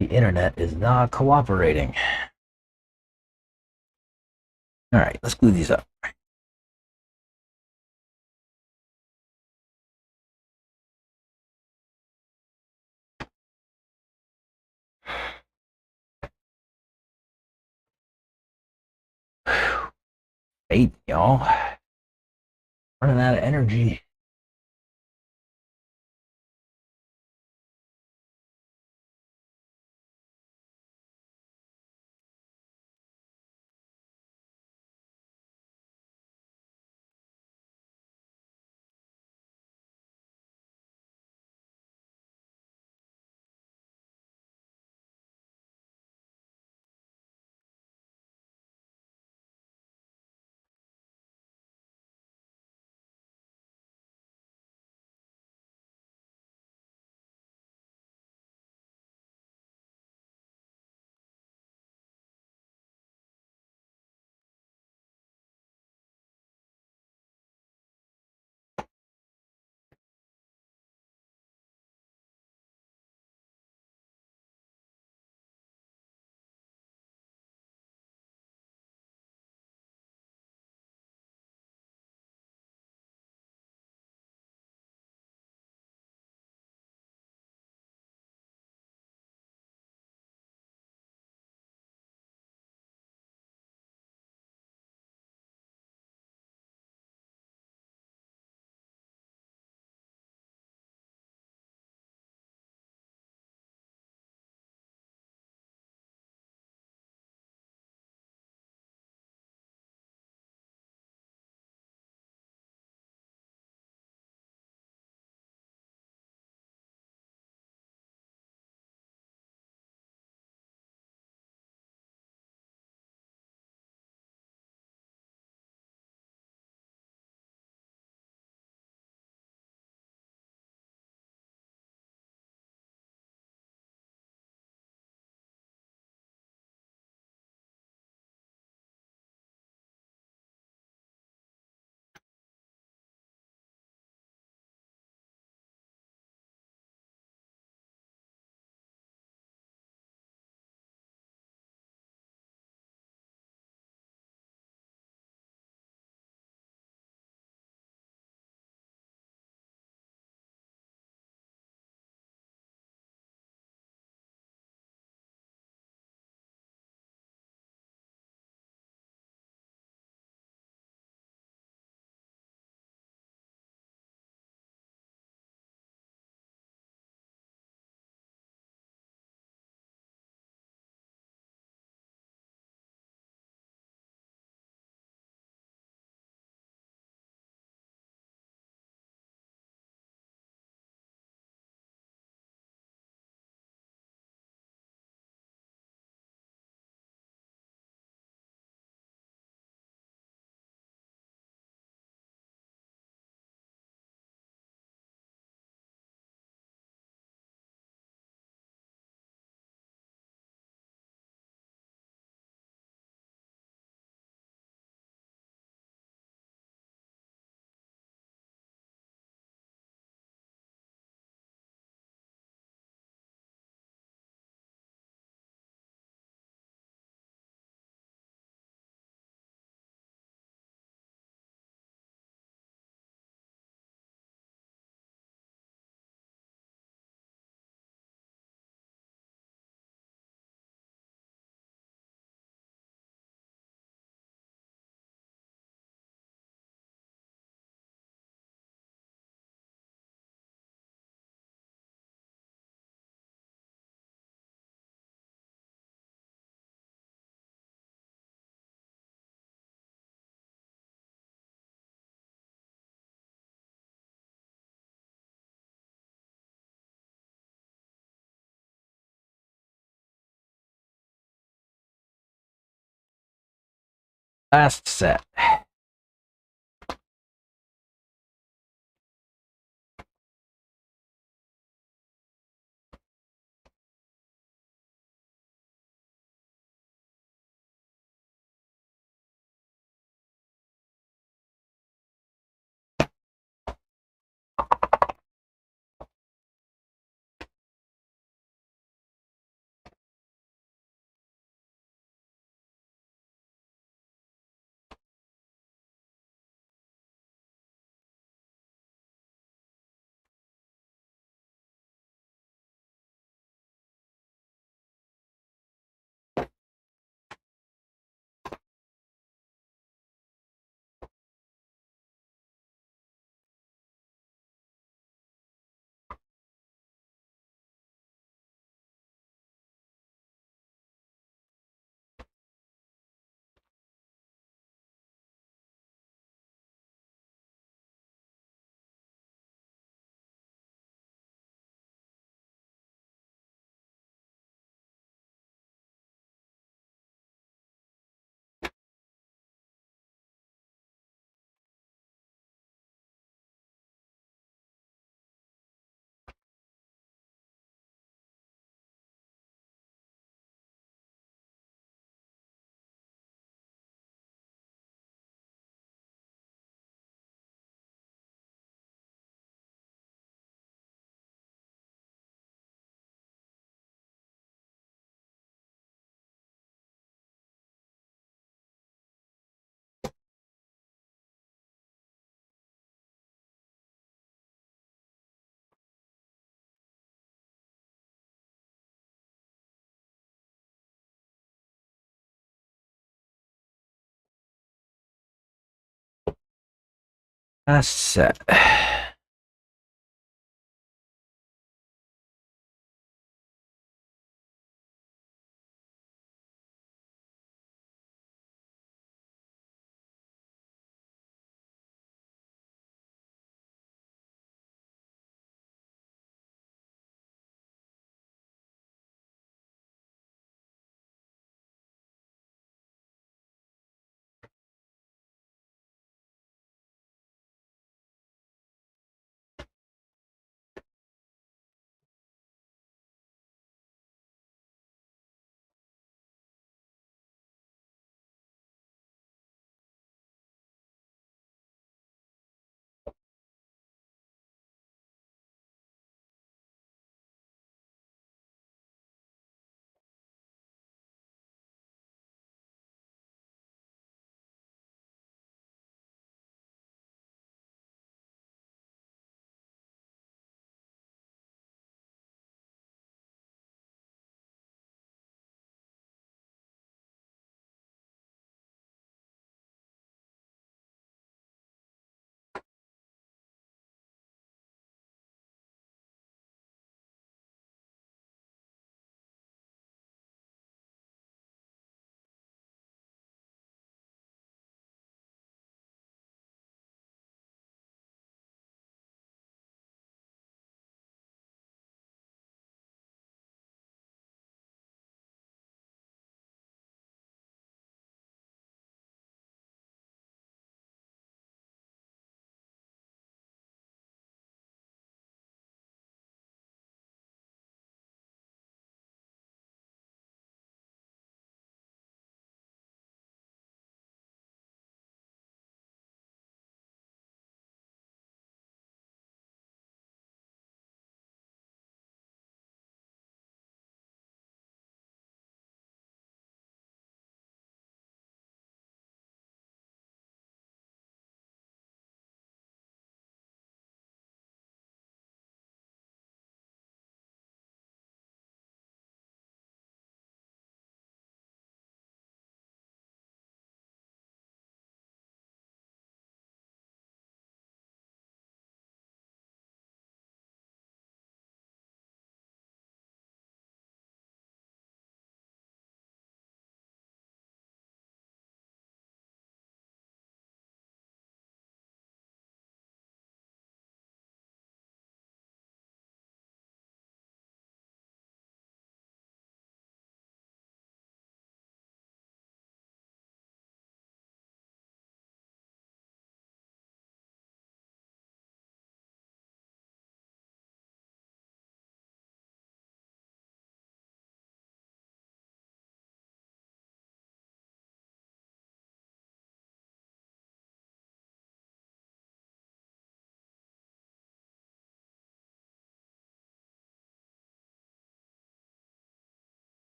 The internet is not cooperating. All right, let's glue these up. Hey, y'all. Running out of energy. Last set. Last set.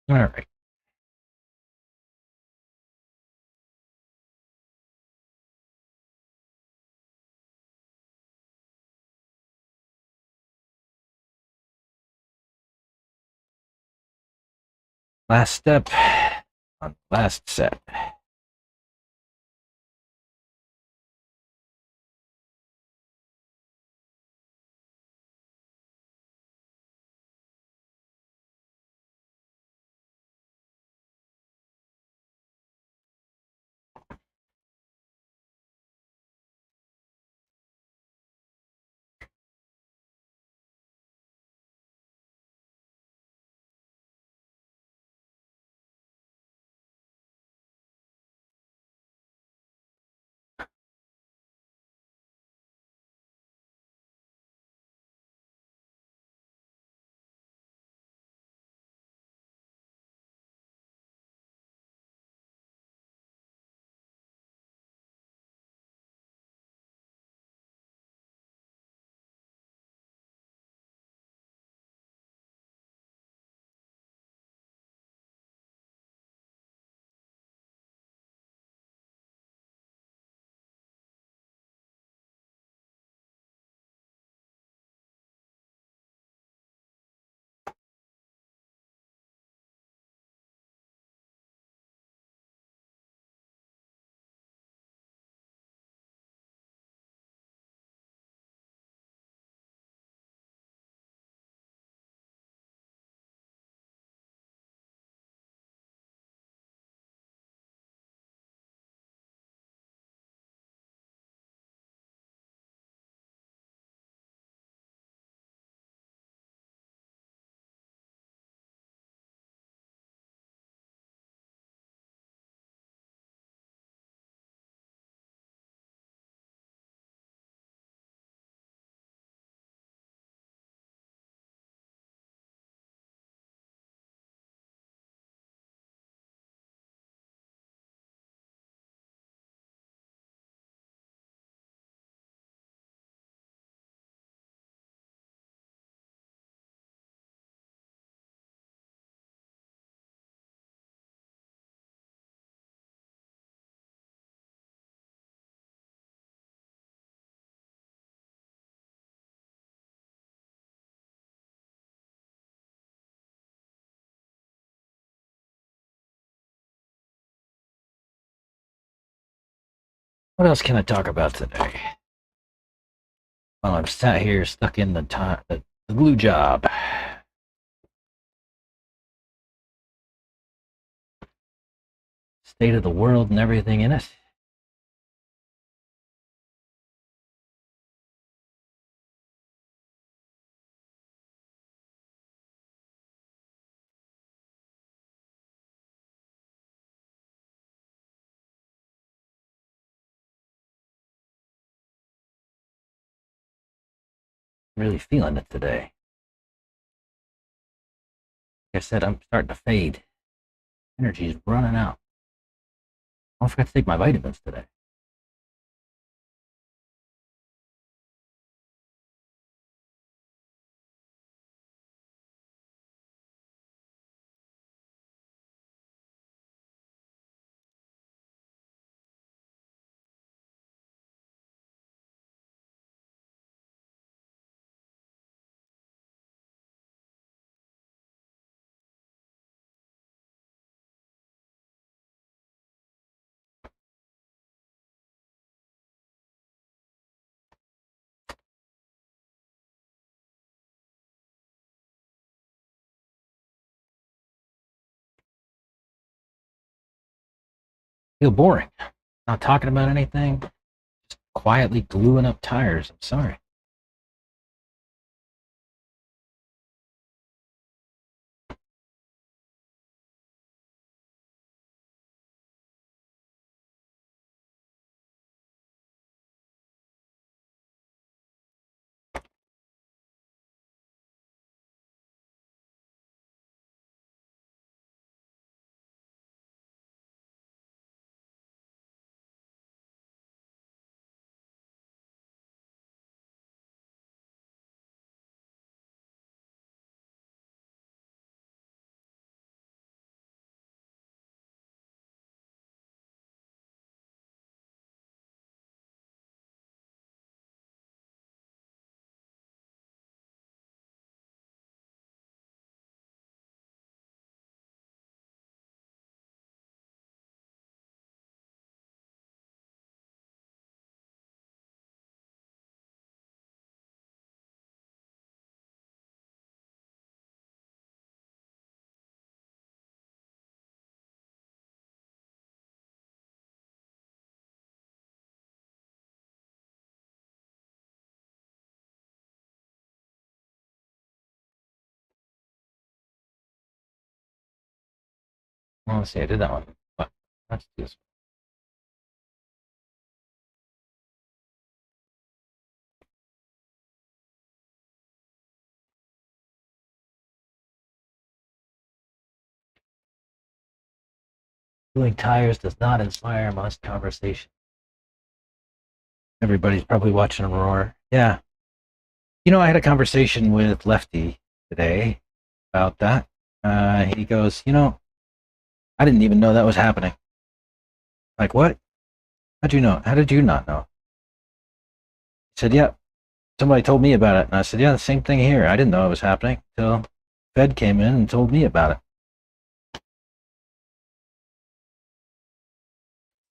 All right. Last step on last set. What else can I talk about today? Well, I'm sat here stuck in the glue job. State of the world and everything in it. Really feeling it today. Like I said, I'm starting to fade. Energy is running out. I forgot to take my vitamins today. Feel boring. Not talking about anything. Just quietly gluing up tires. I'm sorry. Well, let's see, I did that one. But let's do this one. Doing tires does not inspire much conversation. Everybody's probably watching a roar. Yeah. You know, I had a conversation with Lefty today about that. He goes, I didn't even know that was happening. Like, what? How'd you know? How did you not know? He said, yeah, somebody told me about it. And I said, yeah, the same thing here. I didn't know it was happening until Fed came in and told me about it.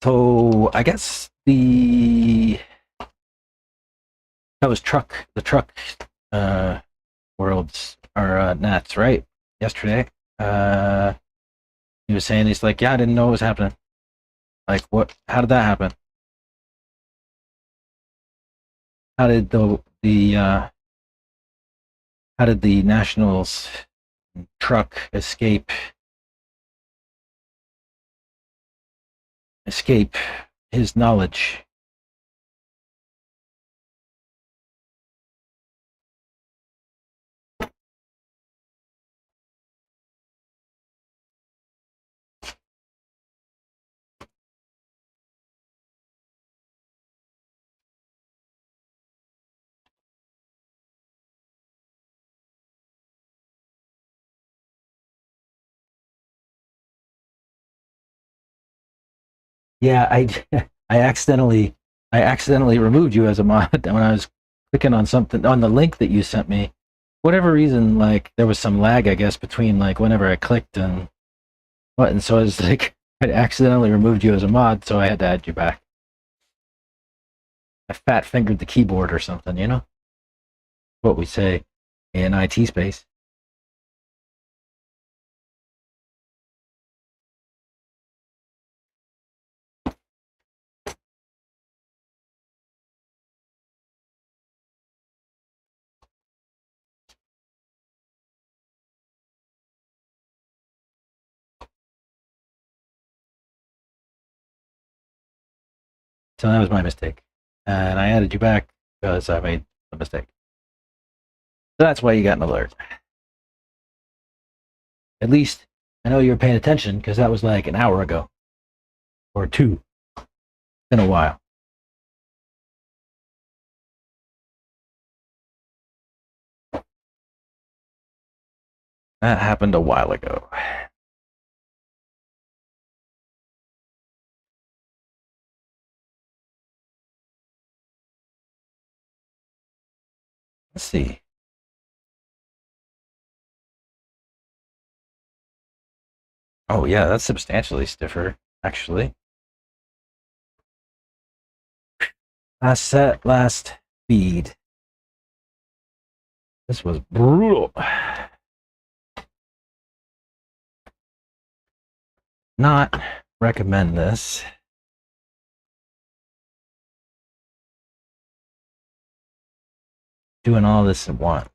So I guess that was the truck worlds or Nats, right? Yesterday. He was saying, he's like, yeah, I didn't know it was happening. Like, what? How did that happen? How did how did the Nationals truck escape his knowledge? Yeah, I accidentally removed you as a mod when I was clicking on something on the link that you sent me. Whatever reason, like there was some lag, I guess, between like whenever I clicked and what, and so I was like, I accidentally removed you as a mod, so I had to add you back. I fat fingered the keyboard or something, what we say in IT space. So that was my mistake, and I added you back because I made a mistake. So that's why you got an alert. At least I know you were paying attention because that was like an hour ago or two. Been a while. That happened a while ago. Let's see. Oh yeah, that's substantially stiffer, actually. Last set, last feed. This was brutal. Not recommend this. Doing all this at once.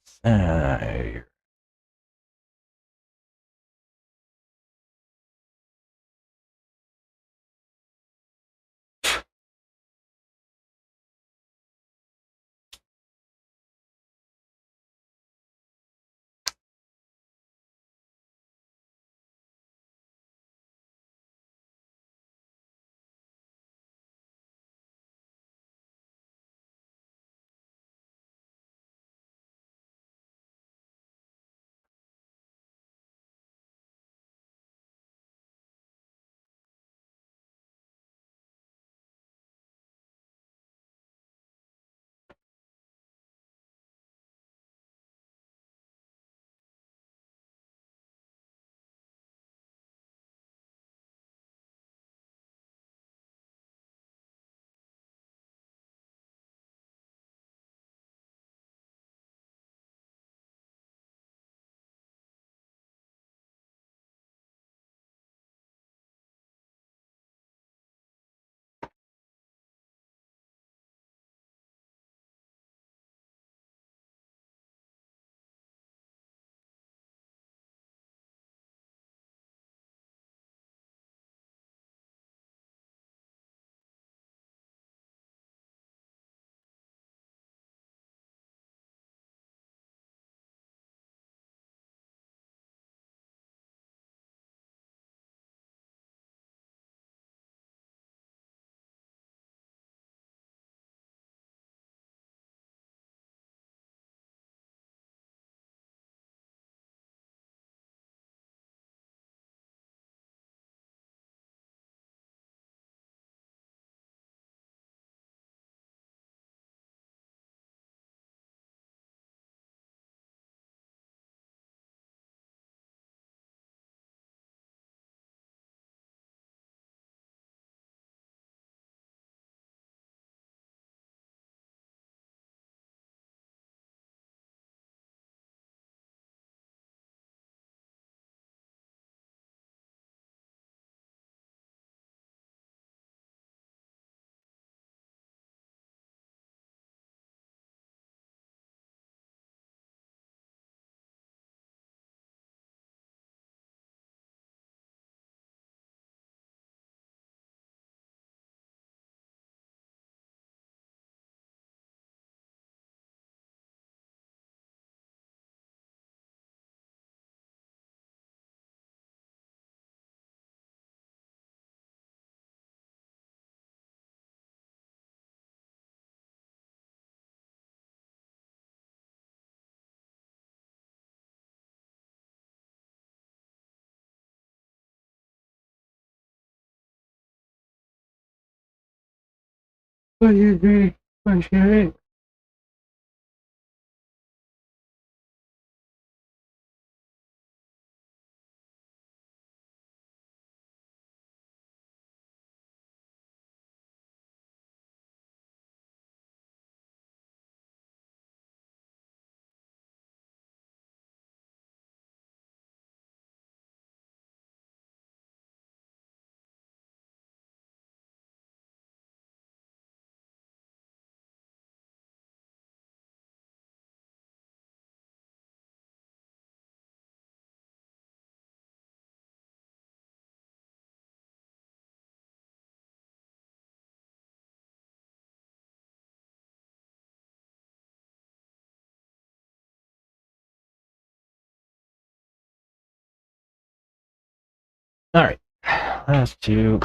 What do you think? What do you think? All right, last two.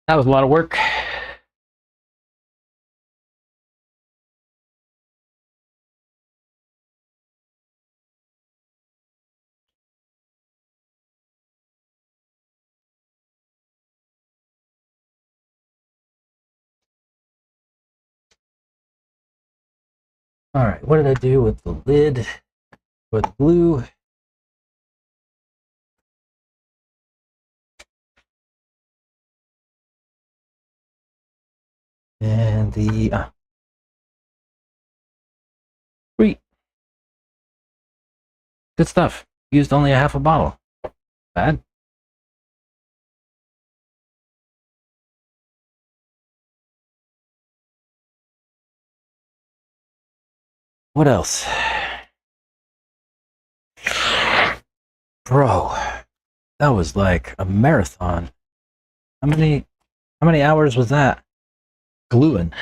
That was a lot of work. All right, what did I do with the lid? With glue. And the sweet. Good stuff. Used only a half a bottle. Bad. What else? Bro, that was like a marathon. How many hours was that? Gluing.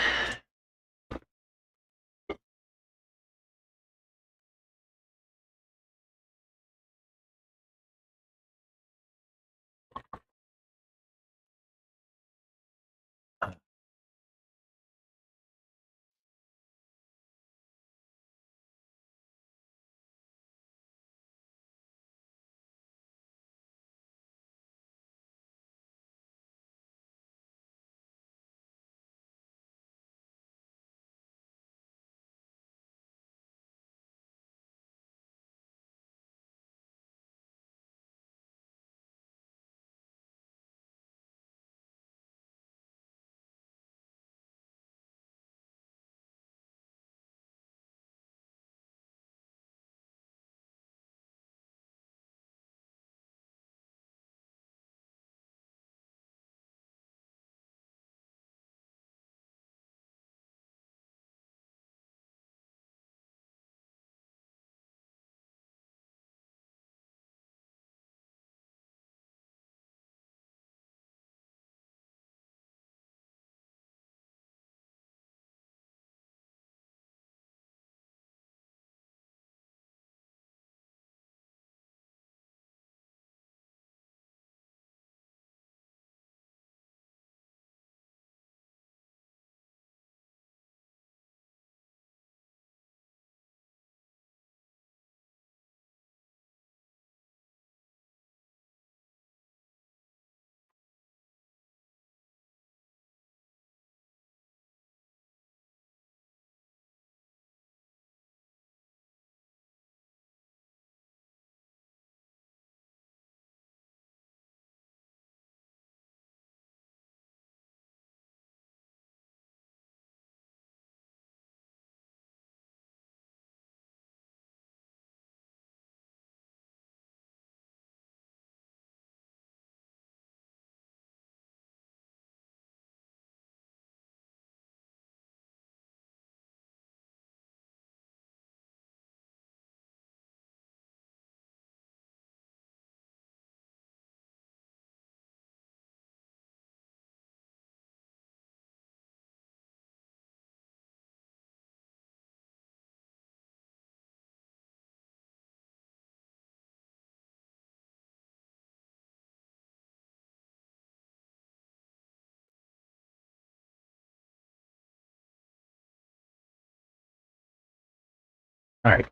All right.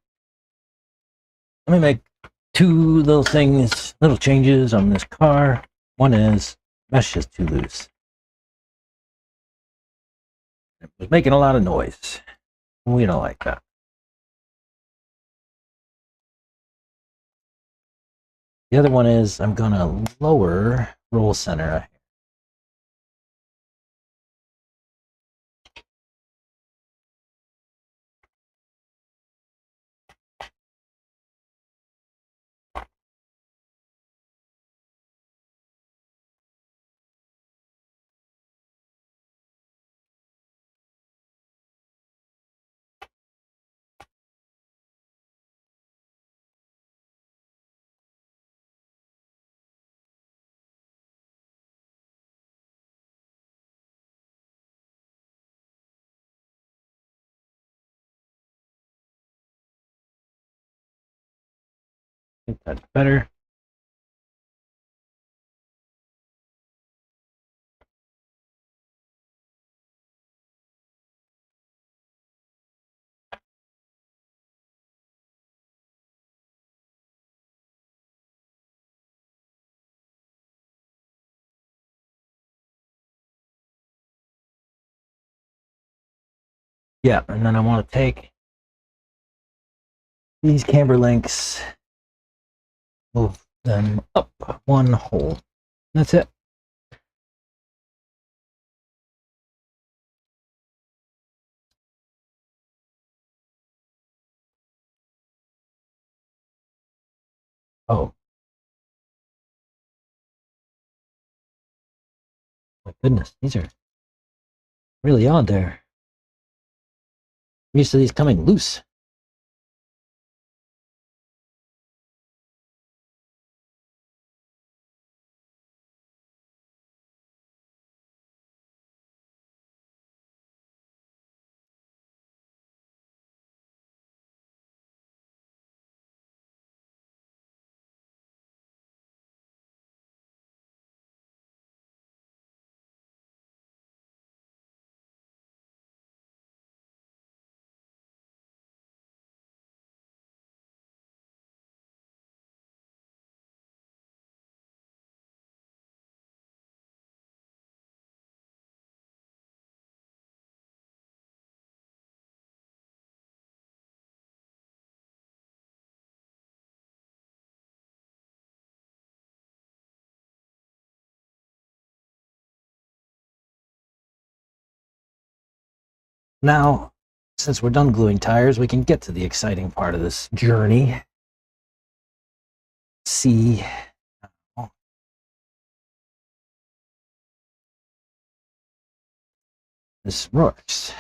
Let me make two little things, little changes on this car. One is mesh is too loose. It was making a lot of noise. We don't like that. The other one is I'm gonna lower roll center. I think that's better. Yeah, and then I want to take these camber links, move them up one hole. That's it. Oh, my goodness, these are really odd there. I'm used to these coming loose. Now, since we're done gluing tires, we can get to the exciting part of this journey. See how this works.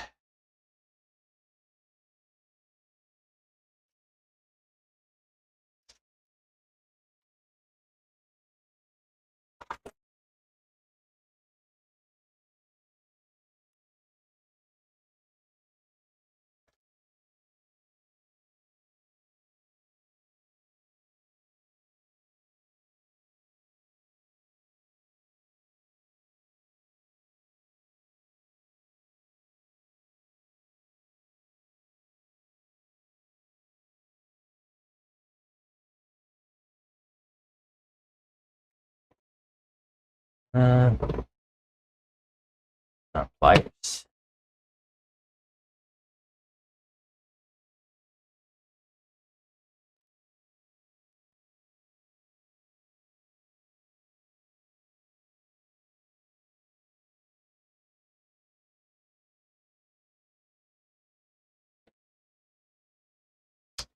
Uh, pliers.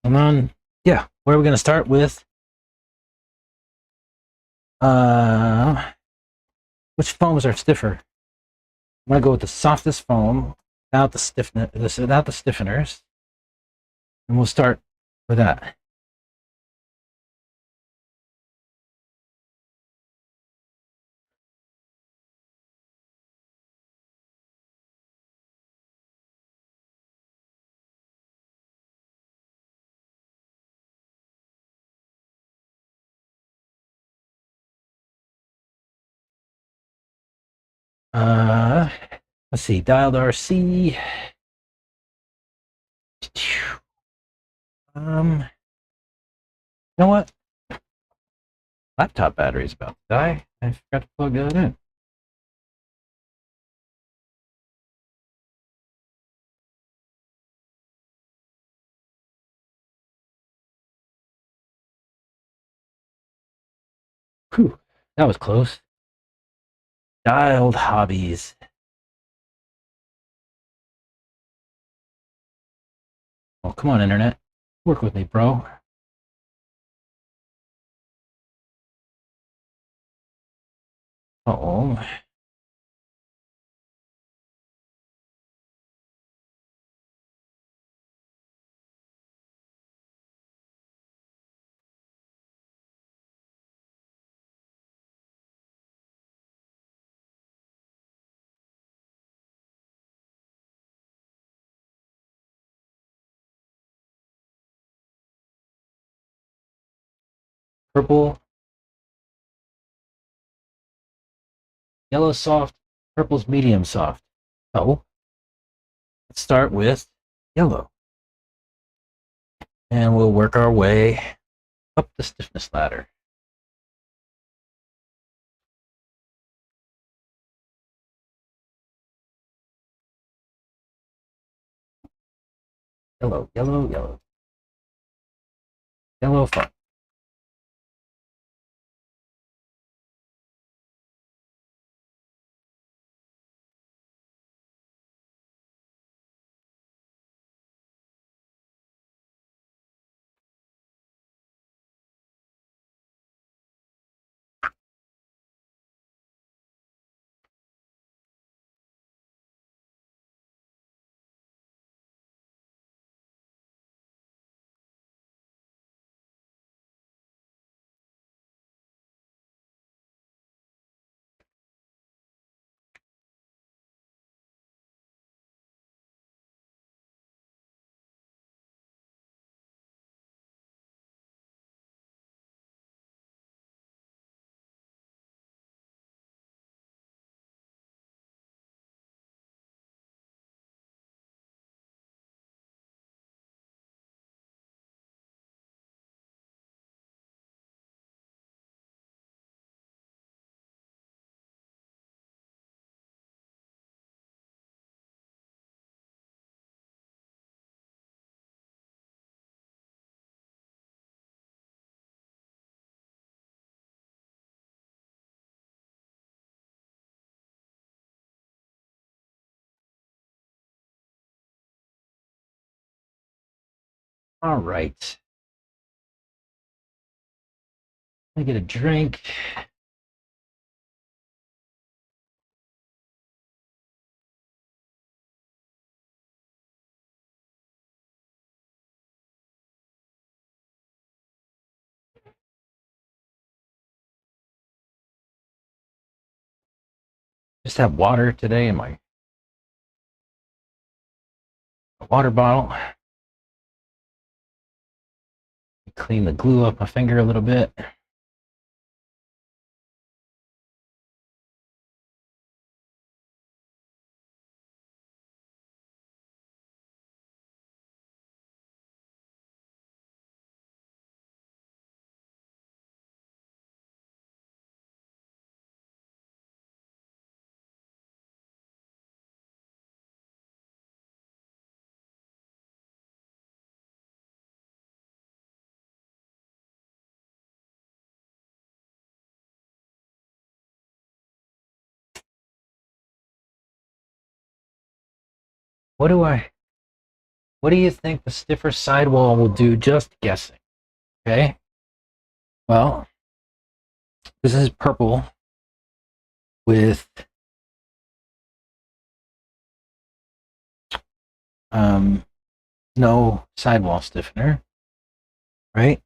And then, yeah, where are we going to start with? Which foams are stiffer? I'm going to go with the softest foam without the stiffeners, and we'll start with that. Uh, let's see, dialed RC. You know what? Laptop battery's about to die. I forgot to plug that in. Whew, that was close. Dialed hobbies. Oh, come on, internet. Work with me, bro. Uh-oh. Purple. Yellow soft. Purple's medium soft. So, let's start with yellow. And we'll work our way up the stiffness ladder. Yellow, yellow, yellow. Yellow fun. All right. Let me get a drink. Just have water today in my water bottle. Clean the glue off my finger a little bit. What do you think the stiffer sidewall will do? Just guessing. Okay. Well, this is purple with no sidewall stiffener, right?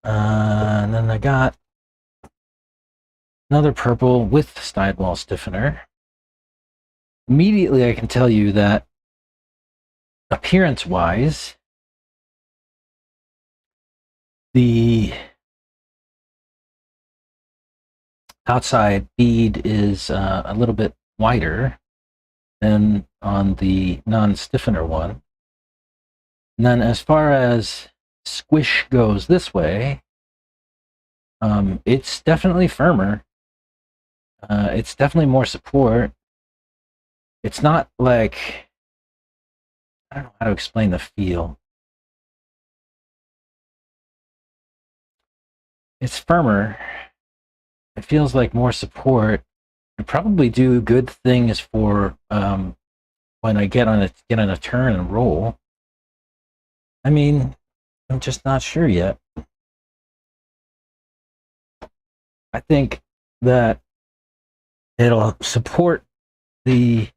And then I got another purple with sidewall stiffener. Immediately, I can tell you that appearance-wise, the outside bead is a little bit wider than on the non-stiffener one. And then as far as squish goes this way, it's definitely firmer. It's definitely more support. It's not like, I don't know how to explain the feel. It's firmer. It feels like more support. I probably do good things for when I get on a turn and roll. I mean, I'm just not sure yet. I think that it'll support the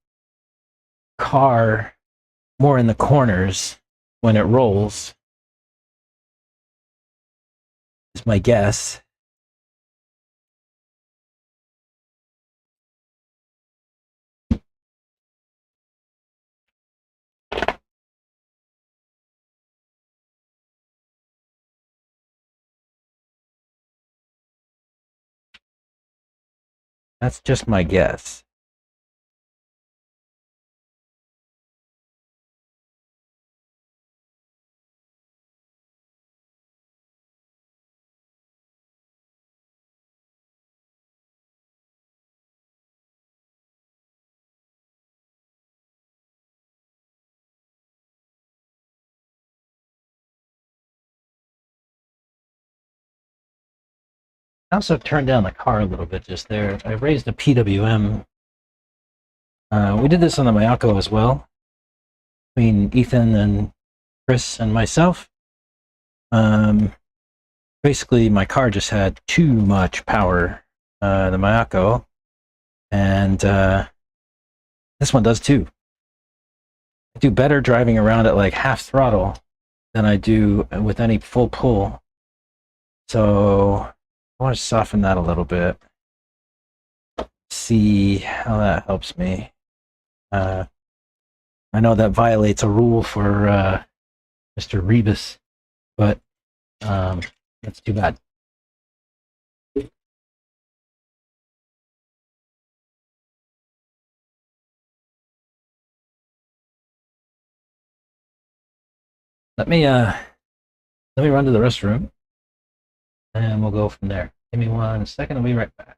car more in the corners when it rolls, is my guess. That's just my guess. I also turned down the car a little bit just there. I raised the PWM. We did this on the Mayako as well, between Ethan and Chris and myself. Basically, my car just had too much power, the Mayako, and this one does too. I do better driving around at like half throttle than I do with any full pull. So I want to soften that a little bit. See how that helps me. I know that violates a rule for Mr. Rebus, but that's too bad. Let me run to the restroom, and we'll go from there. Give me 1 second. I'll be right back.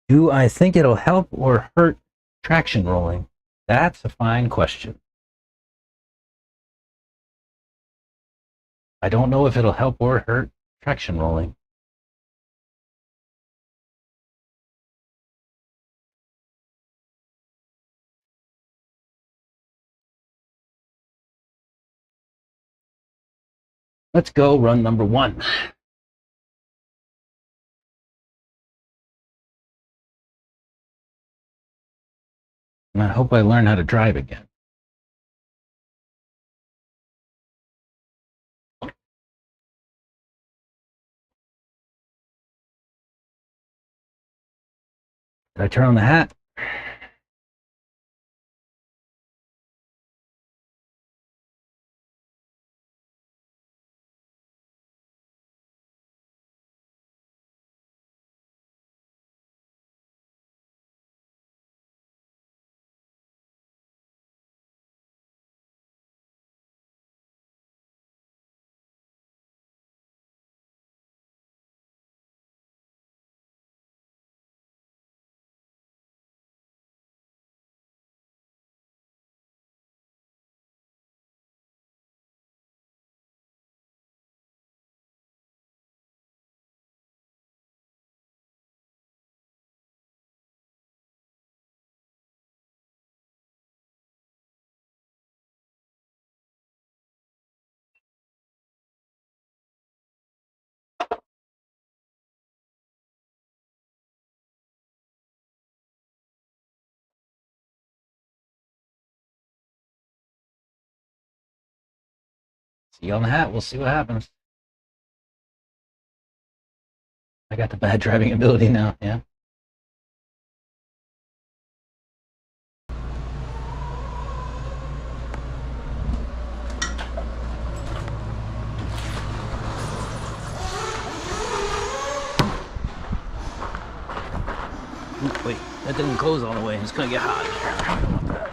Do I think it'll help or hurt traction rolling? That's a fine question. I don't know if it'll help or hurt traction rolling. Let's go run number 1. And I hope I learn how to drive again. Did I turn on the hat? See you on the hat. We'll see what happens. I got the bad driving ability now, yeah. Ooh, wait, that didn't close all the way. It's gonna get hot in here.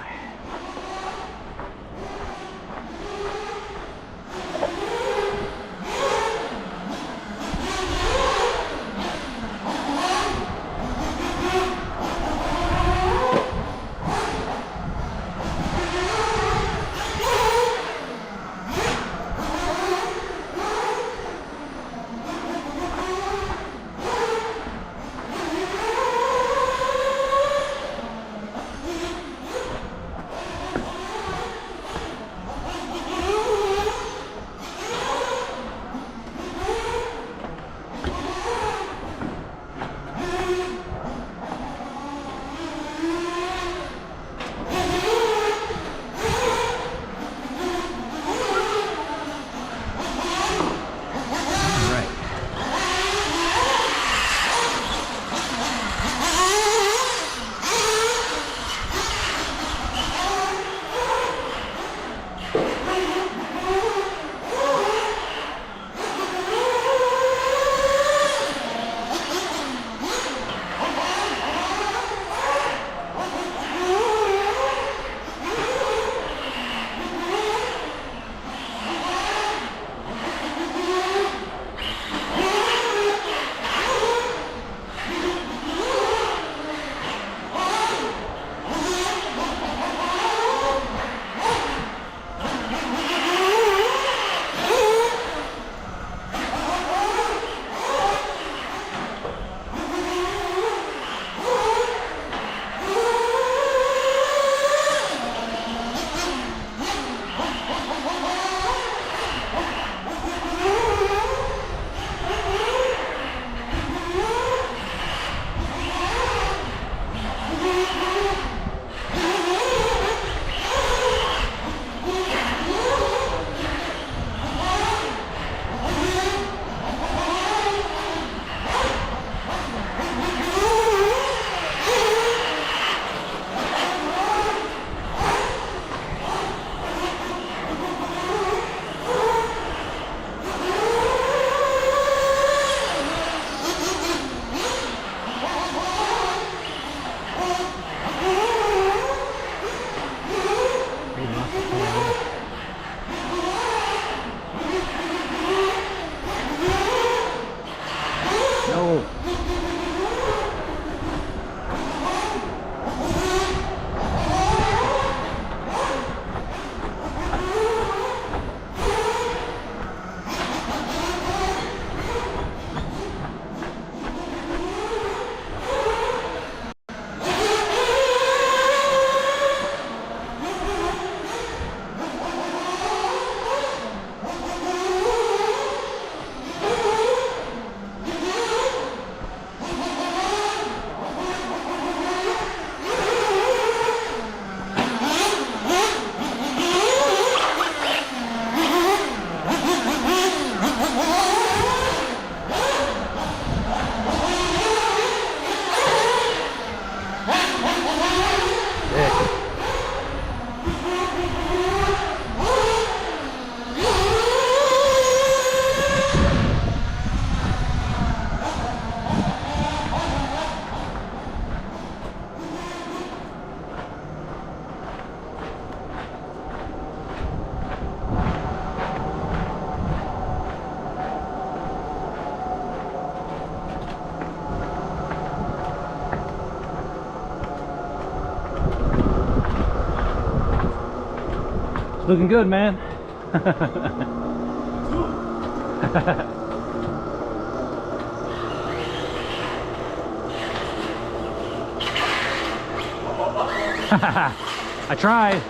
Looking good, man. I tried.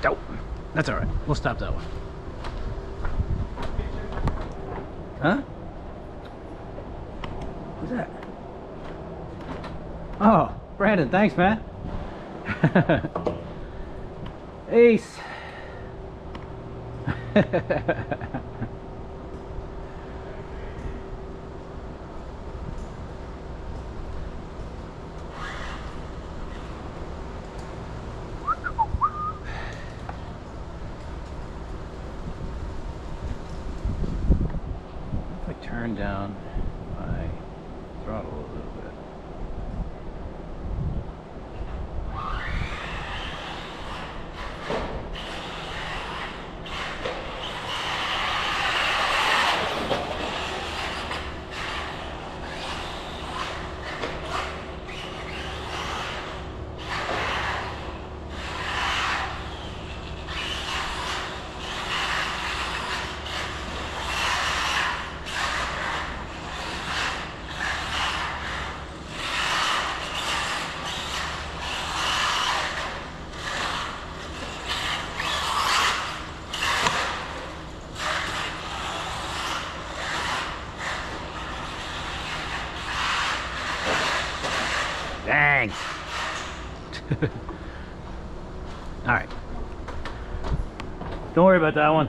Nope. That's all right. We'll stop that one. Huh? Who's that? Oh, Brandon, thanks, man. Ace. Turn down my throttle a little bit. Dang. All right. Don't worry about that one.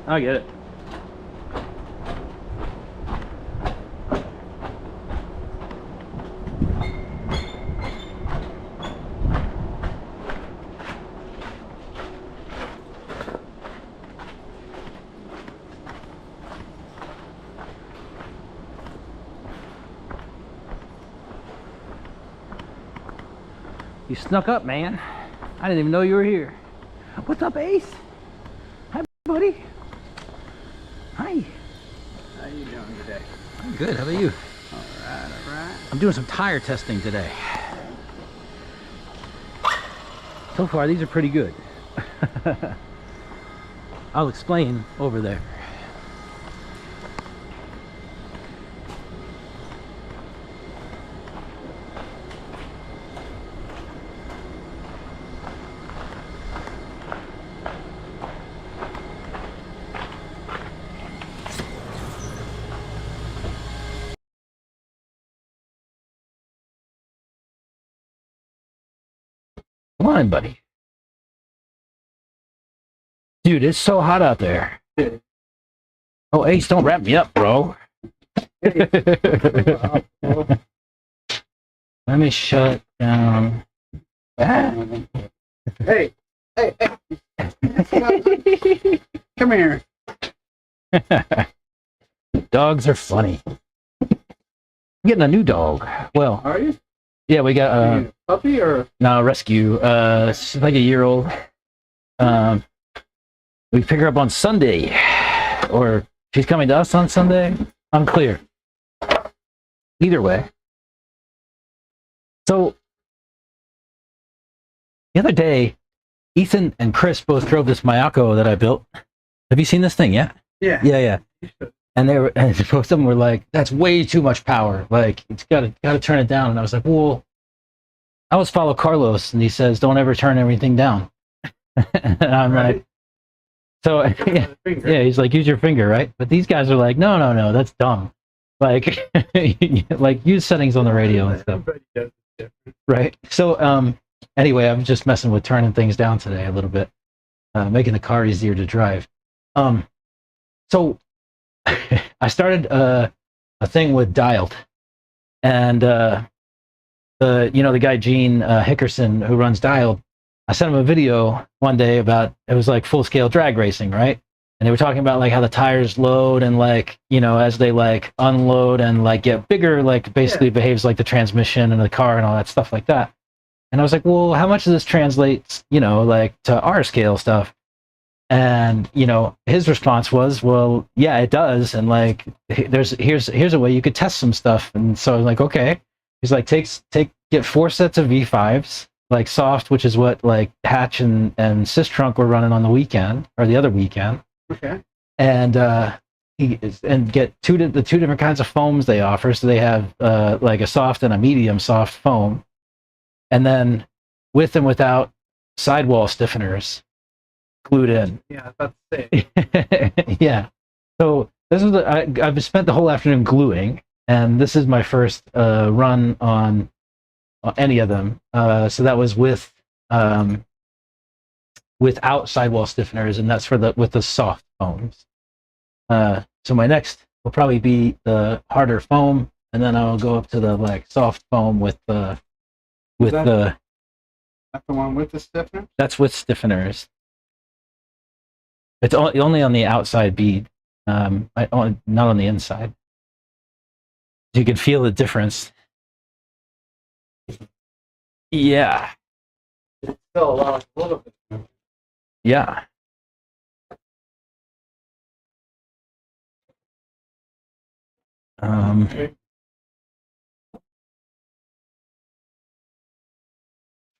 I'll get it. You snuck up, man. I didn't even know you were here. What's up, Ace? Hi, buddy. Hi. How you doing today? I'm good. How about you? All right. I'm doing some tire testing today. So far, these are pretty good. I'll explain over there. Come fine, buddy. Dude, it's so hot out there. Oh, Ace, don't wrap me up, bro. Let me shut down. Hey, hey, hey. Come here. Dogs are funny. I'm getting a new dog. Well, Are you? yeah, we got Are you a puppy or? no rescue. She's like a year old. We pick her up on Sunday, or she's coming to us on Sunday. Unclear. Either way. So the other day, Ethan and Chris both drove this Mayako that I built. Have you seen this thing yet? Yeah. Yeah. And both of them were like, "That's way too much power. Like, it's gotta turn it down." And I was like, "Well, I always follow Carlos, and he says, don't ever turn everything down." And I'm like, so yeah, he's like, use your finger, right? But these guys are like, no, that's dumb. Like, like use settings on the radio and stuff, right? So anyway, I'm just messing with turning things down today a little bit, making the car easier to drive. So I started a thing with Dialed, and the guy Gene Hickerson who runs Dialed, I sent him a video one day about, it was like full scale drag racing, right? And they were talking about like how the tires load and like, as they like unload and like get bigger, like basically behaves like the transmission and the car and all that stuff like that. And I was like, well, how much does this translate, like to our scale stuff? And his response was, well, yeah, it does. And like, here's a way you could test some stuff. And so I was like, okay. He's like, get 4 sets of V5s, like soft, which is what like Hatch and Systrunk were running on the weekend or the other weekend. Okay. And get the two different kinds of foams they offer. So they have like a soft and a medium soft foam, and then with and without sidewall stiffeners glued in. Yeah, I was about to say. Yeah. So this is I've spent the whole afternoon gluing, and this is my first run on any of them. So that was without sidewall stiffeners, and that's with the soft foams. So my next will probably be the harder foam, and then I'll go up to the like soft foam with the That's the one with the stiffener? that's with stiffeners. It's only on the outside bead, not on the inside. You can feel the difference. Yeah. It's still a little bit. Yeah.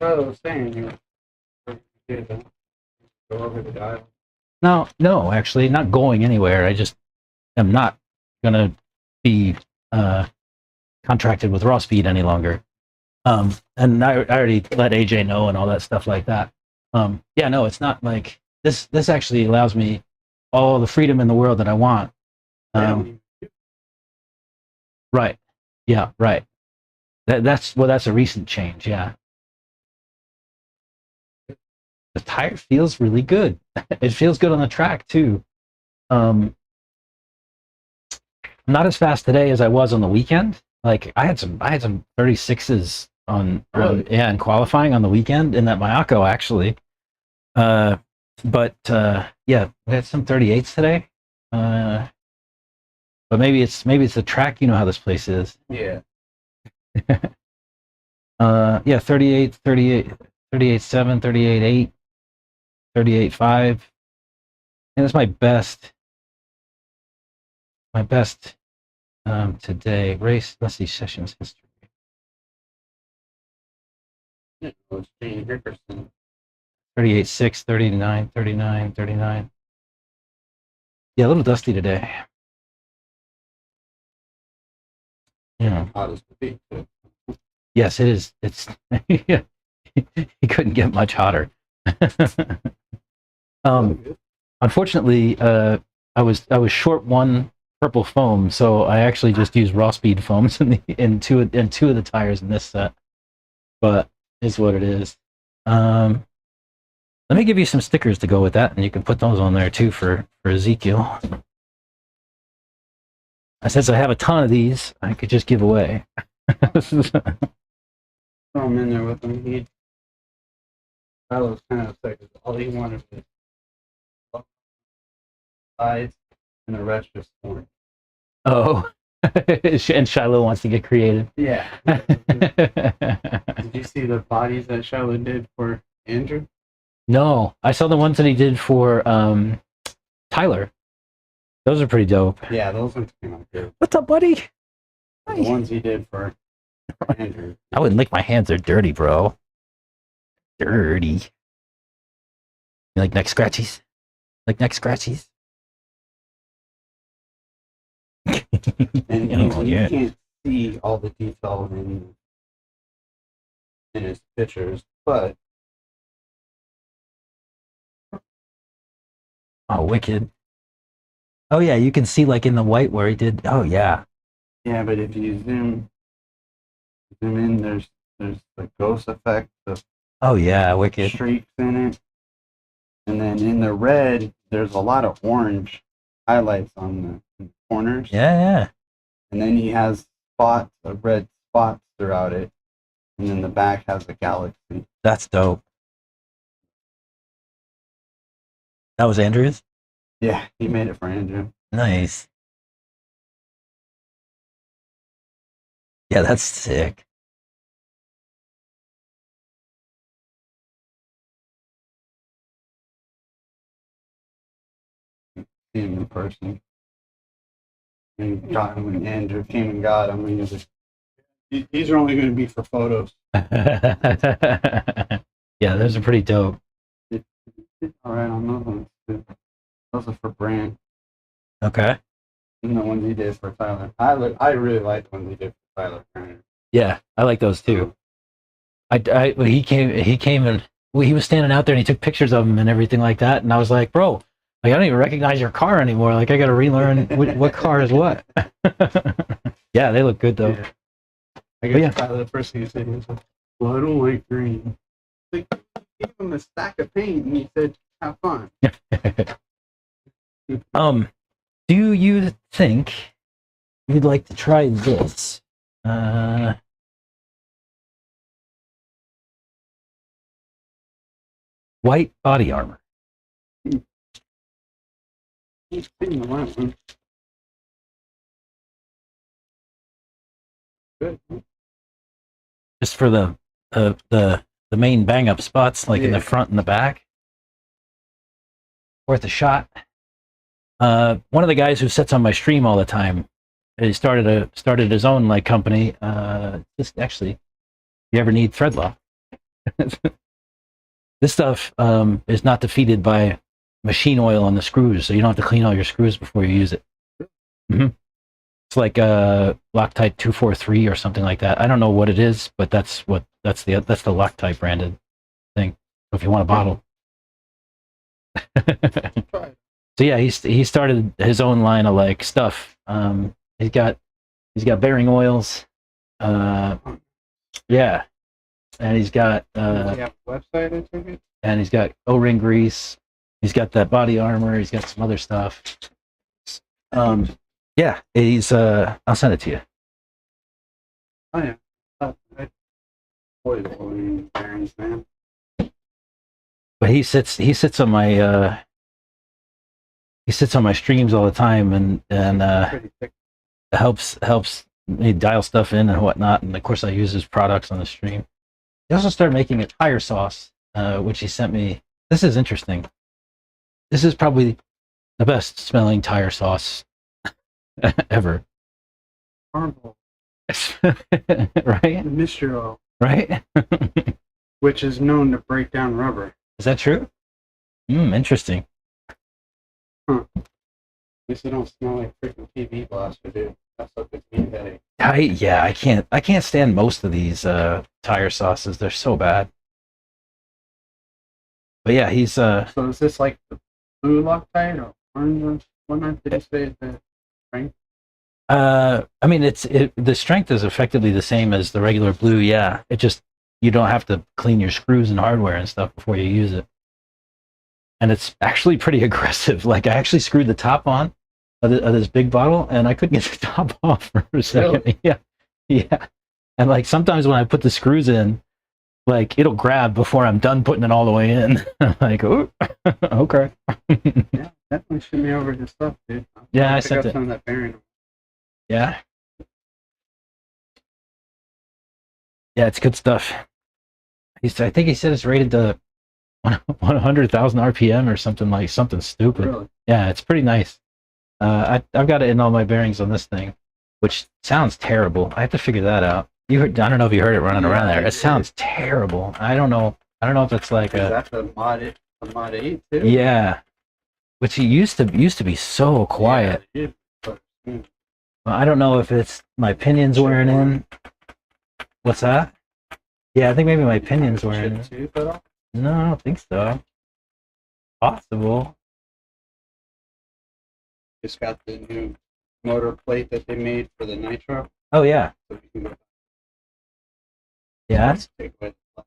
Charlie was saying you did go over the dial. No, actually, not going anywhere. I just am not gonna be contracted with raw speed any longer. And I already let AJ know and all that stuff like that. Yeah, no, it's not like this. This actually allows me all the freedom in the world that I want. Right. Yeah. Right. That's a recent change. Yeah. The tire feels really good. It feels good on the track too. I'm not as fast today as I was on the weekend. Like I had some 36s in qualifying on the weekend in that Mayako actually. But yeah, we had some 38s today. But maybe it's the track. You know how this place is. Yeah. Yeah, 38, 7, 38, 8, 38, 5. And that's my best today. Race, let's see, sessions history. It's Gene Hickerson. 38, 6, 39, 39, 39. Yeah, a little dusty today. Yeah. Hot as could be. Yes, it is. It's he couldn't get much hotter. Unfortunately, I was short one purple foam, so I actually just used raw speed foams in two of the tires in this set. But it's what it is. Let me give you some stickers to go with that, and you can put those on there too for Ezekiel. Since I have a ton of these, I could just give away. Throw him in there with him. I was kind of sick. All he wanted was sides, and the rest just orange. Oh, and Shiloh wants to get creative. Yeah. Did you see the bodies that Shiloh did for Andrew? No, I saw the ones that he did for Tyler. Those are pretty dope. Yeah, those ones came out good. What's up, buddy? The ones he did for Andrew. I wouldn't lick my hands. They're dirty, bro. Dirty. You like neck scratchies? Like neck scratchies? And Oh, you yeah. can't see all the detail in his pictures, but Oh, wicked. Oh, yeah, you can see like in the white where he did. Oh, yeah. yeah, but if you zoom in, there's the ghost effect, the Oh, yeah, wicked. streaks in it, and then in the red, there's a lot of orange highlights on the corners. Yeah, yeah. And then he has spots of red spots throughout it, and then the back has a galaxy. That's dope. That was Andrew's? Yeah, he made it for Andrew. Nice. Yeah, that's sick. See him in person. And got him when Andrew came and got him. And he was like, these are only going to be for photos. Yeah, those are pretty dope. All right, on those ones too. Those are for Brant. Okay. And the ones he did for Tyler. I really like the ones he did for Tyler Turner. Yeah, I like those too. When he came and he was standing out there and he took pictures of him and everything like that, and I was like, bro, like, I don't even recognize your car anymore. Like, I got to relearn what car is what. Yeah, they look good though. Yeah. I guess Tyler, the first thing he said, he was like, well, I don't like green. Like, you gave him a stack of paint and he said, have fun. Do you think you'd like to try this? White body armor. He's seen the white one. Good. Just for the main bang up spots, like in the front and the back. Worth a shot. One of the guys who sits on my stream all the time, he started his own like company. Just actually, if you ever need thread lock, this stuff is not defeated by machine oil on the screws, so you don't have to clean all your screws before you use it. Mm-hmm. It's like Loctite 243 or something like that. I don't know what it is, but that's the Loctite branded thing. So if you want a bottle. So yeah, he started his own line of like stuff. He's got bearing oils. Yeah, and he's got Does he have a website I took it? and he's got O-ring grease. He's got that body armor. He's got some other stuff. Yeah, he's I'll send it to you. Oh yeah. Boy, the oil bearings, man. But he sits on my streams all the time and Pretty thick. helps me dial stuff in and whatnot. And of course, I use his products on the stream. He also started making a tire sauce, which he sent me. This is interesting. This is probably the best smelling tire sauce ever. Horrible. Right? The mystery oil, Right? which is known to break down rubber. Is that true? Interesting. At least it don't smell like freaking TV blaster, dude. That's what gives me a headache. I can't stand most of these tire sauces. They're so bad. But yeah, he's So is this like the blue Loctite or orange or whatnot? Did you say the strength? I mean the strength is effectively the same as the regular blue, yeah. It just you don't have to clean your screws and hardware and stuff before you use it. And it's actually pretty aggressive. Like I actually screwed the top on of this big bottle, and I couldn't get the top off for a second. Really? Yeah. And like sometimes when I put the screws in, like it'll grab before I'm done putting it all the way in. I'm like, oh, okay. Yeah, definitely shoot me over your stuff, dude. Yeah, I pick sent up it. some of that bearing. Yeah. Yeah, it's good stuff. I think he said it's rated to 100,000 RPM or something stupid. Really? Yeah, it's pretty nice. I've got it in all my bearings on this thing, which sounds terrible. I have to figure that out. I don't know if you heard it running around there. It sounds terrible. I don't know if it's like Is that the mod 8 too? yeah, which it used to be so quiet. Yeah, but, Well, I don't know if it's my pinions wearing in. What's that? Yeah, I think maybe my pinions wearing in. too, but No, I don't think so. Possible. just got the new motor plate that they made for the nitro. Oh yeah. So we can go Yeah. take away the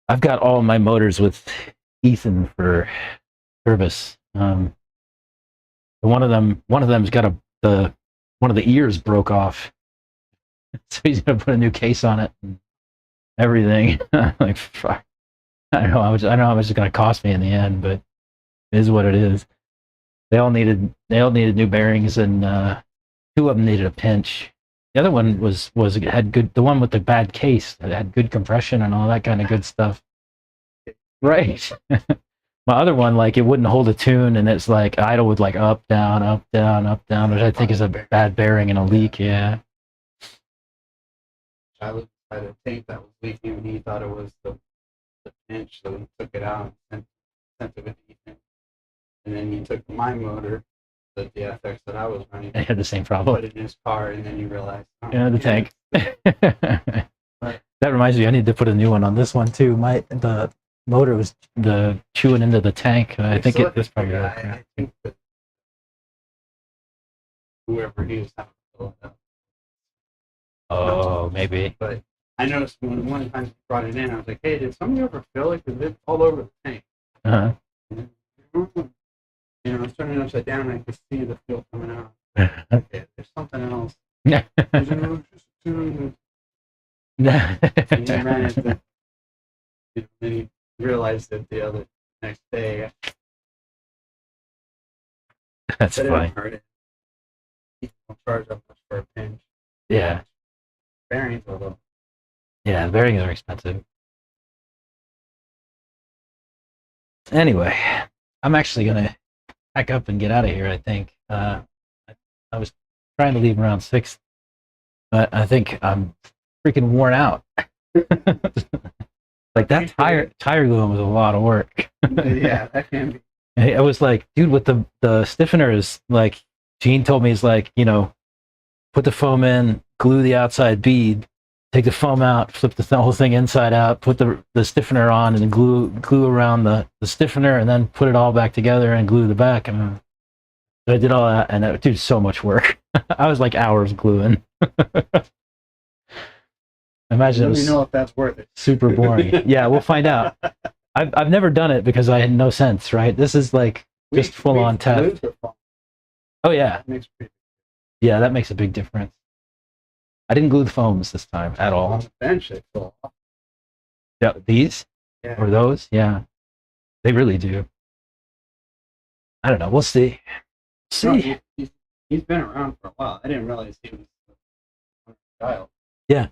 I've got all my motors with Ethan for service. One of them's got one of the ears broke off, so he's gonna put a new case on it and everything. Like fuck, I don't know how much it's gonna cost me in the end, but it is what it is. They all needed new bearings, and two of them needed a pinch. The other one had good. The one with the bad case that had good compression and all that kind of good stuff. Right. My other one, like, it wouldn't hold a tune, and it's like idle with like up, down, up, down, up, down, which I think is a bad bearing and a leak. Yeah. I looked at a tank that was leaking, and he thought it was the pinch, so he took it out and sent it with Ethan. And then he took my motor, the FX that I was running, I had the same problem. put it in his car, and then he realized, oh, Yeah, the tank. That reminds me, I need to put a new one on this one too. The motor was chewing into the tank. I think this probably. I think that whoever he was having to fill it up. Oh, maybe. But I noticed when one time he brought it in, I was like, hey, did somebody ever fill it? Because it's all over the tank. Uh-huh. You know, I was turning it upside down and I could see the fuel coming out. Okay, there's something else. There's just two. And he ran it. Then he realized it the next day. That's But it funny. didn't hurt it. He won't charge up much for a pinch. Yeah. Bearings, although. Yeah, bearings are expensive. Anyway, I'm actually gonna pack up and get out of here. I think I was trying to leave around 6, but I think I'm freaking worn out. Like that tire gluing was a lot of work. Yeah, that can be. I was like, dude, with the stiffener is like, Gene told me, he's like, put the foam in, glue the outside bead, take the foam out, flip the whole thing inside out, put the stiffener on, and then glue around the stiffener, and then put it all back together and glue the back. And I did all that, and it was so much work. I was like hours gluing. Imagine it Let was me know if that's worth it. super boring. Yeah, we'll find out. I've never done it because I had no sense, right? This is like just full on test. Oh yeah. Yeah, that makes a big difference. I didn't glue the foams this time at all. On the bench, they fall off. Yeah, these Yeah. or those? Yeah, they really do. I don't know. We'll see. No, See. he's been around for a while. I didn't realize he was a child. Yeah.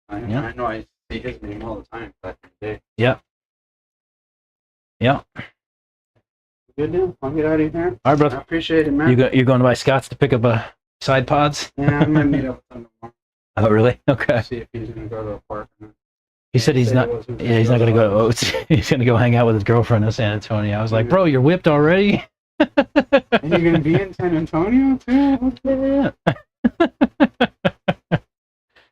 I know I see his name all the time back in the day. Yeah. Yeah. Good deal. I'll get out of here. All right, I brother. appreciate it, man. You're going to buy Scott's to pick up side pods? Yeah, I might meet up with him tomorrow. Oh, really? Okay. See if he's going to go to a park. He said he's not. Yeah, he's not going to go to Oats. He's going to go hang out with his girlfriend in San Antonio. I was like, bro, you're whipped already? And you're going to be in San Antonio too? Yeah.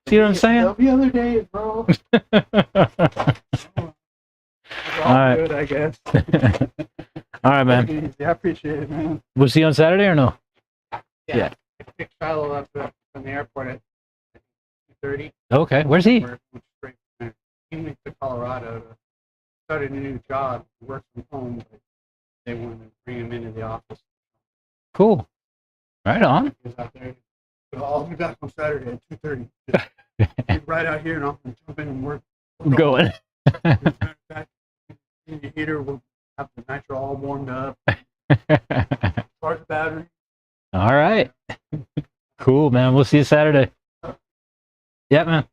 See what I'm saying? There'll be other days, bro. All right. good, I guess. All right, man. I appreciate it, man. We'll see you on Saturday or no? Yeah. Pick Shiloh up. from the airport at 2:30. Okay, where's he? We're straight from there. He went to Colorado to start a new job, work from home, but they wanted to bring him into the office. Cool. Right on. He was out there. So I'll be back on Saturday at 2:30. Get right out here, and I'm going to jump in and work. I'm going. Back in the heater, we'll have the nitro all warmed up. Charge the battery. All right. Cool, man. We'll see you Saturday. Yeah, man.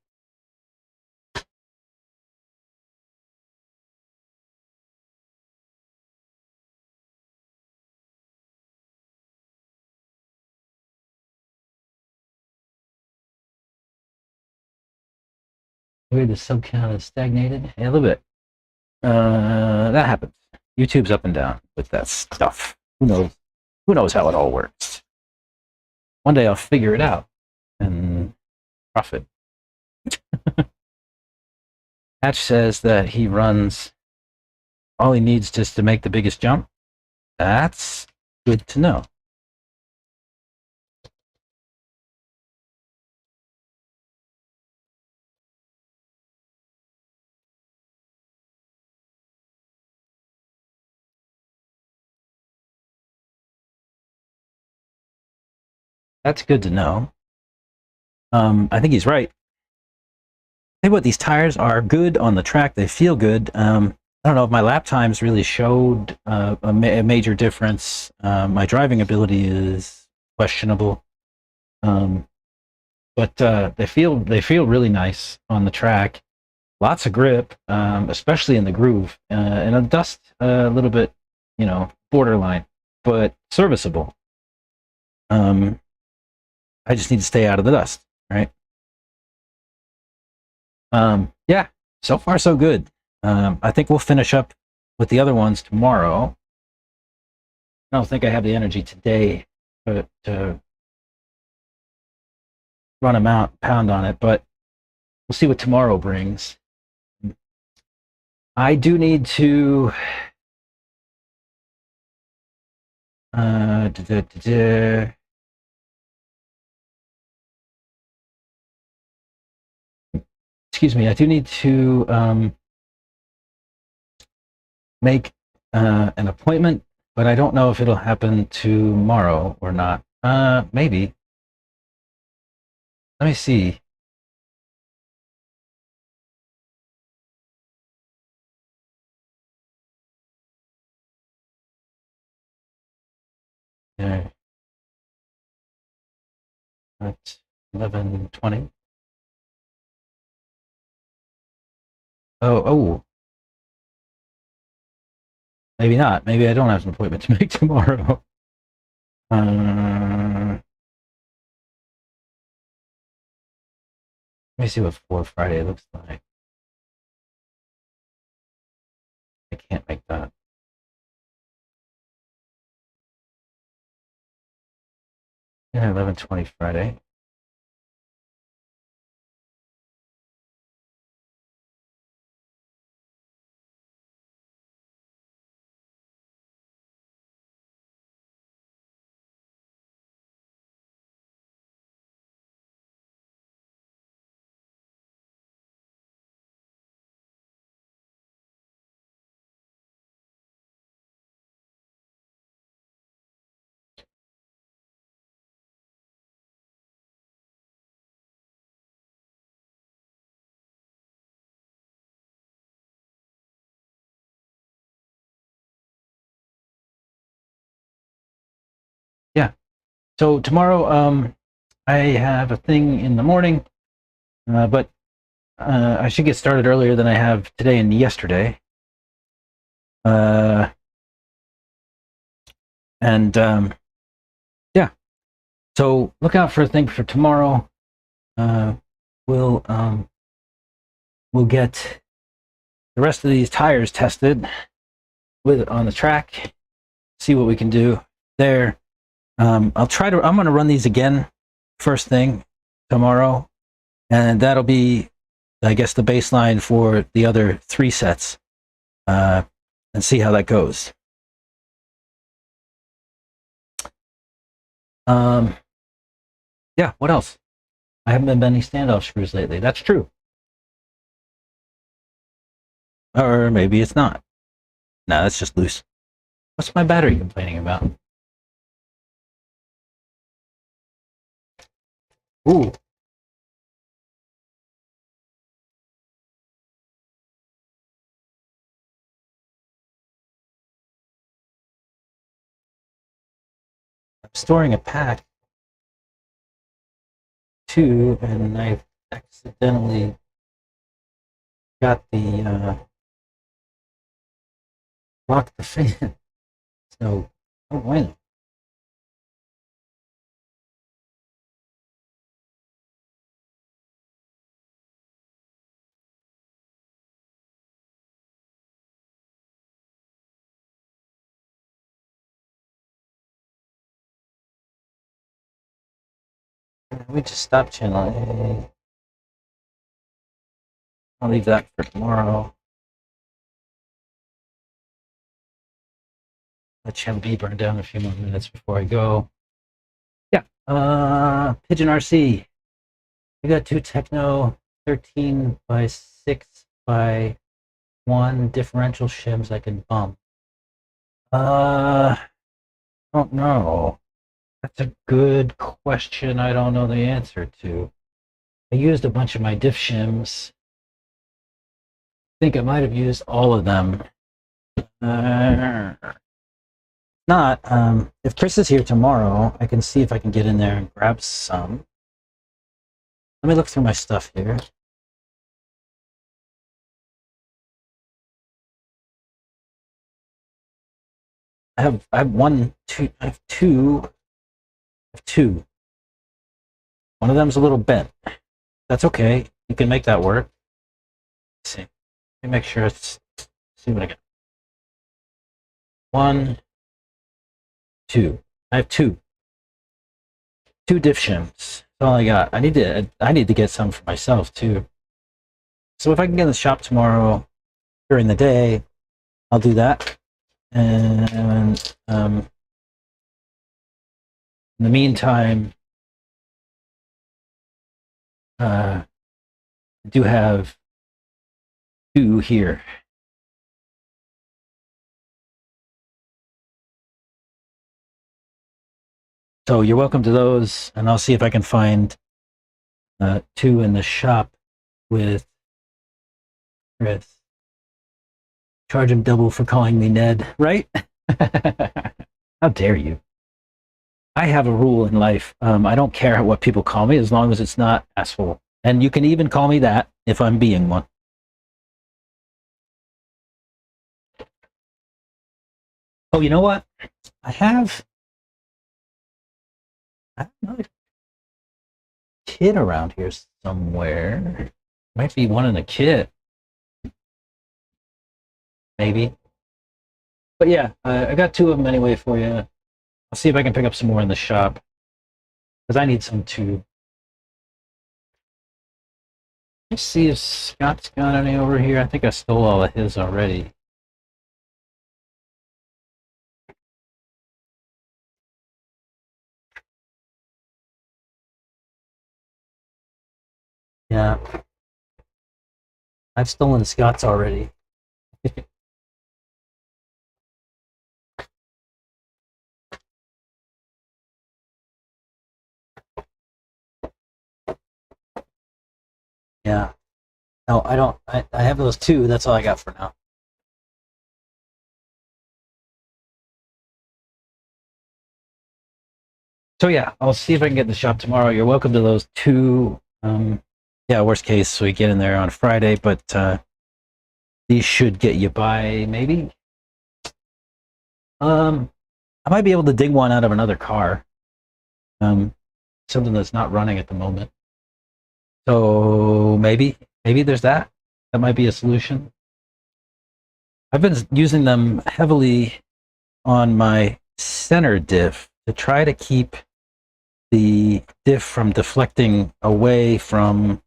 Weird, the sub count is stagnated. Yeah, a little bit. That happens. YouTube's up and down with that stuff. Who knows? Who knows how it all works? One day I'll figure it out and profit. Hatch says that he runs all he needs just to make the biggest jump. That's good to know. That's good to know. I think he's right. I think what these tires are good on the track. They feel good. I don't know if my lap times really showed a major difference. My driving ability is questionable, but they feel really nice on the track. Lots of grip, especially in the groove, and a dust a little bit, borderline, but serviceable. I just need to stay out of the dust, right? Yeah, so far so good. I think we'll finish up with the other ones tomorrow. I don't think I have the energy today to run them out, pound on it, but we'll see what tomorrow brings. I do need to excuse me, I do need to make an appointment, but I don't know if it'll happen tomorrow or not. Maybe. Let me see. Yeah. At 11:20. Oh. Maybe not. Maybe I don't have an appointment to make tomorrow. Let me see what 4 Friday looks like. I can't make that. Yeah, 11:20 Friday. Yeah. So tomorrow, I have a thing in the morning, but I should get started earlier than I have today and yesterday. And yeah. So look out for a thing for tomorrow. We'll get the rest of these tires tested on the track. See what we can do there. I'm going to run these again first thing tomorrow, and that'll be, I guess, the baseline for the other 3 sets, and see how that goes. Yeah, what else? I haven't been bending standoff screws lately. That's true. Or maybe it's not. No, that's just loose. What's my battery complaining about? Ooh. I'm storing a pack too, and I accidentally got the locked the fan. So, oh bueno. We just stop channel A. I'll leave that for tomorrow. Let channel B burn down a few more minutes before I go. Yeah. Pigeon RC. We got two Techno 13 by 6 by 1 differential shims I can bump. Don't know. That's a good question I don't know the answer to. I used a bunch of my diff shims. I think I might have used all of them. Not. If Chris is here tomorrow, I can see if I can get in there and grab some. Let me look through my stuff here. I have two. One of them's a little bent. That's okay. You can make that work. Let's see. Let me make sure it's see what I got. 1, 2. I have two diff shims. That's all I got. I need to get some for myself too. So if I can get in the shop tomorrow during the day, I'll do that. And in the meantime, I do have two here. So you're welcome to those, and I'll see if I can find two in the shop with Chris. Charge him double for calling me Ned, right? How dare you? I have a rule in life. I don't care what people call me as long as it's not asshole. And you can even call me that if I'm being one. Oh, you know what? I have another kit around here somewhere. Might be one in the kit. Maybe. But yeah, I got two of them anyway for you. I'll see if I can pick up some more in the shop. Because I need some too. Let's see if Scott's got any over here. I think I stole all of his already. Yeah. I've stolen Scott's already. Yeah. No, I don't. I have those two. That's all I got for now. So yeah, I'll see if I can get in the shop tomorrow. You're welcome to those two. Yeah, worst case, so we get in there on Friday, but these should get you by maybe. I might be able to dig one out of another car. Something that's not running at the moment. So maybe there's that. That might be a solution. I've been using them heavily on my center diff to try to keep the diff from deflecting away from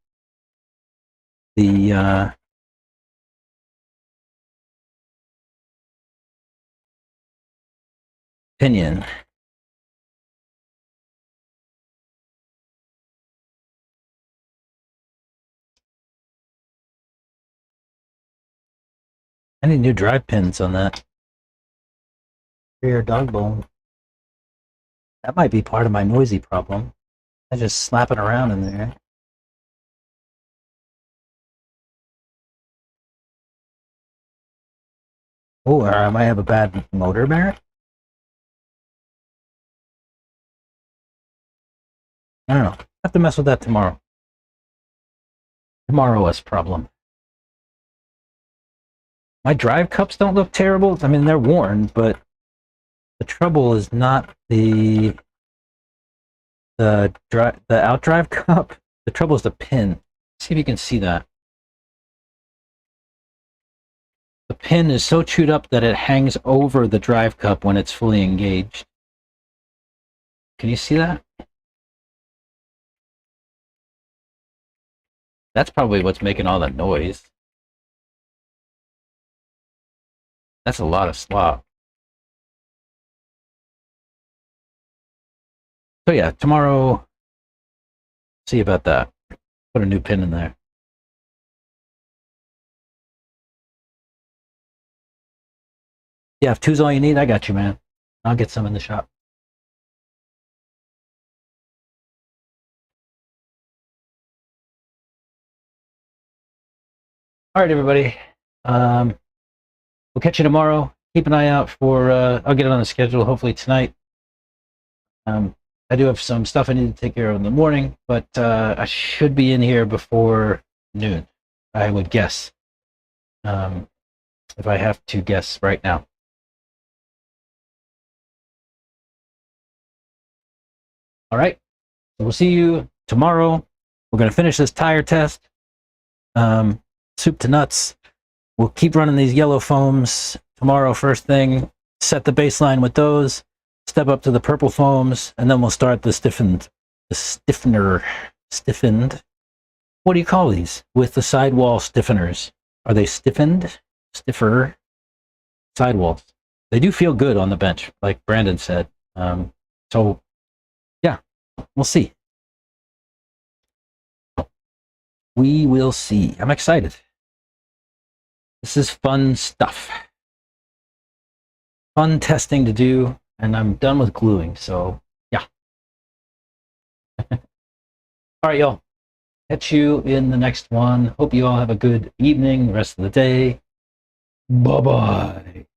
the pinion. I need new drive pins on that rear dog bone. That might be part of my noisy problem. I'm just slapping around in there. Oh, or I might have a bad motor merit. I don't know. I have to mess with that tomorrow. Tomorrow's problem. My drive cups don't look terrible. I mean, they're worn, but the trouble is not the outdrive cup. The trouble is the pin. See if you can see that. The pin is so chewed up that it hangs over the drive cup when it's fully engaged. Can you see that? That's probably what's making all that noise. That's a lot of slop. So yeah, tomorrow, see about that. Put a new pin in there. Yeah, if two's all you need, I got you, man. I'll get some in the shop. All right, everybody. We'll catch you tomorrow. Keep an eye out for, I'll get it on the schedule hopefully tonight. I do have some stuff I need to take care of in the morning, but I should be in here before noon, I would guess. If I have to guess right now. All right. So we'll see you tomorrow. We're going to finish this tire test. Soup to nuts. We'll keep running these yellow foams tomorrow first thing. Set the baseline with those. Step up to the purple foams, and then we'll start the stiffened. What do you call these? With the sidewall stiffeners. Are they stiffened? Stiffer sidewalls. They do feel good on the bench, like Brandon said. So, yeah, we'll see. We will see. I'm excited. This is fun stuff. Fun testing to do, and I'm done with gluing, so yeah. All right, y'all. Catch you in the next one. Hope you all have a good evening, rest of the day. Bye-bye.